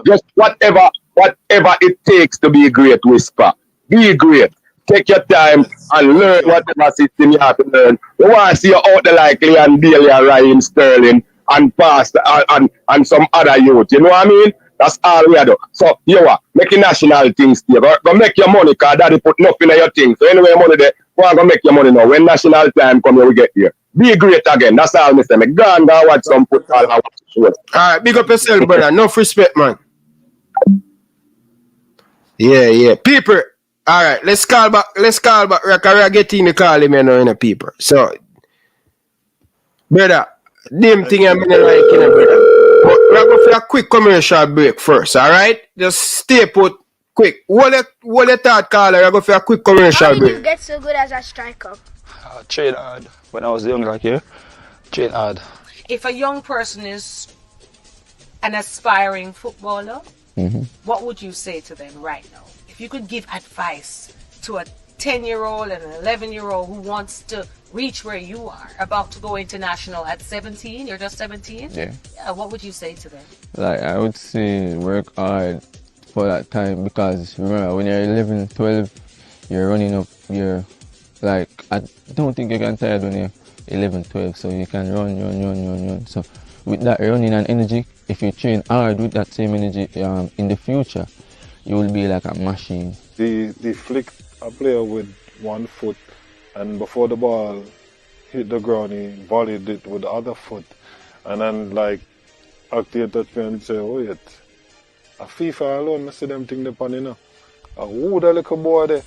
Just whatever it takes to be a great whisper. Be great. Take your time and learn whatever system you have to learn. You want to see you out there like Leon Bailey and Ryan Sterling and Pastor and some other youth. You know what I mean? That's all we do. So, you what? Make your national things stay. Go make your money because daddy put nothing in your thing. So anyway, money there, go and go make your money now. When national time come here, we get here. Be great again. That's all, Mr. Me. Go and watch some football and watch the show. Alright, big up yourself, brother. Enough respect, man. Yeah. People. Alright, let's call back. We're getting the call him now in the people. So, brother, them thing I'm gonna like, you know, brother. But we're going for a quick commercial break first, alright? Just stay put quick. What the third caller? We're going for a quick commercial break. How did you get so good as a striker? Train hard. When I was young like you, train hard. If a young person is an aspiring footballer, what would you say to them right now? If you could give advice to a 10-year-old and an 11-year-old who wants to reach where you are, about to go international at 17, you're just 17? Yeah, what would you say to them? Like, I would say work hard for that time because remember, when you're 11, 12, you're running up, like, I don't think you can tired when you're 11, 12, so you can run. So with that running and energy, if you train hard with that same energy in the future, you will be like a machine. They flick a player with one foot, and before the ball hit the ground, he volleyed it with the other foot. And then, like, active touch me and say, oh, wait, a FIFA alone, I see them thing upon, you know. Who the little boy there?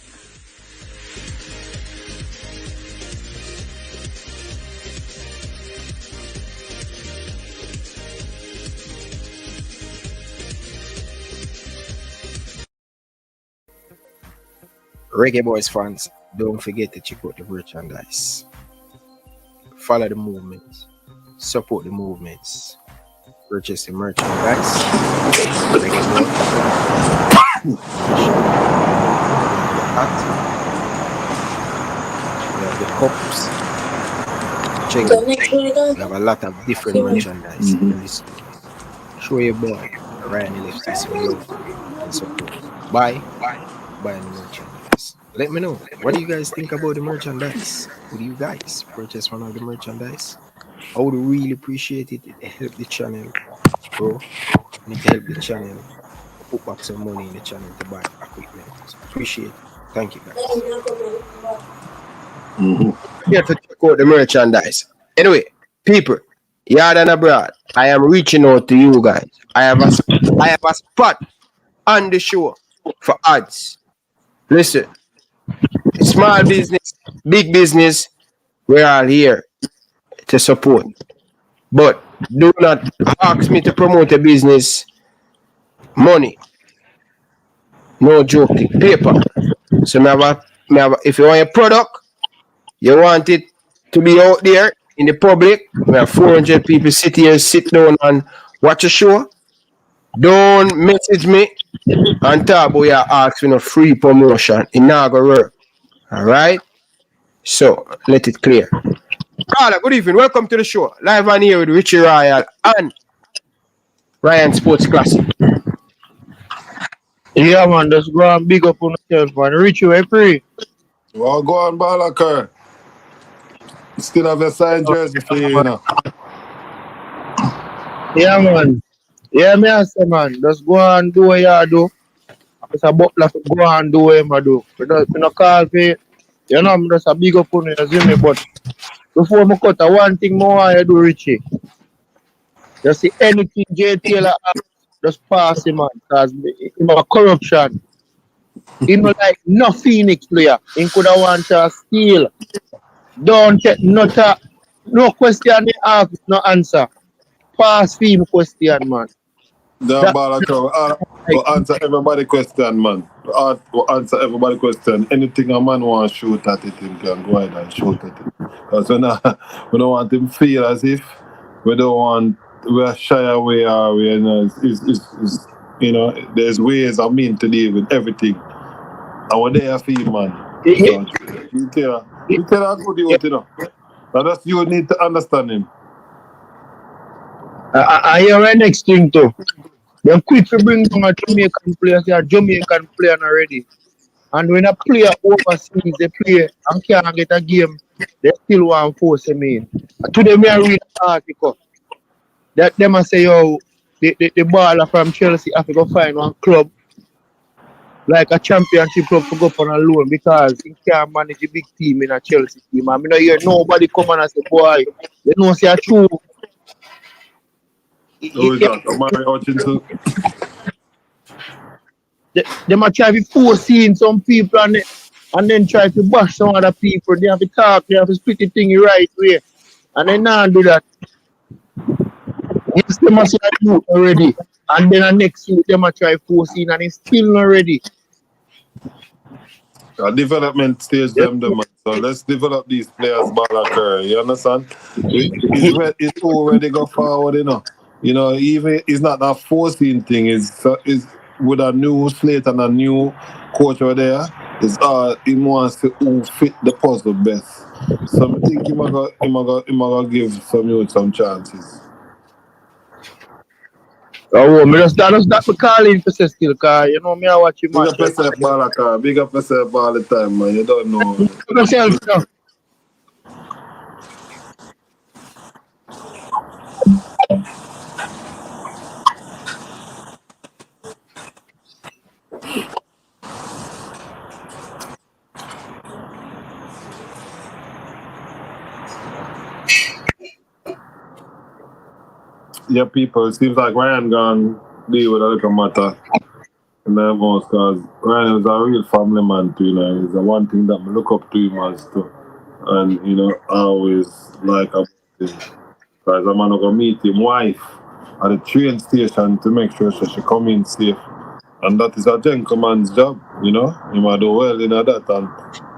Reggae Boyz fans, don't forget to check out the merchandise. Follow the movements. Support the movements. Purchase the merchandise. Reggae Boyz. We have the cups. Check it. We have a lot of different merchandise. Show your boy Ryan LFC some love and support. Buy the merchandise. Let me know. What do you guys think about the merchandise? Would you guys purchase one of the merchandise? I would really appreciate it. It help the channel grow. And it help the channel put back some money in the channel to buy equipment. So appreciate it. Thank you guys. Here to check out the merchandise. Anyway, people, yard and abroad, I am reaching out to you guys. I have a spot on the show for ads. Listen. Small business, big business, we're all here to support. But do not ask me to promote a business. Money. No joking. Paper. So if you want a product, you want it to be out there in the public, we have 400 people sit down and watch a show. Don't message me and talk about your ask for no free promotion. It not gonna work. Alright? So let it clear. Carla, good evening. Welcome to the show. Live on here with Richie Royal and Ryan Sports Classic. Yeah, man, just go and big up on yourself, man. Richie, we're free. Well, go on, Balakar. Still have a signed jersey for you, you know. Yeah, man. Yeah, me I say, man, just go and do what you do. It's a Butler to go and do what you do. Because you know, call me, you know, I'm just a big up on you, see me, but before I cut, one thing more I do, Richie. Just see anything J Taylor have, just pass him on. Because him have a corruption. He no like no Phoenix player. He could have want to steal. Don't take no question they ask, no answer. Pass him question, man. The ball will answer everybody question, man. Will answer everybody question. Anything a man want to shoot at it, he can go ahead and shoot at it. Because we don't want him feel as if we're shy away or we, you know, there's ways I mean to deal with everything. And we're there for you, man. You tell a good youth, you know. And that's you need to understand him. I hear my next thing too. They're quick to bring down a Jamaican player, say a Jamaican player already. And when a player overseas they play and can't get a game, they still want to force him in. Today me I read an article that them a say, yo, the baller from Chelsea have to go find one club like a championship club to go on a loan because he can't manage a big team in a Chelsea team. I mean, I hear nobody come and say, boy, they know say a true. Who is that? Amari Hutchinson? They might try to force in some people and then try to bash some other people. They have to talk, they have to split the thing the right way. And they not do that. Yes, they must say youth already. And then the next youth, they might try to force in and it's still not ready. Development stage them, man. So let's develop these players back. You understand? It's already go forward, you know. You know, even it's not a forcing thing. It's with a new slate and a new coach over there. It's he wants to who fit the puzzle best. So I think he might give some youth some chances. Oh, me just start to call in for say still, because you know me I watch you match. Big up yourself, Balaka. Big up yourself all the time, man. You don't know. Big up yourself, sir. Yeah, people, it seems like Ryan gone deal with a little matter. And then most because Ryan is a real family man too, you know. It's the one thing that I look up to him as too. And, you know, I always like about him. Because I'm gonna meet his wife at the train station to make sure she come in safe. And that is a gentleman's job, you know. He might do well in that. And,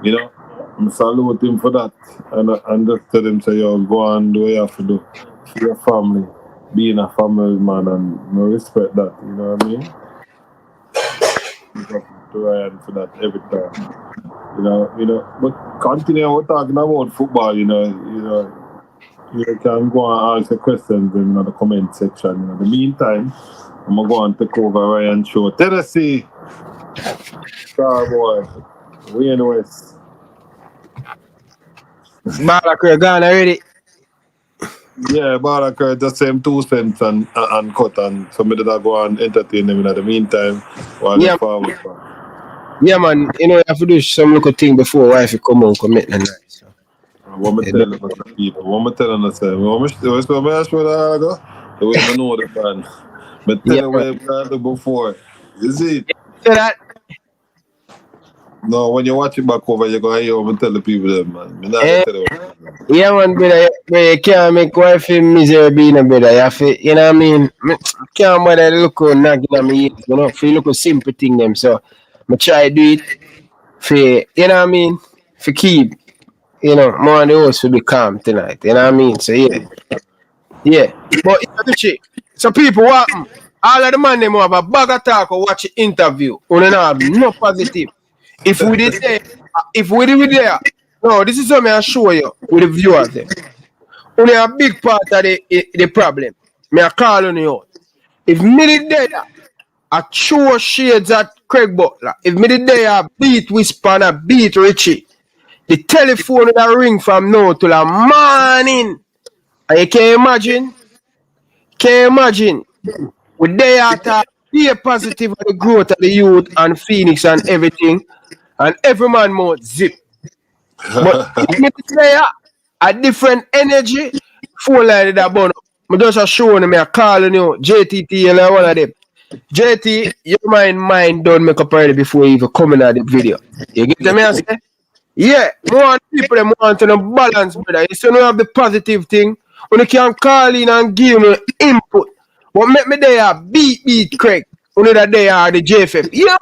you know, I salute him for that. And just tell him, say, yo, go and do what you have to do for your family. Being a family man and no respect that, you know what I mean? To Ryan for that every time. You know, but continue talking about football, you can go and ask the questions in the comment section. In the meantime, I'm gonna go and take over Ryan show. Tennessee, Starboy, Wayne West. Butler gone already. Yeah, Butler just same 2 cents and cut, and somebody that go and entertain them in the meantime while they forward. Yeah, man, you know, you have to do some little thing before wife come on commit and that. So. What I tell the people, what I tell them, say, what I show that the way I know the man. But tell them what I do before. You see? So that. No, when you watch it back over, you're going to hear what I tell the people them, man. Yeah, man, brother, you can't make wife feel miserable, brother. You have to, you know what I mean? Can't bother look knocking on me, you know, for look simple thing them. So I try to do it for, you know what I mean? For keep, you know, more on the house to be calm tonight. You know what I mean? So yeah. Yeah. But so people what all of the man them have a bag of talk or watch the interview. We don't have no positive. If we did there, no, this is something I show you with the viewers there. Only a big part of the problem. Me I call on you out. If me did there, I show shades at Craig Butler. If me did there, I beat Whisper and I beat Richie. The telephone that ring from now till the morning. And you can imagine, with they are be positive of the growth of the youth and Phoenix and everything, and every man mouth zip. But if me say a different energy, full like that burn up. I just showing me a calling you, JTTL, one of them. JT, your mind don't make up already before you even come in at the video. You get me? I say? Yeah, more people them want to know balance, brother. You still don't have the positive thing. When you can call in and give me input. What make me there beat Craig. When you there are the JFF. Yeah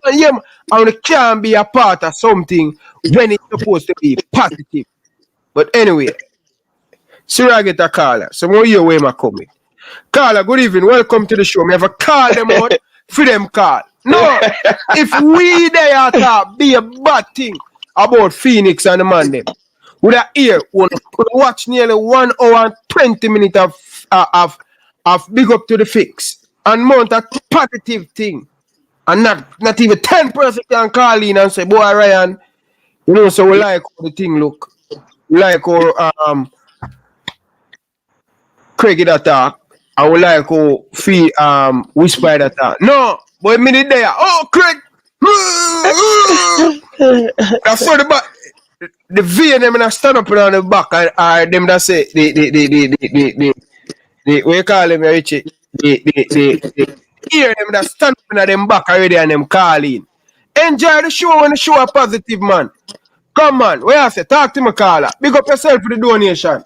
man. And you can be a part of something when it's supposed to be positive. But anyway, see I get a caller. So more your way my coming. Caller, good evening. Welcome to the show. Me have a call them out for them call. No, if we there talk be a bad thing about Phoenix and the man them. Would I hear would watch nearly 1 hour and 20 minutes of big up to the fix and mount a positive thing. And not even 10% can call in and say, boy Ryan, you know, so we like how the thing look. We like how Craig that talk. I would like how Whisper that talk. No, but minute there. Oh Craig. That's for the back. The V and them and stand up on the back and them that say the what you call them, Richie? The hear them that stand up on them back already and them calling. Enjoy the show when the show a positive, man. Come on, what you say? Talk to me, caller. Big up yourself for the donation.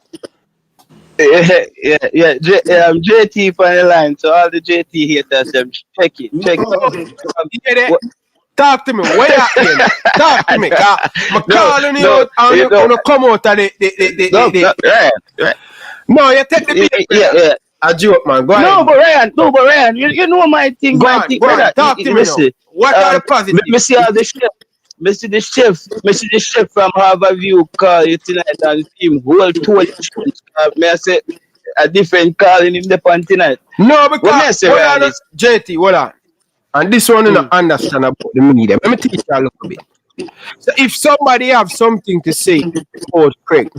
Yeah. JT for the line, so all the JT haters them check it. Talk to me. Where you in? Talk to me. I'm calling you out and you come out of the right. No, you take the beat. Yeah. A joke, man. Go ahead. No, but Ryan, you know my thing. Go on. Talk to me now. What are the positives? Me see all the chef. Me see the chef from Harborview call you tonight and the team whole tour. Me I say a different calling him the pan tonight. No, because JT, hold on. And this one you don't understand about the media. Let me teach you a little bit. So if somebody have something to say about Craig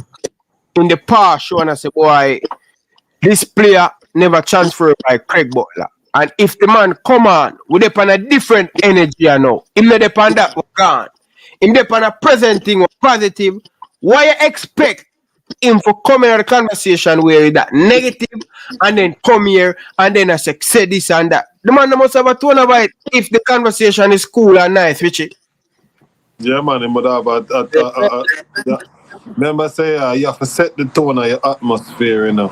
in the past, you wanna say, boy, this player never transferred by Craig Butler. And if the man come on with a different energy now, him not depend that gone. Him depend a present thing or positive, why you expect him for come in the conversation where that negative and then come here and then I say this and that. The man must have a tone about it if the conversation is cool and nice, Richie. Yeah, man, remember say you have to set the tone of your atmosphere, you know.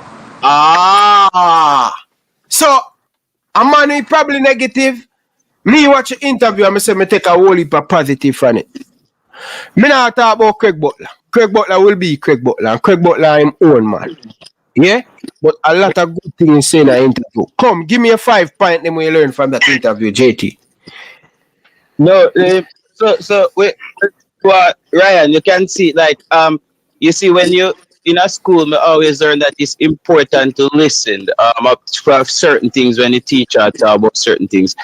So a man is probably negative. Me watch the interview and I say me take a whole heap of positive from it. Me not talk about Craig Butler. Craig Butler will be Craig Butler and Craig Butler him own man. Yeah? But a lot of good things say in the interview. Come, give me a 5 point them we learn from that interview, JT. No, so wait, Ryan, you can see like you see when you in a school, I always learn that it's important to listen for certain things when the teacher talk about certain things.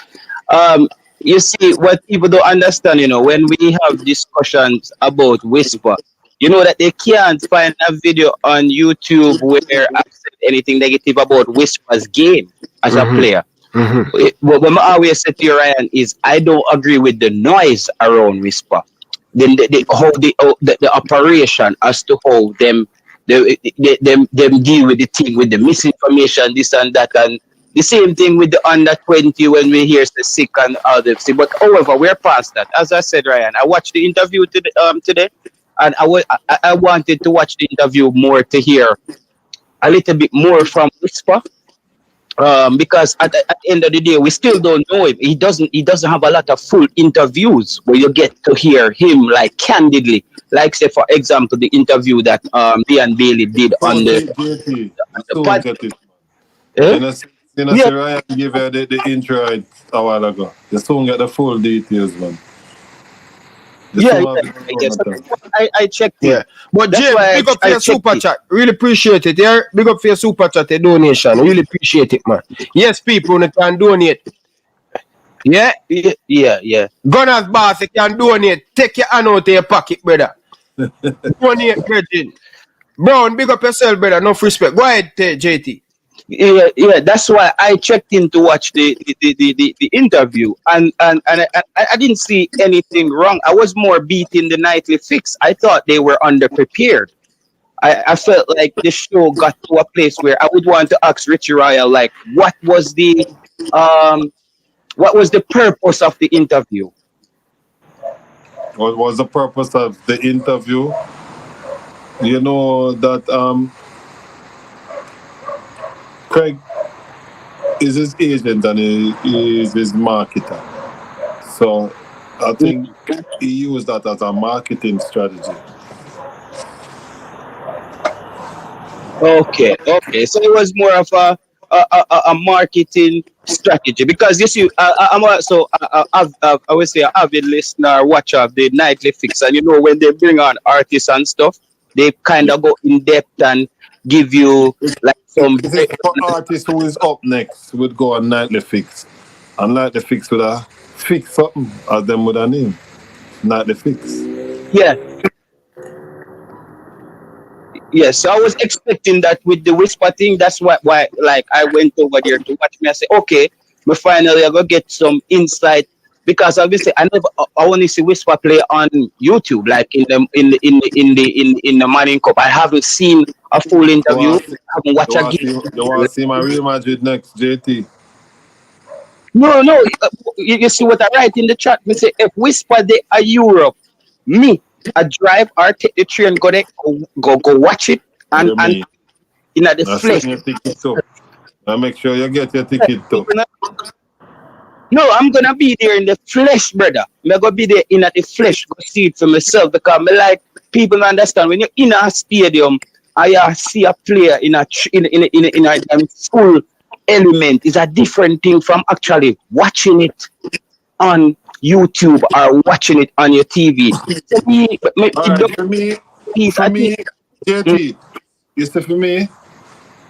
You see, what people don't understand, you know, when we have discussions about Whisper, you know that they can't find a video on YouTube where I've said anything negative about Whisper's game as a player. What I always say to you, Ryan, is I don't agree with the noise around Whisper. Then the operation as to how them deal with the thing with the misinformation, this and that, and the same thing with the under 20 when we hear the sick and all the things. But however, we're past that. As I said, Ryan, I watched the interview today, and I wanted to watch the interview more to hear a little bit more from Whisper. Because at the end of the day, we still don't know him. He doesn't have a lot of full interviews where you get to hear him like candidly. Like say for example the interview that Ian Bailey did on the podcast. Ryan gave her the intro a while ago. You soon get the full details, man. I checked it. Yeah. But Jim, big up for your super chat. Really appreciate it. Yeah? Big up for your super chat, a donation. Really appreciate it, man. Yes, people who can donate. Yeah? Yeah. Gunners boss, you can donate. Take your hand out of your pocket, brother. Donate, Virgin. Brown, big up yourself, brother. Enough respect. Go ahead, JT. Yeah. That's why I checked in to watch the interview, and I didn't see anything wrong. I was more beating the nightly fix. I thought they were underprepared. I felt like the show got to a place where I would want to ask Richie Royal, like, what was the purpose of the interview? What was the purpose of the interview? You know that Craig is his agent and he is his marketer. So I think he used that as a marketing strategy. Okay. So it was more of a marketing strategy, because you see, I would say an avid listener, watcher of the Nightly Fix, and you know when they bring on artists and stuff, they kind of go in depth and give you like some. This for artist who is up next would go on Nightly Fix, and Nightly Fix would have fix something as them would have name Nightly Fix. Yeah. Yes, so I was expecting that with the Whisper thing. That's why like I went over there to watch me. I said, okay, we finally are gonna get some insight, because obviously I only see Whisper play on YouTube, like in the Manning Cup. I haven't seen a full interview. I haven't watched a game. You want to see my Real Madrid next, JT? No, you see what I write in the chat? Me say if Whisper they are Europe, me. I drive or take the train, go there, go watch it, and in the flesh. Now make sure you get your ticket too. No, I'm gonna be there in the flesh, brother. I'm gonna be there in the flesh, go see it for myself, because me like people understand when you're in a stadium, I see a player in a full element. Is a different thing from actually watching it on YouTube or watching it on your TV. For me, JT, you see, for me,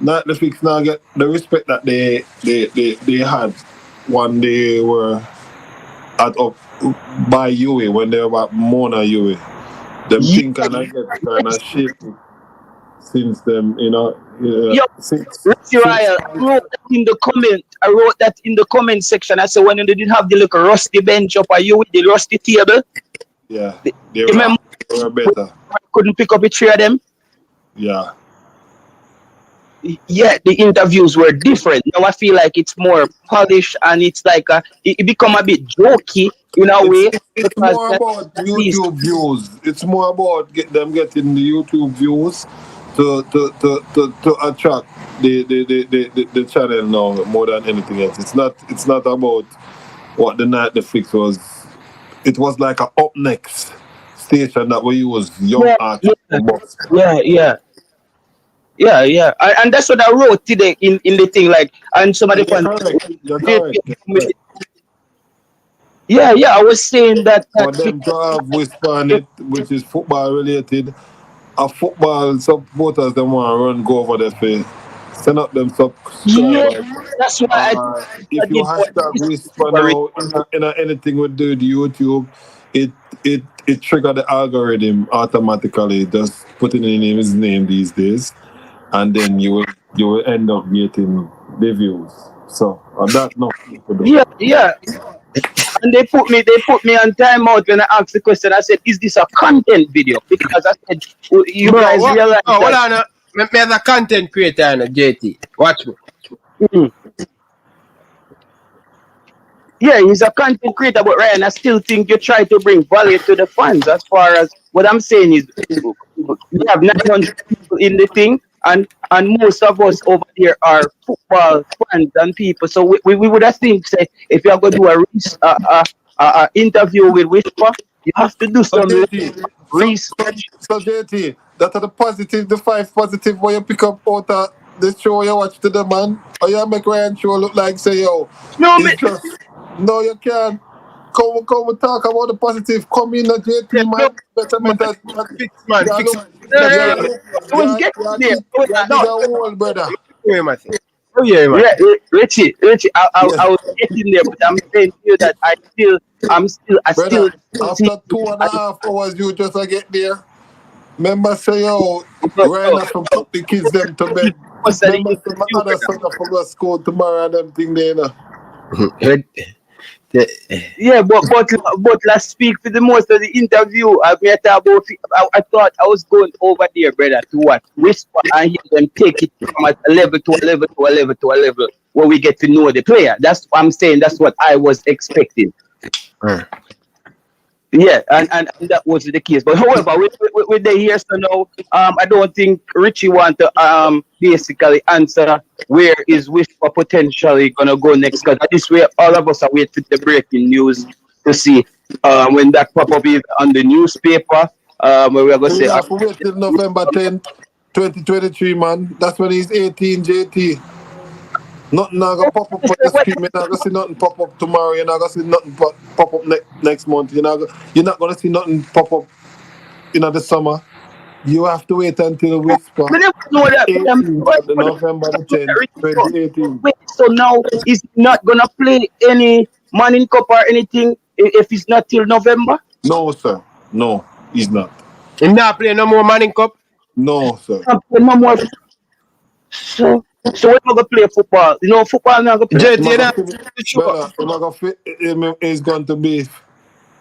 Netflix now get the respect that they had when they were by UE, when they were at Mona UE. Them thing kind of get kind of shaky since them, you know. Richie Royal, I wrote that in the comment section. I said when they didn't have the little rusty bench up at you with the rusty table. Yeah, they were better. Couldn't pick up a three of them. Yeah. Yeah, the interviews were different. Now I feel like it's more polished, and it's like it become a bit jokey in a way. It's more about YouTube views. It's more about getting the YouTube views to attract the channel now more than anything else. It's not about what the Nightly Fix was. It was like an up next station that we use young artists. Yeah. And that's what I wrote today in the thing, like, and somebody Yeah, I was saying that. For them to have Whisper on it, which is football related, a football supporters them want to run go over their face. Send up them subscribers. Yeah, that's why if you hashtag Whisper now in anything with the YouTube, it trigger the algorithm automatically, just putting in his name these days, and then you will end up getting the views. So on that note, yeah. And they put me on timeout when I asked the question. I said, "Is this a content video?" Because I said, "You guys realize?" Oh, hold on. Me as a content creator, JT. Watch me. Yeah, he's a content creator, but Ryan, I still think you try to bring value to the fans. As far as what I'm saying is, we have 900 people in the thing, and most of us over there are football fans and people. So we would have think, say, if you're going to do a interview with Whisper, you have to do some research. So JT, that are the 5 positive where you pick up out of the show you watch to the man, or you make Ryan show look like say yo. No, you can't. Come talk about the positive. Come in the JT man. Better fix man. Richie, I was getting there, but I'm saying to you that I still. After 2.5 hours, you just get there. Remember, say yo, Ryan has to put the kids them to bed. Remember, my other son for go school tomorrow and them thing there. Yeah, but let's speak for the most of the interview. I thought I was going over there, brother, to what? Whisper and hear them take it from a level to a level to a level to a level where we get to know the player. That's what I'm saying. That's what I was expecting. Yeah, and that was the case. But however, with the here, so now, I don't think Richie want to basically answer where is Whisper potentially gonna go next. Because this way, all of us are waiting for the breaking news to see when that pop up is on the newspaper. Where we're gonna say, have to wait till November 10th, 2023, man. That's when he's 18, JT. Nothing not gonna pop up on the screen. You're not gonna see nothing pop up tomorrow. You're not gonna see nothing pop up next month. You're not gonna see nothing pop up in the summer. You have to wait until Whisper. I never know that. November the 10th, 2018. Wait, so now he's not gonna play any Manning Cup or anything if it's not till November? No, sir. No, he's not. He's not playing no more Manning Cup? No, sir. No more. So we're not gonna play football. You know, football not gonna play. He's going to be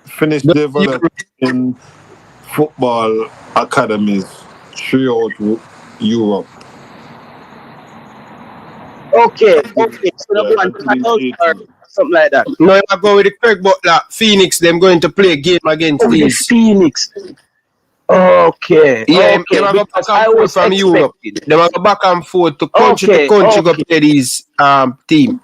finished developed in football academies throughout Europe. Okay. So the one or something like that. No, I go with the Craig Butler. Phoenix, them going to play a game against these. Phoenix. Okay. Yeah, they go back and forth from Europe. They go back and forth to country to go play these top team.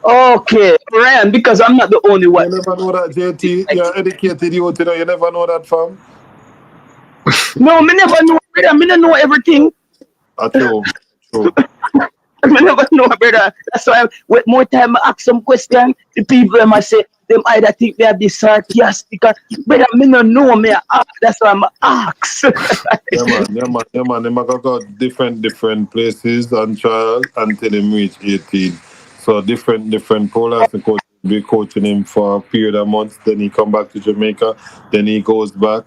Okay, Ryan, because I'm not the only one. You never know that, JT. You're educated, you never know that, fam. No, me never know, brother. Me don't know everything. True. I never know, brother. That's why with more time I ask some questions, the people them I say them either think they are be sarcastic. Brother, me no know me. That's why I'm ask. Yeah, man. Them go different places and trial until them reach 18. So different pole coach be coaching him for a period of months. Then he come back to Jamaica. Then he goes back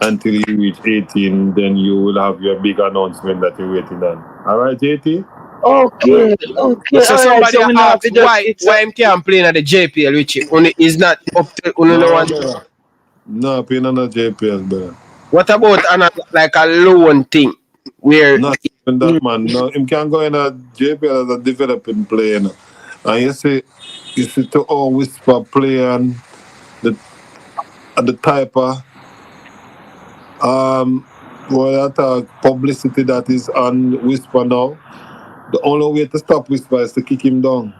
until he reach 18. Then you will have your big announcement that you're waiting on. All right, JT. Okay. So somebody asked why him can't play in the JPL, which is not up to No, playing on the JPL, bro. What about like a loan thing where not even that, man? No, him can go in a JPL as a developing player. And you see to all Whisper play and the type of publicity that is on Whisper now. The only way to stop Whisper is to kick him down.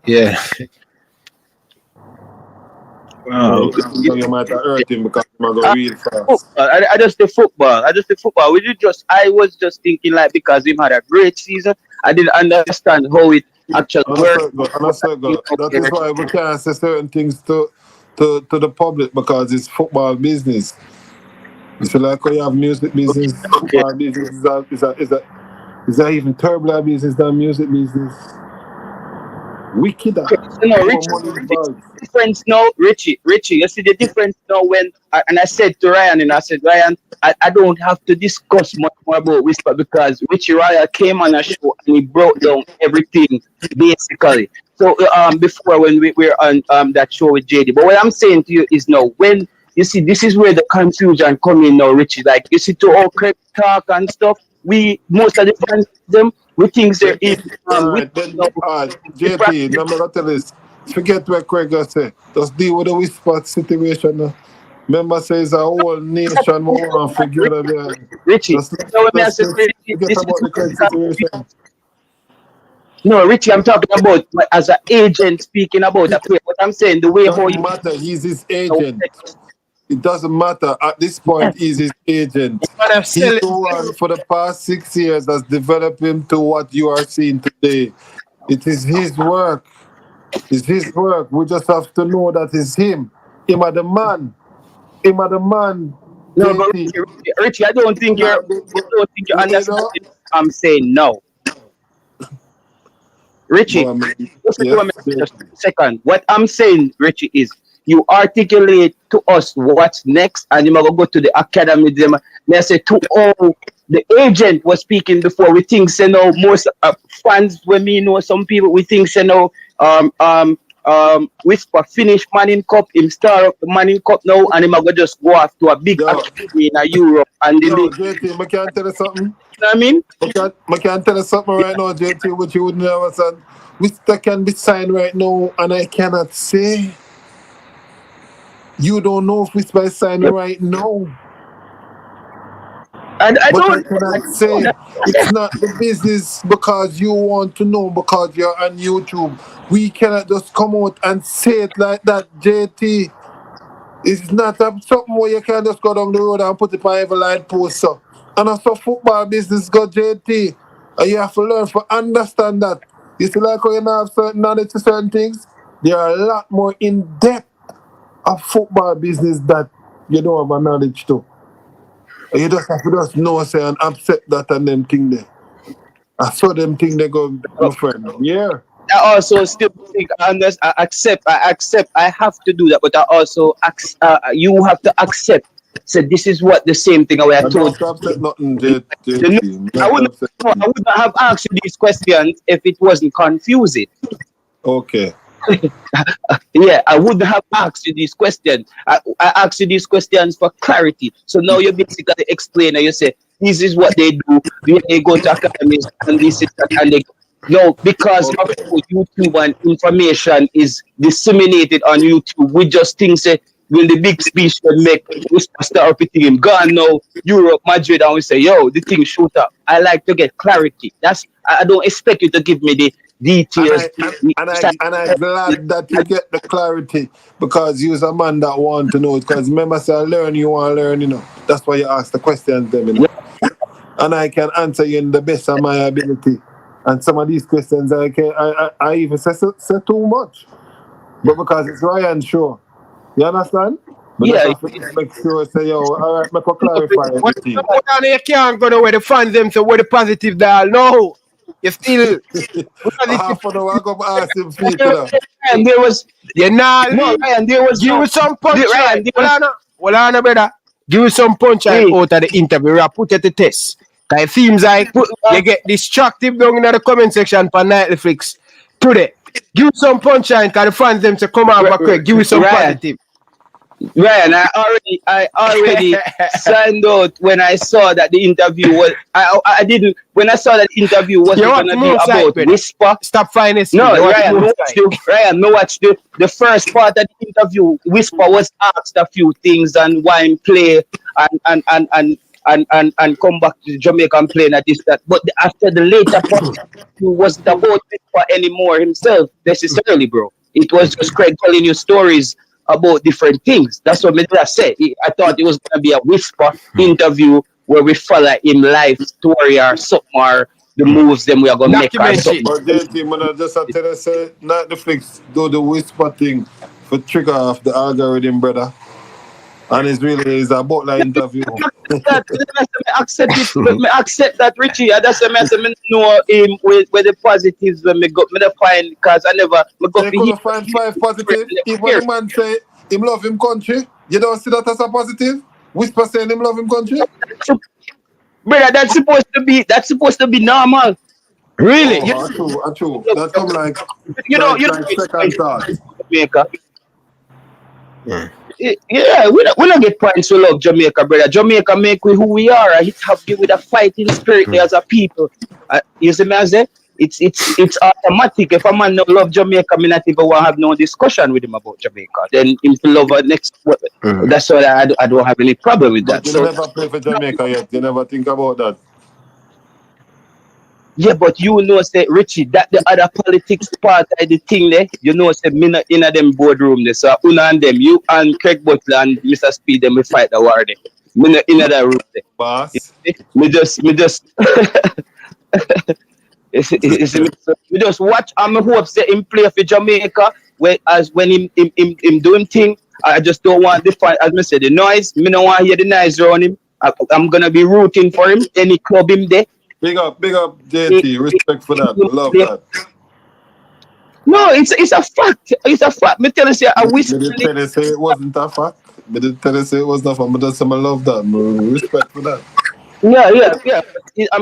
Yeah. Wow. You might have hurt him because he might go real fast. I just the football. I was just thinking like because we had a great season. I didn't understand how it actually worked. That is why we can't say certain things to the public because it's football business. It's like when you have music business, football business is that even terrible business than music business? Wicked. Difference now, Richie. You see the difference now when and I said to Ryan, and I said, Ryan, I don't have to discuss much more about Whisper because Richie Ryan came on a show and he broke down everything basically. So before when we were on that show with JD. But what I'm saying to you is now when you see this is where the confusion come in now, Richie. Like you see to all correct talk and stuff. We most of the fans them we think there is JP, I'm gonna tell this. Forget what Craig said. Just deal with the Whisper situation now. Remember says a whole nation more and figure that Richie, forget about the Craig situation. No, Richie, I'm talking about as an agent speaking about a player. What I'm saying, the way how it doesn't matter, he's his agent. It doesn't matter. At this point, he's his agent. He's the one for the past 6 years that's developed him to what you are seeing today. It is his work. It's his work. We just have to know that it's him. Him are the man. No, but Richie, I don't think you understand what I'm saying now. Richie, just a second. What I'm saying, Richie, is you articulate to us what's next, and you might go to the academy. They say to all the agent was speaking before. We think say no most fans when me know some people we think say no Whisper finish Manning Cup, him star up the Manning Cup now, and him go just go off to a big academy in Europe and JT, I can tell you something. You know what I mean? I can tell you something right now, JT, which you would never say. Whisper can be signed right now, and I cannot say. You don't know if Whisper is signed right now. I cannot say it's not the business because you want to know because you're on YouTube. We cannot just come out and say it like that, JT. It's not something where you can just go down the road and put it on every light post. So. And also football business go, JT. And you have to learn to understand that. You see like how you have certain knowledge to certain things, there are a lot more in-depth of football business that you don't have a knowledge to. You just have to just know say and accept that and them thing there. I saw them thing they go, my friend. Yeah. I also still think I accept. I have to do that, but I also you have to accept. So this is what the same thing I told. I wouldn't have asked you these questions if it wasn't confusing. Okay. Yeah, I wouldn't have asked you these questions. I asked you these questions for clarity. So now you basically explain and you say, this is what they do. They go to academies and this is that and they no, because of YouTube and information is disseminated on YouTube, we just think say when the big speech can make we start repeating him gone now, Europe, Madrid, and we say, yo, the thing shoot up. I like to get clarity. I don't expect you to give me the details. And I'm glad that you get the clarity because you're a man that want to know it. Because remember, say, learn, you want to learn, you know. That's why you ask the questions, them, you know. And I can answer you in the best of my ability. And some of these questions, I even say too much. But because it's Ryan show. You understand? But Yeah. Make sure say, yo, all right, make a clarify everything. You can't go where the fans them say where the positive they all no. You still half an hour I go ask him people. And there was Ryan, there was give us some punch. Ryan, Hold on, brother. Give us some punch out of the interview. I put it to test. Cause it seems like you get distracted down in the comment section for Netflix today. Give us some punch out because the fans them to come out back quick. Give us some positive. Ryan, I already signed out when I saw that the interview was. I didn't. When I saw that the interview wasn't going to be about Whisper. Stop finding. No, Ryan, watch the first part of the interview. Whisper was asked a few things and why play and come back to Jamaica and play at this that. But after the later part, it wasn't about Whisper anymore himself necessarily, bro. It was just Craig telling you stories about different things. That's what I said. I thought it was going to be a Whisper interview where we follow him life story or something or the moves them we are going to make or something. But then, just tell you, say, Netflix do the Whisper thing for trigger off the algorithm, brother. And it's really is a Butler interview. I accept that, Richie. That's what I know him with the positives when me find because I never find 5 positive. If one man say him love him country, you don't see that as a positive? Whisper saying him love him country? Brother, that's supposed to be normal. Really? True. That's come like second thought. Jamaica. Yeah, we don't get points to love Jamaica, brother. Jamaica make we who we are. I have you with a fighting spirit as a people. You see me as say? It's automatic. If a man don't love Jamaica, me not even want to have no discussion with him about Jamaica. Then him to love her next. That's why I don't have any problem with that. But you never play for Jamaica yet. You never think about that. Yeah, but you know, say Richie, that the other politics part of the thing there, you know, say me not in a them boardroom there. So una and them, you and Craig Butler and Mr. Speed, them we fight the war there. Me not in that room there. Boss. Me just we just watch and I hope say him play for Jamaica when him doing thing. I just don't want the fight, as I said, the noise. Me don't want to hear the noise around him. I'm gonna be rooting for him, any club him there. Big up, JT. Respect for that. Love that. No, it's a fact. It's a fact. Me tell you, I wish. Me didn't tell you say it wasn't a fact. Me didn't tell you say it was not a fact. Me just say I love that. Respect for that. Yeah.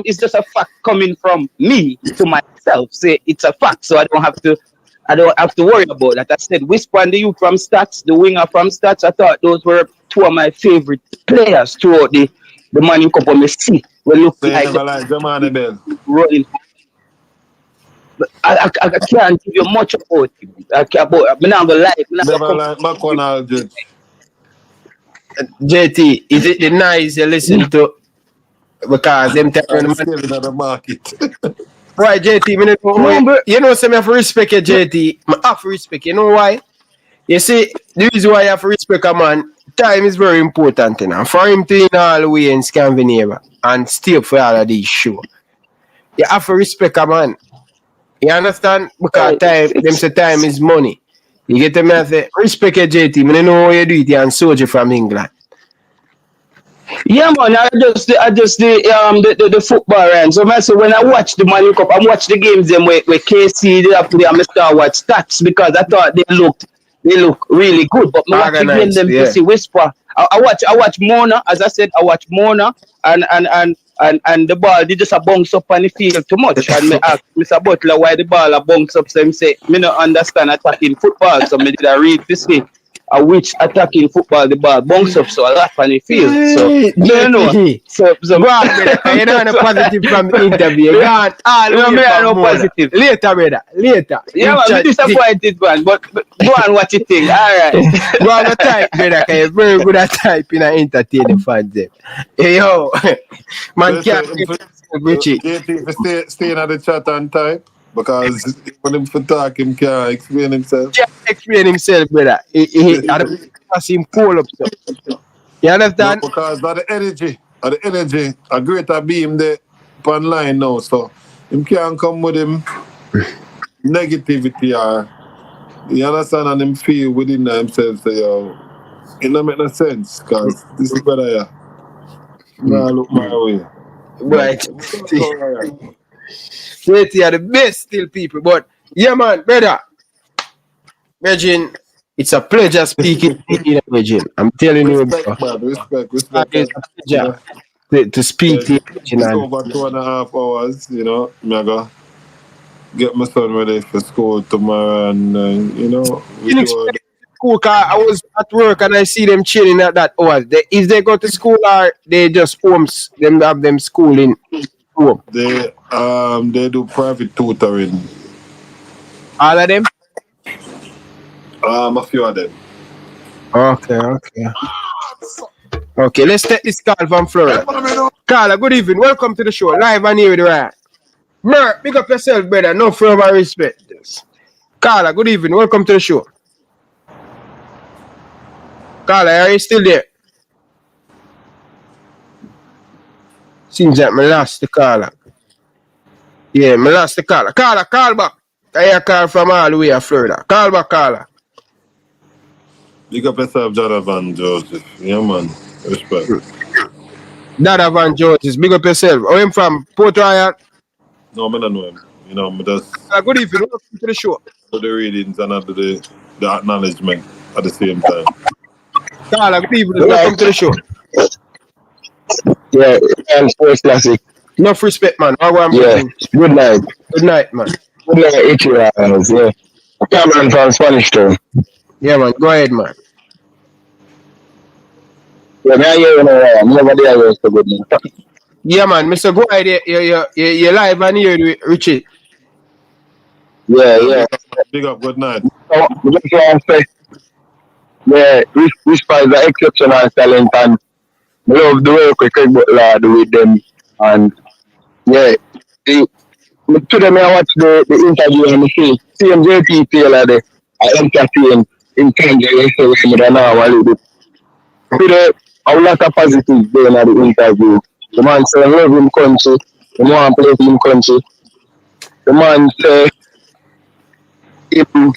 It's just a fact coming from me to myself. Say it's a fact, so I don't have to worry about that. I said Whisper and the youth from Stats, the winger from Stats. I thought those were two of my favorite players throughout the Manning Cup of see. We look So you like never like Jamani Bell? rolling. But I can't give you much about him. I'm not gonna lie. Never like McConnell Judge. JT, is it the nice you listen to? Because them time I'm still in the market. Why, JT? You know, some have to respect you, JT. I have to respect you. You know why? You see, the reason why you have to respect a man, time is very important, you know. For him to in all the way in Scandinavia and stay up for all of these shows, you have to respect a man. You understand? Because time is money. You get me? I say, respect your JT. I know how you do it and soldier from England. Yeah, man. I just the football, and so I say when I watch the Manning Cup, I watch the games them where KC they have to play. I start watch Stats because I thought they look really good. But I watch again them to see Whisper. I watch Mona, as I said, I watch Mona and the ball they just a bounce up on the field too much. And me ask Mr. Butler why the ball a bounce up. So him say me not understand attacking football. So me did I read this thing. Which attacking football the ball bounce up so a lot on the field. So you know. So go on, brother. You don't know positive from the interview. Go on, no positive. Later, brother. Later. Yeah, man, I'm disappointed, man. But go on, what you think? All right. Go on, type, brother. Cause you're very good at typing and entertaining fans. Hey, yo, man, can't Richie. Stay in the chat and type. Because when him for talk, him can't explain himself. Can't explain himself, brother. He pass him pull up. So. You understand? No, because of the energy, a greater beam there on line now. So him can't come with him negativity or you understand and him feel within himself say, yo, it don't make no sense because this is better here. Now look my way. Right. JT are the best still people, but yeah, man, brother. Virgin, it's a pleasure speaking to you, Virgin. I'm telling you, respect. It's a pleasure to speak to you. It's over 2.5 hours, you know. I'm gonna get my son ready for school tomorrow, and you know. School car. I was at work and I see them chilling at that hours. Is they go to school or they just homes? Them have them schooling. Home. They do private tutoring. All of them? A few of them. Okay, let's take this call from Florida. Carla, good evening. Welcome to the show. Live and here with Ryan. Mer, big up yourself, brother. No further respect. Carla, good evening. Welcome to the show. Carla, are you still there? Seems like I lost the caller. Yeah, I lost the caller. Caller, call back. I hear a call from all the way to Florida. Call back, caller. Big up yourself, Jonathan Joseph. Yeah, man. Respect. Jonathan Joseph, big up yourself. Oh, him from Port Royal? No, I don't know him. You know, I just... good evening. Welcome to the show. Do the readings and do the acknowledgement at the same time. Caller, good evening. Welcome to the show. Yeah, and Sports Classic. Enough respect, man. Yeah, good night. Good night, man. Good night, yeah. Cameron from Spanish Town. Yeah, man. Go ahead, man. Yeah, man, you know, I'm never there, so good, man. Yeah, man. Mr. Go ahead. You're live and here, Richie. Yeah. Big up, good night. So, just want to say, yeah, Whisper is an exceptional talent and I love the work with Craig Butler do with them, and yeah, today I watch the interview and I see CMJP Taylor there. I entertain in Kenya yesterday and now a little bit. Today, a lot of positive there in the interview. The man say I love him country, the man play for him country. The man say him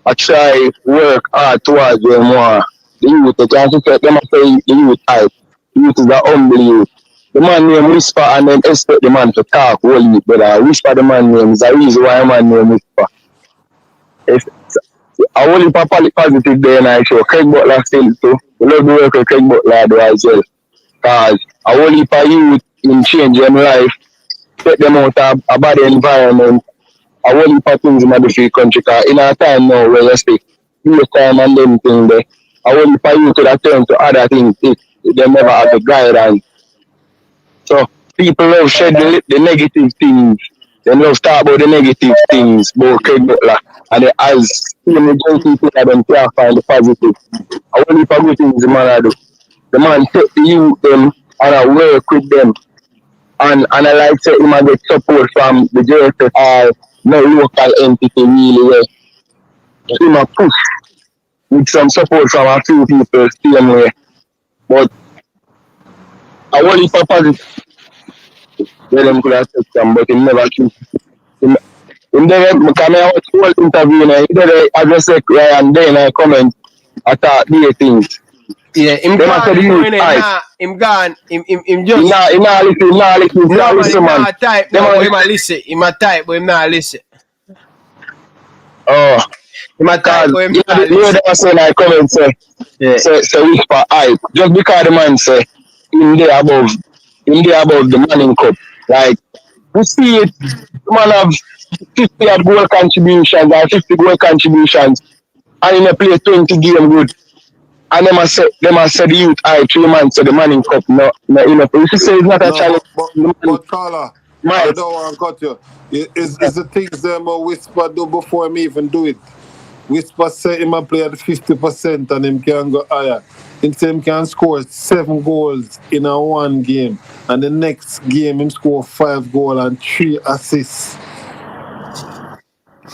I try work hard towards them more. The youth, they can't say them say the youth hype. The youth is a humble youth. The man name Whisper and then expect the man to talk whole youth, but Whisper the man name is the reason why the man name Whisper. It's a whole heap of positive there and I show Craig Butler still too. We love the work of Craig Butler do as well. Because a whole heap of youth in change them life, take them out of a bad environment, a whole heap of things in the free country. Cause in a time now where you speak, youth time and them things there, a whole heap of youth could have turned to other things if they never had the guidance. So people love shed the negative things. They love talk about the negative things about Craig Butler. And they as the majority people them can't find the positive. I whole heap of good things the man do. The man take the youth them and I work with them. And I like say him get support from the JSF or no local entity really where him a push with some support from a few people same way. But I whole heap of positive where them could have said some, but he never keep in there because I watch the whole interview now, he address Ryan then I comment attack the things. Yeah, him gone, him gone, him just... He not listen. No, man, him not type, no, him a listen. Him a type, but him not listen. Oh. Him a type, but him not listen. You know what I'm saying, I comment say, say whisper hype. Just because the man say, in there above the Manning Cup. Like, we see it, the man have 50 odd goal contributions or 50 goal contributions, and he play 20 game good. And them must say the youth 3 months so the Manning Cup no enough. You say it's not a challenge. But Carla, I don't want to cut you. It's the things them Whisper do before me even do it. Whisper say him play at 50% and him can go higher. Him can score 7 goals in a one game. And the next game him score 5 goals and 3 assists.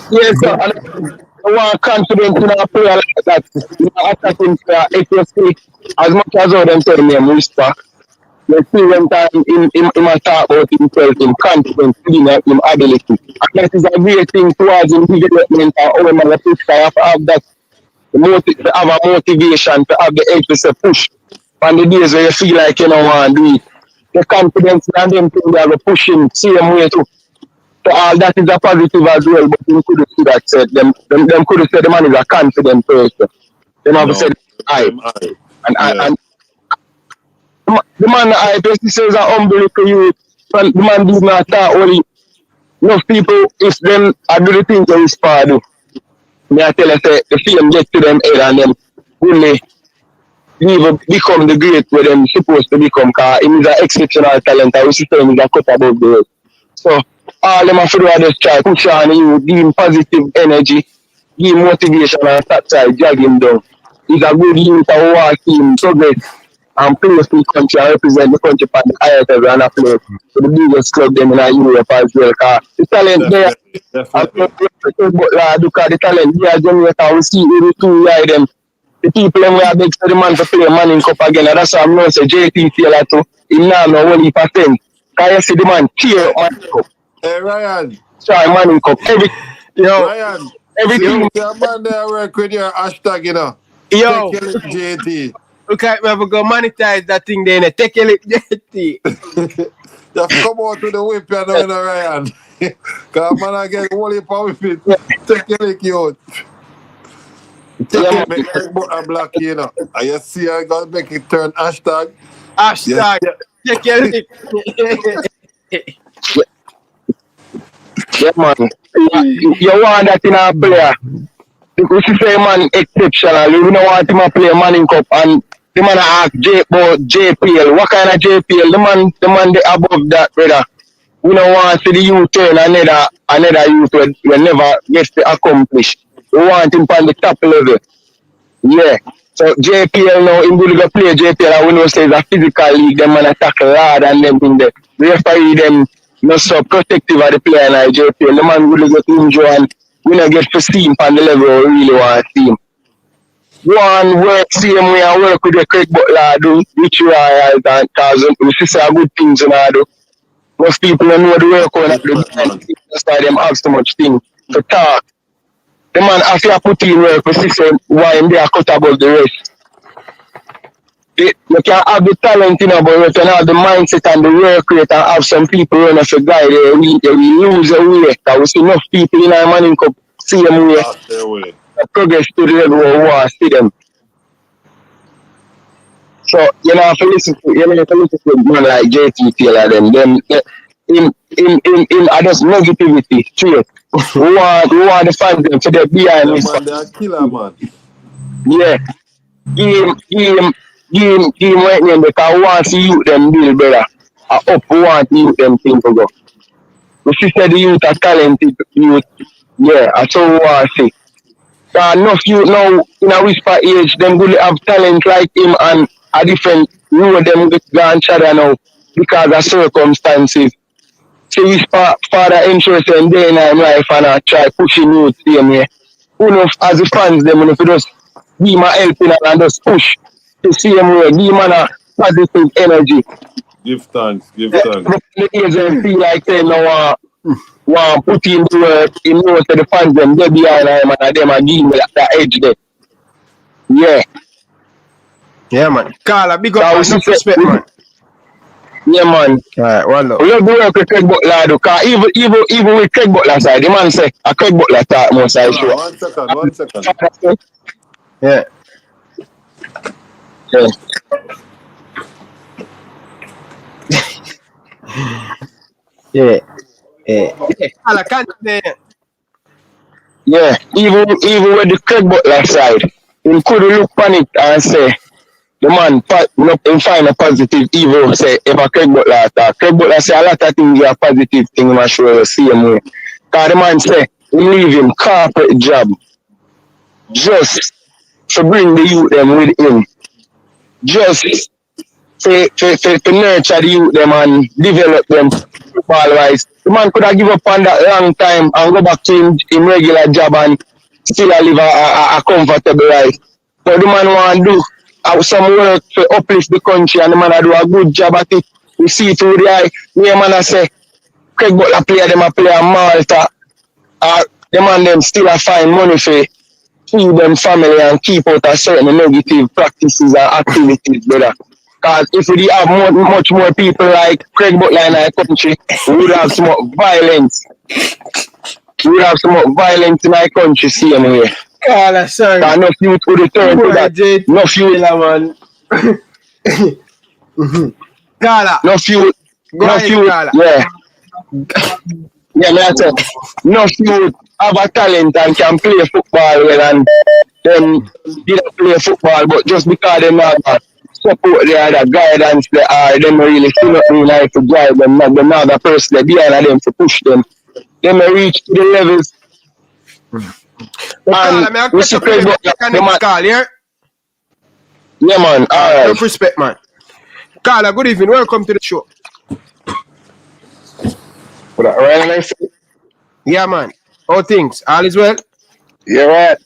Yes, sir. I want confidence in a player like that. You know, attacking player, if you see, as much as all them tell me, Whisper, you see one time him talk about himself, him confidence, him ability. And that is a great thing towards him development and how him as a push have that, to have a motivation, to have the edge to push. On the days where you feel like you don't want to do it. The confidence and them things they have a pushing same way too. So all that is a positive as well, but you could see that said them could have said the man is a confident person. Them have said and the man I basically says a humble to you. The man does not talk only enough people if them I do the things they Whisper do. Me I tell you say the fame get to them head and them really become the great where them supposed to become because he is an exceptional talent. I wish he is a cut above the rest. So all them have to do is just try push on you, give him positive energy, give him motivation and start try drag him down. He's a good youth to walk him progress and play for the country and represent the country for the highest level and play for the biggest club them in Europe as well. Because the talent there, because the talent there, Jamaica, we see every 2 years them. The people them we are big for the man to play Manning Cup again, and that's why I'm going to say JT Taylor too. He now know only percent. Because you see the man tear up Manning Cup. Hey Ryan. Sorry, Manning Cup. Ryan. Everything. Your man there work with your hashtag, you know. Yo. Take your JT. Look at me, go monetize that thing then. Take your JT. Just come out to the whip, you know, Ryan. Because man, I get one heap of whip it. Take your lick, you. Take it, make it black, you know. And you see, I got to make it turn hashtag. Hashtag. Take your lick. Yeah, man. You want that in a player. Because you say man exceptional. You don't want him to play Manning Cup and the man ask about JPL. What kind of JPL? The man they above that, brother. We don't want to see the youth turn another youth will never get to accomplish. We want him on the top level. Yeah. So JPL now, him going to play JPL and we know say it's a physical league, them man attack hard and them in there. The referee them not so protective of the player like JPL. The man will get injured and we don't get to see him on the level we really want to see him. Go and work same way and work with the Craig Butler do, which you are and cause we see some good things in do. Most people don't know the work on the that's why them have so much things to talk. The man have to put in work, we see why they are cut above the rest. You can have the talent, you know, but you can have the mindset and the work rate and have some people run off a guy, they will lose a way. Because we see enough people in our Manning Cup see them way. Progress to the level where we want to see them. So you know, if you listen to man like JT Taylor, them I just negativity straight. we want the fans them to the behind Them this. man, they are killer, man. Yeah. Give him right name because we want to see you them build better. Up we want to youth them thing to go. We see the youth are talented youth. Yeah, that's all we want to see. Enough youth now in a whisper age, them really have talent like him and a different road them gone shadow now because of circumstances. So his father interest in day in life and I try pushing youth same way. Who knows as the fans them if you just give him a helping and just push the same way, give him a positive energy. Give thanks. The agent feel like they now want put in the work, he knows that the fans them they behind him and them are giving that edge there. Yeah. Yeah, man. Carla, big up, man. No respect, man. Yeah, man. Alright, one love. We love the work with Craig Butler, because even with Craig Butler side, the man say, a Craig Butler talk more side show. 1 second. Yeah. Yeah. Carla, can't Yeah, even with the Craig Butler side, he could look panic and say, the man find a positive evil say if a Craig Butler attack. Craig Butler say a lot of things are positive thing in my show the same way. Because the man say he leave him corporate job just to bring the youth them with him. Just to nurture the youth them and develop them football wise. The man could have given up on that long time and go back to him regular job and still live a comfortable life. But the man want to do some work to uplift the country and the man do a good job at it. We see it through the eye. Me and man say, Craig Butler player, them a play a Malta. The man them still a find money for feed them family and keep out a certain negative practices and activities, brother. Because if we have much more people like Craig Butler in our country, we would have some more violence. We would have some more violence in our country, same way. Carla, sorry. Enough youth would return to that. Enough youth, man. Carla. Enough youth. Yeah. Yeah, me I say, enough youth have a talent and can play football well and them didn't play football, but just because they not support the other guidance they are, them really see nothing in life to drive them, not the other person they behind them to push them. They may reach to the levels. And we see Craig Butler call here. Yeah, man. Alright. Enough respect, man. Carla, good evening. Welcome to the show. Ryan LFC? Yeah, man. How things? All is well? Yeah, right.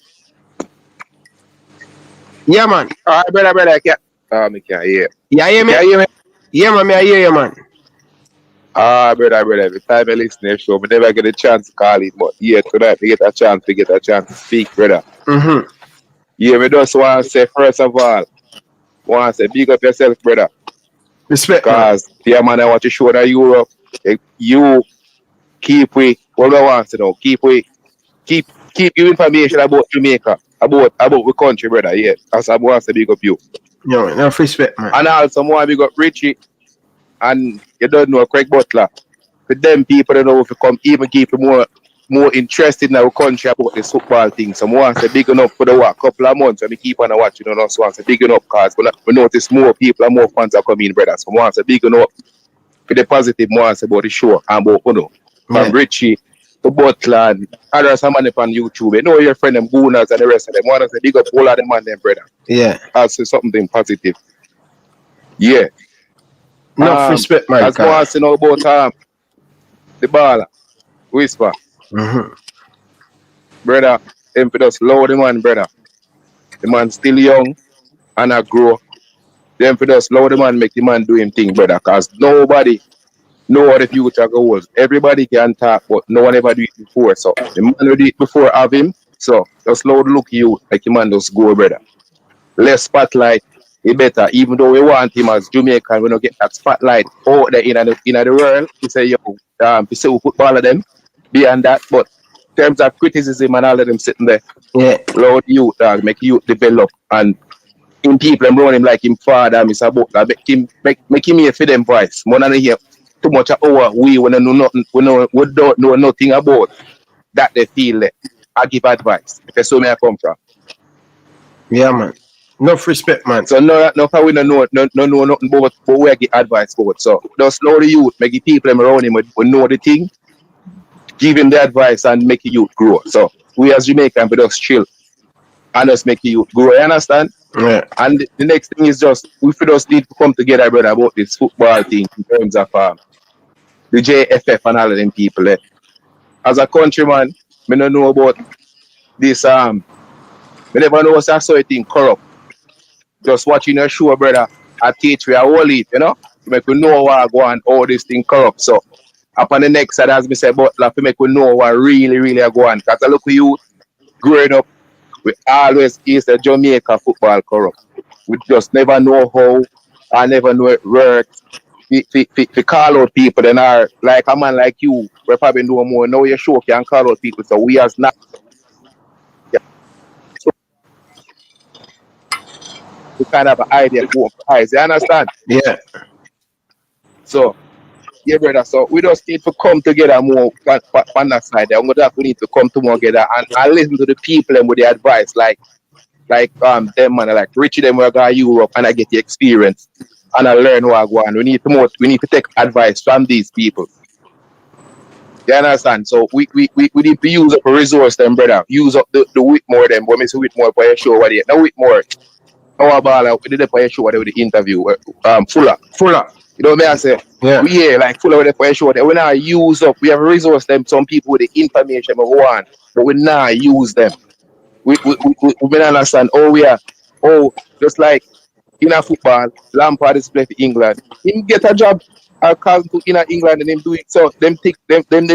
Yeah, man. Alright, brother, I can't hear. Yeah, hear me? Can you hear me? Yeah, man, I hear you, man. Brother, every time I listen to the show, I never get a chance to call it, but yeah, tonight I get a chance to speak, brother. Yeah, we just want to say, first of all, want to say, big up yourself, brother. Respect, because, yeah, man, I want to show that Europe, you keep what I want to know, keep your information about Jamaica, about the country, brother, yeah. That's what I want to big up you. Yeah, man, enough respect, man. And also, more big up Richie, and you don't know Craig Butler. For them people, don't know if you come even keep more interested in our country about this football thing. So I want to say big enough for the couple of months and we keep on watching, you know, so I want to say big enough because we notice more people and more fans are coming, brother. So I want to say big enough for the positive more about the show and about, you know, from Richie to Butler and others on YouTube. You know your friend them Gooners and the rest of them. I want to say big up all of them and them, brother. Yeah. I'll say something positive. Yeah. Enough respect, man. As more as you know about the baller, Whisper. Brother, him just low the man, brother. The man still young and I grow. Them for just low the man, make the man do him thing, brother. Cause nobody know what the future goes. Everybody can talk, but no one ever do it before. So the man who did it before have him. So just low the look you like the man just go, brother. Less spotlight, it better. Even though we want him as Jamaican, we don't get that spotlight out there in the world. We say, yo, we say we football of them. Beyond that, but in terms of criticism and all of them sitting there, loud youth, make youth develop and him people and run him like him father, Mr. Butler. Make him hear for them voice. More than hear too much of our we don't know nothing, we don't know nothing about that they feel that. I give advice. That's where I come from. Yeah, man. Enough respect, man. So no we don't know nothing about where I get advice about. So just know the youth, make the people around him will know the thing, give him the advice and make the youth grow. So we as Jamaicans, we just chill and just make the youth grow. You understand? Yeah. And the next thing is just we just need to come together, brother, about this football thing in terms of the JFF and all of them people. As a countryman, I don't know about this I never know what's that thing corrupt. Just watching your show, brother, I teach we a whole it, you know? To make we know what go on, all this thing corrupt. So upon the next side, as me say, Butler, to make we know what really go on. Because I look at you growing up, we always is the Jamaica football corrupt. We just never know how, I never know it works. We call out people then are like a man like you, we probably know more. Now you show can call out people, so we as not. So we kind of have an idea of what eyes. You understand? Yeah. So yeah, brother. So we just need to come together more on that side. We need to come together and listen to the people and with the advice, like them man like Richie them will go to Europe and I get the experience and I learn what I go on. We need to take advice from these people. You understand? So we need to use up a resource them, brother. Use up the Whitmore them. When we say Whitmore for your show, what they no Whitmore. Our ball we did it for your show, what they with the interview. Fuller. You know what I say? Yeah. We here like Fuller with the for your show. We now use up. We have a resource them. Some people with the information we want, but we now use them. We understand. Just like in a football, Lampard is playing for England. Him get a job in England and him do it. So them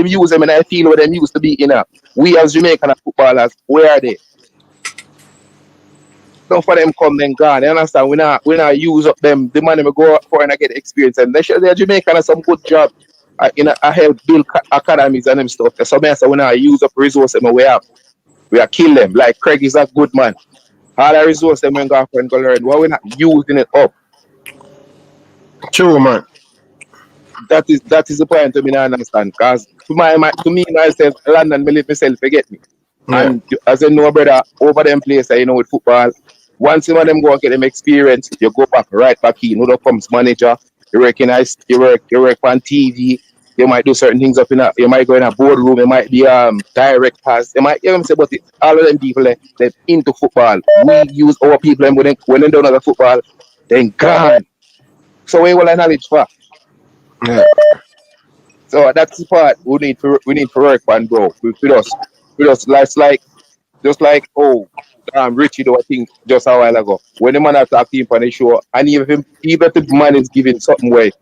use them and I feel where them used to be in a. We as Jamaican footballers, where are they? Don't for them come then gone. You understand? We not use up them. The money we go for and I get experience. And they should they're Jamaican some good job I help build academies and them stuff. So I say we not use up resources and we have. We are kill them. Like Craig is a good man. All the resources them when go and go learn. Why we not using it up? True, man. That is the point to me not understand. Because to me myself, London believe myself forget me. Yeah. And as I know, brother, over them places, you know, with football, once some of them go and get them experience, you go back right back in. You know, comes manager, you recognize, you work on TV. You might do certain things up in you might go in a boardroom, you might be directors, you might even say, but all of them people they're into football. We use our people when they don't know the football, then gone. So we will knowledge for. Yeah. So that's the part we need to work on, bro. We just like Richie do a thing just a while ago. When the man attacked him on the show, and even if the man is giving something away,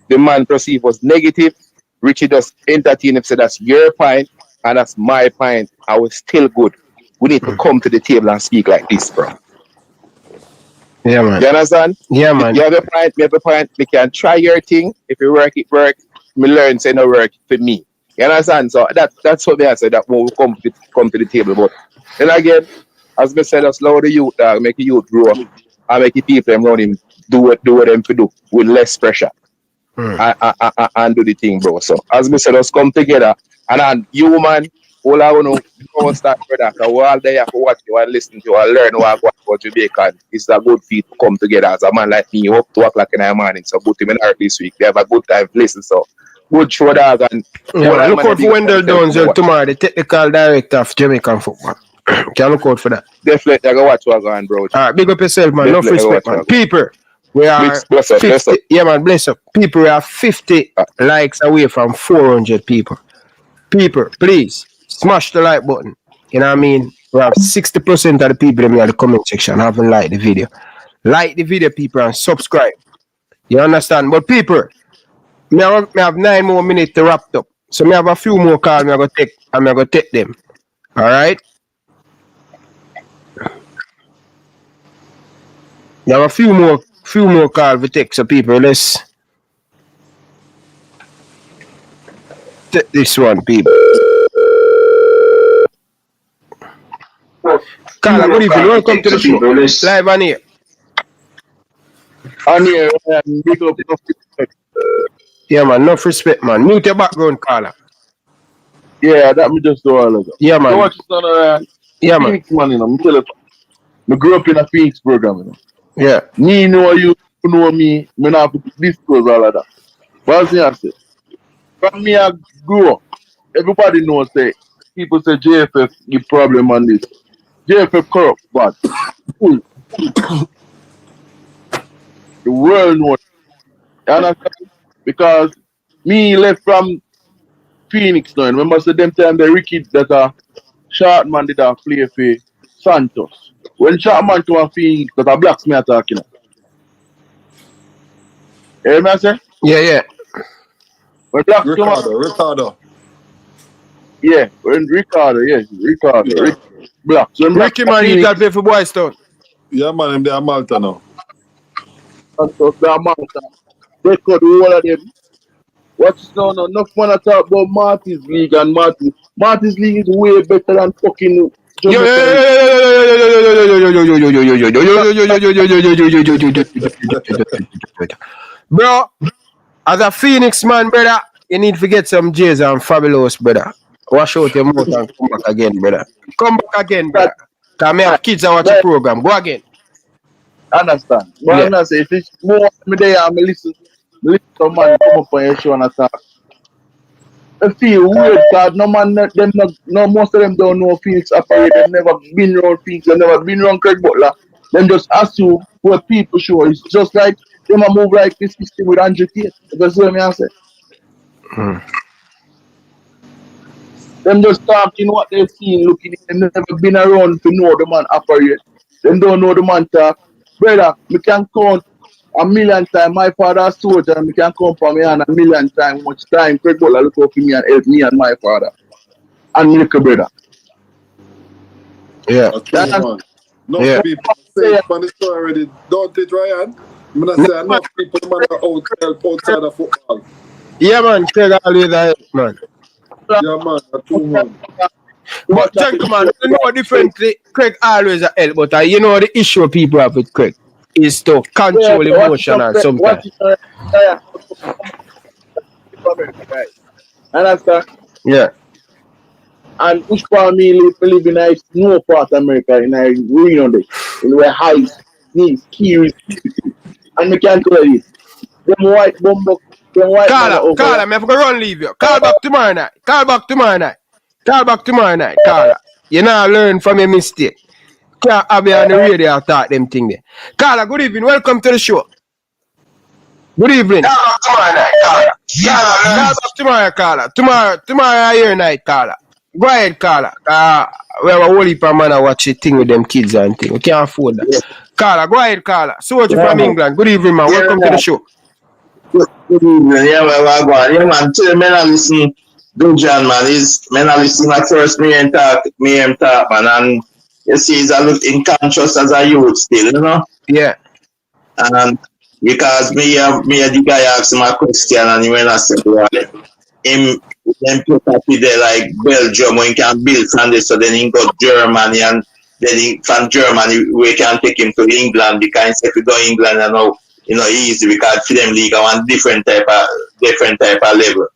the man perceived was negative. Richie just entertain him, say that's your point and that's my point. I was still good. We need to come to the table and speak like this, bro. Yeah, man. You understand? Yeah, man. You have a point, we have a point. We can try your thing. If you work, it work. Me learn, say no work for me. You understand? So that's what I said, that when we come to the table. But then again, as I said, just allow the youth, make the youth grow and make the people around him do what them to do with less pressure. And do the thing, bro. So as I said, let's come together and you man, all I want to start brother, because we're all there for watch you and listen to you and learn what Jamaica. It's a good feat to come together as a man like me. You up to work like in the morning, so good to me this week. They have a good time to listen. So good show dog and look out for Wendell Donzel tomorrow, the technical director of Jamaican football. Can look out for that. Definitely I go watch what going, bro. Alright, big up yourself, man. No respect, man. People. We are bless up. Yeah, man, bless up. People, we are 50 likes away from 400 people. People, please smash the like button. You know what I mean? We have 60% of the people in the comment section haven't liked the video. Like the video, people, and subscribe. You understand? But people, me have 9 more minutes to wrap up. So me have a few more calls I'm going to take them. All right? You have a few more calls to take, so people, let's take this one, people. Carla, good evening. Welcome to the show. Live on here. And yeah, big up, enough respect. Yeah, man, enough respect, man. Mute your background, caller. Yeah, that me just do all of that. Yeah, man. You watch this on Yeah, man. Phoenix, man, you know. Me tell you, I grew up in a Phoenix program, you know. Yeah. Me know you know me, me not have to disclose all of that. But as I say, from me I grew up, everybody knows say people say JFF give problem on this. JFF corrupt, but the world knows. You understand? Because me left from Phoenix now. Remember say them time the Ricky that short man did a play for Santos. When short man to a Phoenix that a blacks me attacking. You hear me I say? Yeah, yeah. When blacks Ricardo. Yeah, when Ricardo. Yeah. Blacks. When Ricky, man, you got play for Boys Town. Yeah, man, him there Malta now. Santos, they're Malta. They cut the whole of them. What's now? Enough man to talk about Marty's League and Marty's League is way better than fucking Bro, as a Phoenix man, brother, you need to get some J's and Fabulous, brother. Wash out your mouth and come back again, brother. Come back again, brother. Because I have kids that watch the program. Go again. Understand? But I'm not saying if it's more me there, I'm listen to man come up on your show and attack. I feel weird because no man, most of them don't know Phoenix operate. They've never been around Phoenix. They've never been around Craig Butler. Them just assume what people show. It's just like them a move like this system with Andrew Tate. That's what I say. Them just talking what they've seen, looking. They've never been around to know the man operate. Them don't know the man talk. Brother, we can count a million times. My father a soldier, and we can count for me and a million times much time Craig Butler look out for me and help me and my father. And my little brother. Yeah. No people say on the story already, don't it, Ryan? I'm not saying enough people man are out help outside of football. Yeah, man, Craig always a help, man. Yeah, man, that's true, man. But gentlemen, you know differently, Craig always a help, but you know the issue people have with Craig is to control emotion and sometimes. Understand? Yeah. And which part of me live in a snow part of America, in a ruin day, in where highs, knees, keys, and we can't tell you. Them white bumbo, them white Carla, I'm going to run leave you. Call back tomorrow night. Carla. You know, learn from your mistake. Can't have you on the radio talk them thing there. Carla, good evening. Welcome to the show. Good evening. Call back tomorrow, Carla. Tomorrow your night, Carla. Go ahead, Carla. We have a whole heap of man to watch the thing with them kids and thing. We can't afford that. Yeah. Carla, go ahead, Carla. Soldier from England. Good evening, man. Welcome to the show. Good evening. Yeah, man. Tell me I listen. Dujuan, man. I listen at first. Me and talk, man. And you see, he's a little unconscious as a youth still, you know? Yeah. And because me the guy asked him a question and he went and said, well, him put up there like Belgium when he can build from this, so then he got Germany and then from Germany we can take him to England because if we go England and now, you know, easy because for them league on different type of level.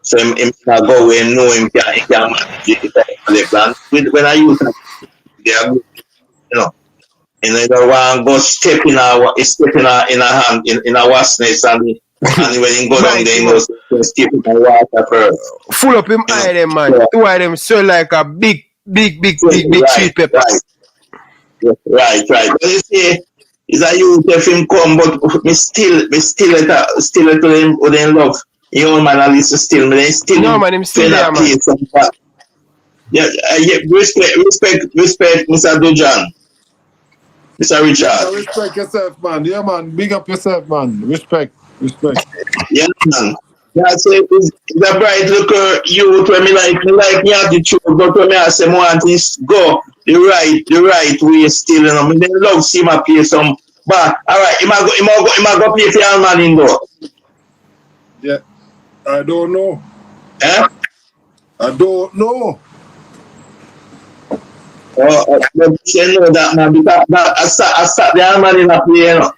So him go away and know him can manage the type of level. When I use that, they are good, you know. And they don't want to go step in a hand in a wasness and when he go down there, he knows step in the water first. Full up him eye them, man. Yeah. Two of them so like a big sweet pepper. Right. But you see, it's a youth if him come, but me still at him with him love. You know, man, at least still, no, man, him still there, man. Yeah, respect, Mr. Dujuan. Mr. Richard. Yeah, respect yourself, man. Yeah, man. Big up yourself, man. Respect. Yeah, man. That's it. It's a bright looker youth when me like me attitude, but when me I say more things go the right way still, you know. Me then love see my play some. But all right, he might go play for your man indoor. Yeah, I don't know. Eh? I don't know. Oh, I know that, man, because I sat the man in a play, you know.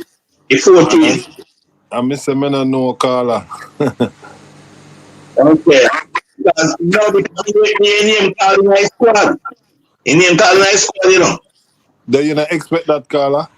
If 14. I miss a man and no caller. Okay. Because now because you name calling my squad. You name calling my squad, you know. Do you not expect that caller?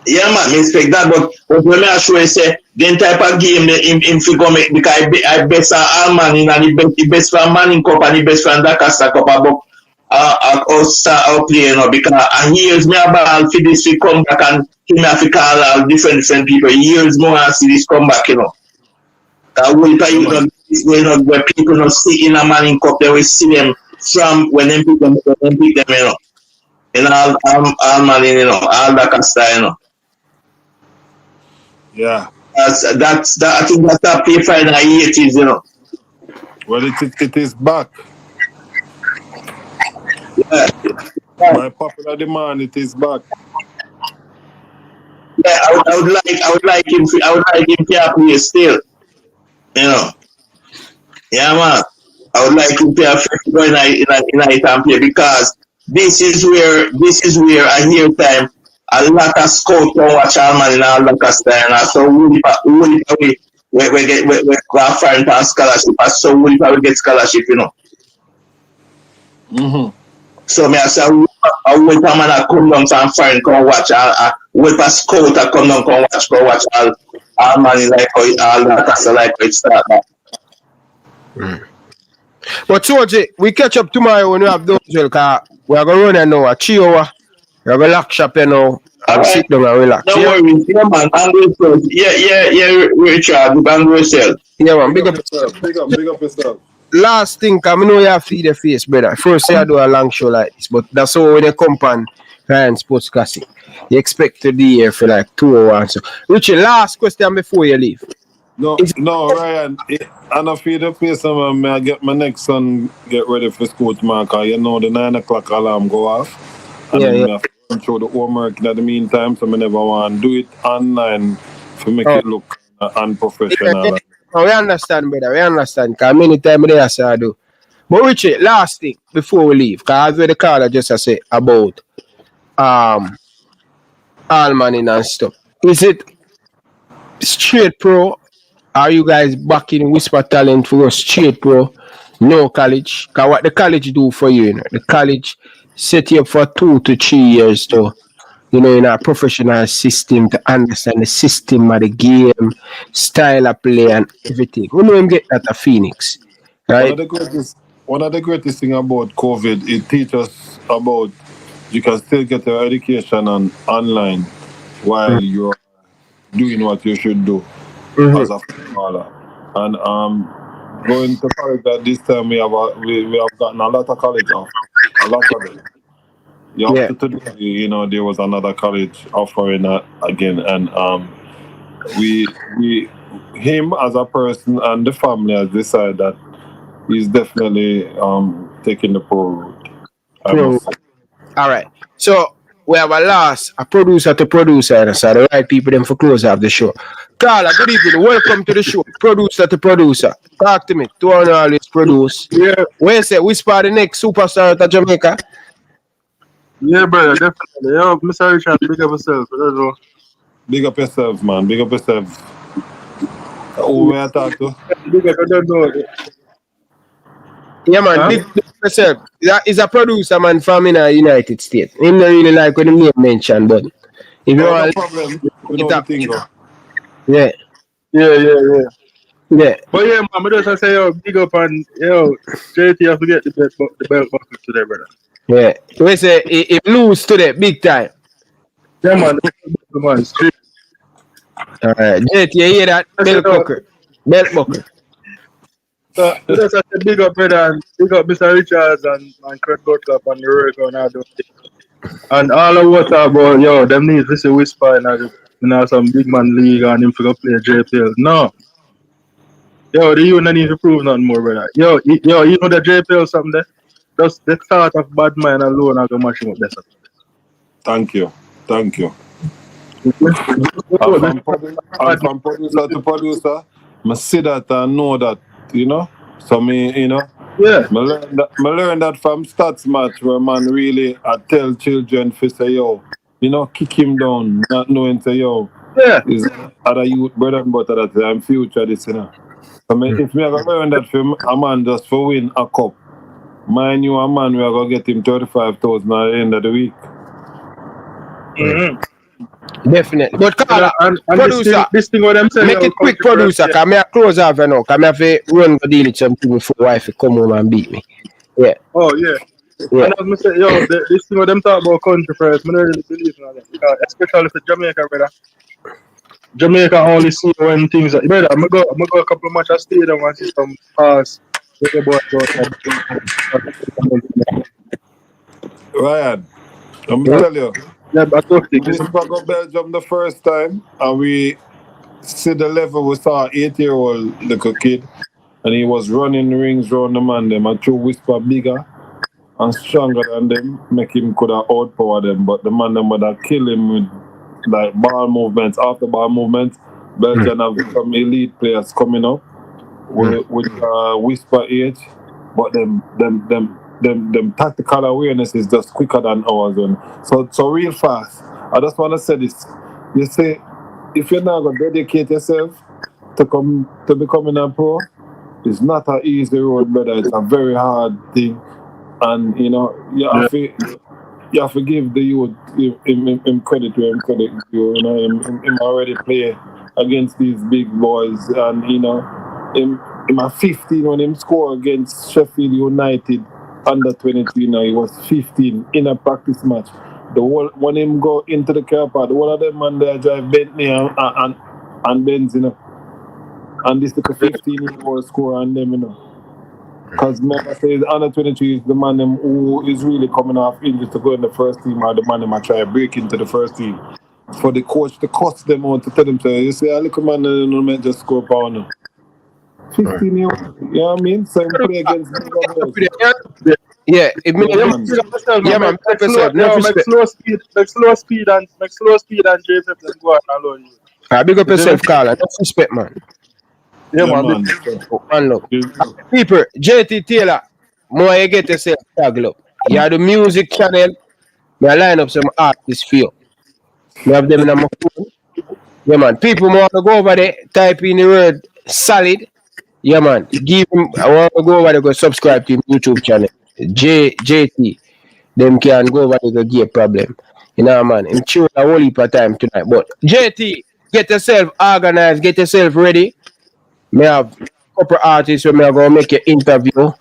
Yeah, man, I expect that, but when I show you say the type of game him figure make because I best all man in and the best for Manning Cup and the best for Dakar Cup about us play, you know, because and years me about for this we come back and him have to call all different people. Years more and see this come back, you know. When going on where people not see in a Manning Cup, they will see them from when them pick them, you know. In all man, you know, all Dakar style, you know. Yeah. That's I think that's that play fine in the 80s, you know. Well, it is back. Yeah. My popular demand, it is back. Yeah, I would like him to play still. You know. Yeah, man. I would like him to go in a play because this is where I hear time a lot of scouts don't watch all man in all Dakar style. And so we go foreign and scholarship. And so we get scholarship, you know. Mm-hmm. So me I say I wait a man a come down from foreign come watch. Wait a scout a come down come watch all man like all Dakar style like it start that. But Soji, we catch up tomorrow when we have those because we are going to run and now a 3 hour. We are going to lock shop here now and sit down and relax. No worries, yeah man, yeah, Richard, Bango yourself. Yeah man, big up yourself. Last thing, I know you have to feed the face, brother. First, you do a long show like this, but that's how when you come on Ryan Sports Classic, you expect to be here for like 2 hours. So, Richard, last question before you leave. No, Ryan, I'm not feed the face, man. I get my next son get ready for school tomorrow because you know the 9 o'clock alarm go off. And then I have to run through the homework in the meantime, so I never want to do it online to make it look unprofessional. Yeah. We understand, brother. We understand. Because many times they say I do. But Richard, last thing before we leave, because as the caller just say about all manning and stuff. Is it straight pro? Are you guys backing Whisper Talent for us straight pro? No college. Because what the college do for you, the college set you up for 2 to 3 years to, in a professional system to understand the system of the game, style of play and everything. We know him get that at Phoenix. Right? One of the greatest things about COVID, it teaches us about you can still get your education online while you're doing what you should do as a footballer. And going to college at this time, we have gotten a lot of college off. A lot of it. Today, there was another college offering again, and him as a person and the family has decided that he's definitely taking the pro route. All right. So we have a producer to producer, so the right people them for close off the show. Carla, good evening. Welcome to the show. Producer to producer. Talk to me. 2 always produce. Yeah. Where say Whisper the next superstar at Jamaica? Yeah, brother, definitely. Yo, Mr. Richard, big up yourself. Big up yourself, man. Big up yourself. Who may I talk to? Big up, I don't know. Yeah, man. Big up yourself. He's a producer, man, from in the United States. He don't really like when the name mentioned, but if you want, no problem. We know the thing, though. Yeah. Yeah. But yeah, man, I just say, yo, big up and, JT, you have to get the belt buckle today, brother. Yeah. We say, he lose today, big time. Yeah, man. Straight. All right. JT, you hear that? Belt buckle. So, just say big up, brother, and big up Mr. Richards and Craig Butler and the work on all those things. And all of what about, them need to see Whisper in some big man league and him for go play JPL. No. The union need to prove nothing more, brother. You know the JPL something there? Just the thought of bad mind alone I can mash him up there. Thank you. I'm from producer to producer. I see that and know that, So me, Yeah. I learned that from stats match where man really I tell children to say, yo, you know, kick him down, not knowing say, yo, is other youth bread and butter that I'm future this, you know. So if me are going to learn that from a man just for win a cup, mind you, a man, we are going to get him 35,000 at the end of the week. Definitely. But Carla, and producer, this thing what I'm saying, make it quick, producer, because I close off now, because I have to run go deal with something before wife come home and beat me. Yeah. Oh, yeah. Yeah. And I was say, yo, this thing what them talk about country first, I don't really believe in that. Because especially for Jamaica, brother. Jamaica only see when things are, brother, I'm going to go a couple of matches stadium and see some cars. Ryan, I'm going to tell you. Yeah, but we go Belgium the first time, and we see the level. We saw an 8-year-old little kid, and he was running rings around the man. Them and through whisper bigger and stronger than them, make him could have outpower them. But the man them would have kill him with like ball movements, after ball movements. Belgium have some elite players coming up with whisper age, but them tactical awareness is just quicker than ours. So real fast. I just want to say this. You say, if you're not going to dedicate yourself to becoming a pro, it's not an easy road, brother. It's a very hard thing. And, you know, you have to give the youth him credit where him credit due. You know, him already play against these big boys. And, you know, him at 15 when him score against Sheffield United under 23 now, he was 15 in a practice match. When him go into the car park, the one of them man there drive Bentley and Benz, you know. And this like a 15-year-old score on them, you know. Because remember, say under 23 is the man them who is really coming off injury to go in the first team, or the man them try to break into the first team. For the coach to cost them on to tell them, you say, a little man don't just score power. 15 years, you know what I mean? So he play against the yeah, it means man, make slow speed and JFF and go out alone. Big up yourself, Carla. Don't respect, man. Yeah, man. Man, look. People, JT Taylor, more you get yourself taggled up. You have the music channel, I line up some artists for you. You have them in my phone. Yeah, man. People want to go over there, type in the word solid. Yeah, man. I want to go over there, go subscribe to his YouTube channel. JT. Them can go over there, go get a problem. You know, man. I'm chewing a whole heap of time tonight. But JT, get yourself organized, get yourself ready. Me have a couple artists where me are going to make an interview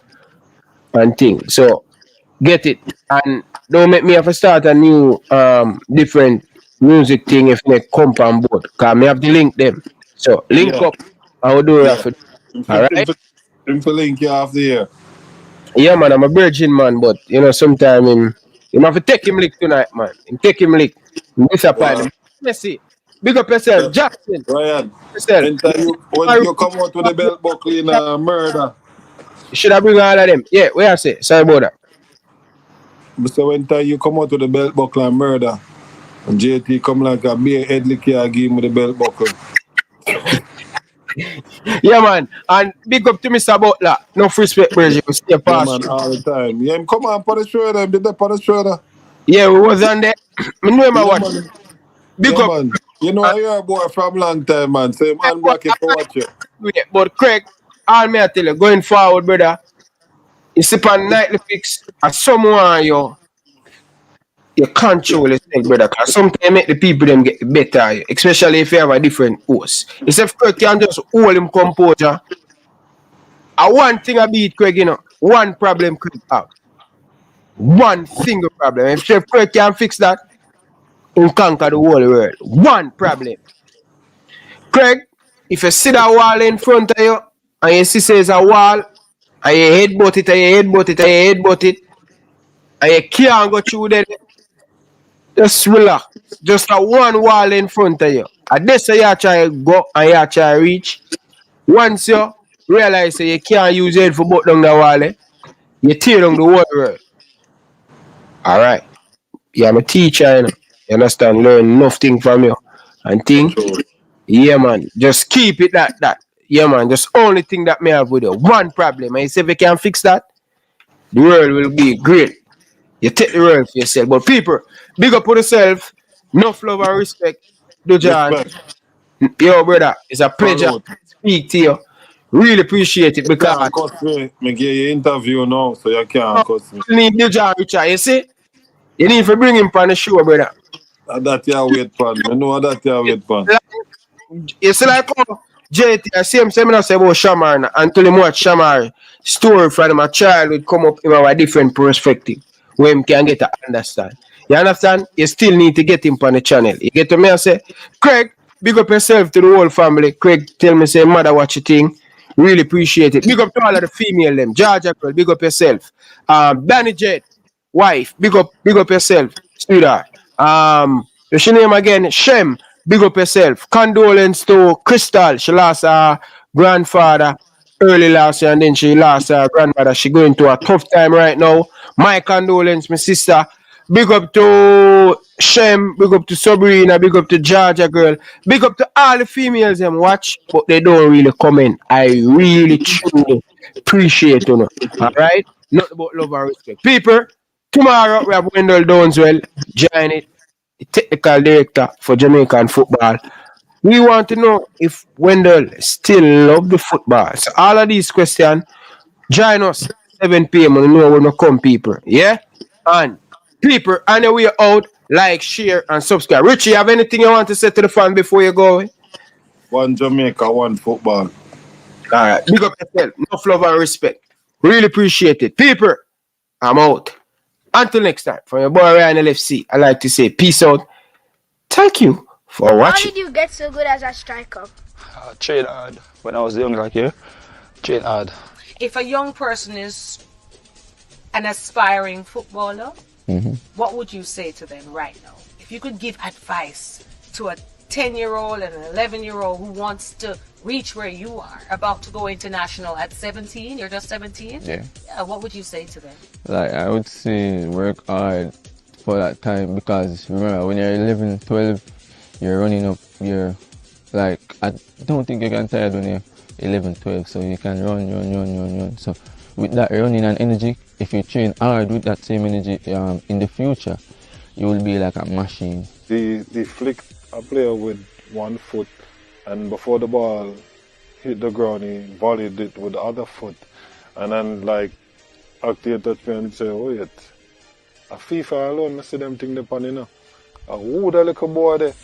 and things. So, get it. And don't make me have to start a new, different music thing if me come on board. Because me have to link them. So, link up. I will do that. Alright? Him for link you after here. Yeah, man. I'm a virgin, man. But, you know, sometime him have to take him lick tonight, man. Him take him lick. Disappointed. Let's see. Big up yourself, Jackson. Ryan, when you come out with the belt buckle in a murder. Should I bring all of them? Yeah, where I say? Sorry about that. So when you come out with the belt buckle and murder, and JT come like a beer head lick here, give him with the belt buckle. Yeah, man. And big up to Mr. Butler. No respect, bro. You stay past. Yeah, man, all the time. Yeah, him come on, the shoulder. Did that the shoulder? Yeah, we was on there. I know him watch. Big up. Man. You know, I hear a boy from long time, man. Say, man, back if I watch you. But Craig, all me I tell you, going forward, brother, you sip on nightly fix, and someone you control yourself, brother. Because sometimes make the people them get better, especially if you have a different host. If Craig can just hold him composure, and one thing I beat Craig, you know, one problem Craig have. One single problem. If Chef Craig can fix that, he'll conquer the whole world. One problem. Craig, if you see that wall in front of you, and you see there's a wall, and you headbutt it, and you headbutt it, and you headbutt it, and you can't go through there, just relax. Just a one wall in front of you. And this you try to go and you try to reach. Once you realize that you can't use it for both down the wall, you tear down the whole world. Alright. Yeah, I'm a teacher, you know. You understand? Learn enough things from you. And think, yeah, man, just keep it like that. Yeah, man, just only thing that may have with you. One problem. And you say if you can fix that, the world will be great. You take the world for yourself. But people, big up on yourself. Enough love and respect, Dujuan. Respect. Yo, brother, it's a pleasure Salute. to speak to you. Really appreciate it You because can't cuss me. Me give you interview now, so you oh, can't cuss me. you need Dujuan, Richard. You see? You need to bring him on the show, brother. That you wait for. I know that you wait for. You see, like, JT, I see him seminar say about Shamar until him watch Shamar story from my childhood come up in a different perspective where him can get to understand. You understand? You still need to get him on the channel. You get to me and say, Craig, big up yourself to the whole family. Craig tell me, say, mother, watch your thing. Really appreciate it. Big up to all of the female them. Georgia girl, big up yourself. Danny Jet, wife, big up yourself, sweetheart. What's your name again? Shem, big up yourself. Condolence to Crystal. She lost her grandfather early last year and then she lost her grandmother. She going through a tough time right now. My condolence, my sister. Big up to Shem, big up to Sabrina, big up to Georgia girl, big up to all the females them watch, but they don't really comment. I really truly appreciate you. Alright? Nothing but love and respect. People, tomorrow we have Wendell Downswell, join it, the technical director for Jamaican football. We want to know if Wendell still love the football. So all of these questions, join us 7 p.m. and know when we come, people. Yeah? And people, on your way out, like, share, and subscribe. Richie, you have anything you want to say to the fan before you go? One Jamaica, one football. Alright, big up yourself. Enough love and respect. Really appreciate it. People, I'm out. Until next time, from your boy Ryan LFC, I like to say peace out. Thank you for watching. How did you get so good as a striker? Train hard. When I was young like you, train hard. If a young person is an aspiring footballer, what would you say to them right now? If you could give advice to a 10-year-old and an 11-year-old who wants to reach where you are, about to go international at 17, you're just 17? Yeah. Yeah, what would you say to them? Like, I would say work hard for that time because remember, when you're 11, 12, you're running up, you're like, I don't think you can tired when you're 11, 12, so you can run. So with that running and energy, if you train hard with that same energy in the future, you will be like a machine. They flick a player with one foot, and before the ball hit the ground, he volleyed it with the other foot. And then, like, after touch me and say, wait, a FIFA alone, I see them thing upon, you know. Who that little boy there?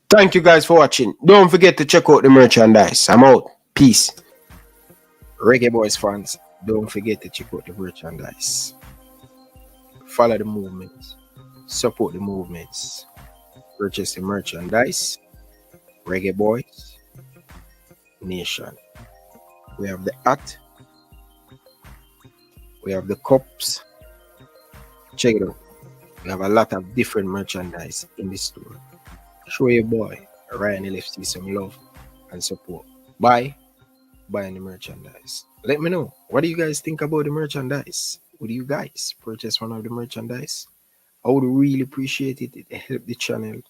Thank you guys for watching. Don't forget to check out the merchandise. I'm out. Peace. Reggae Boyz fans, don't forget to check out the merchandise. Follow the movements. Support the movements. Purchase the merchandise. Reggae Boyz Nation. We have the hat. We have the cups. Check it out. We have a lot of different merchandise in the store. Show your boy Ryan LFC some love and support. Buying the merchandise. Let me know, what do you guys think about the merchandise? Would you guys purchase one of the merchandise? I would really appreciate it. It help the channel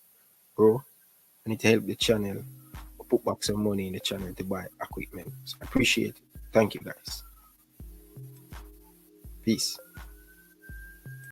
grow, and it help the channel put back some money in the channel to buy equipment. So I appreciate it. Thank you guys. Peace.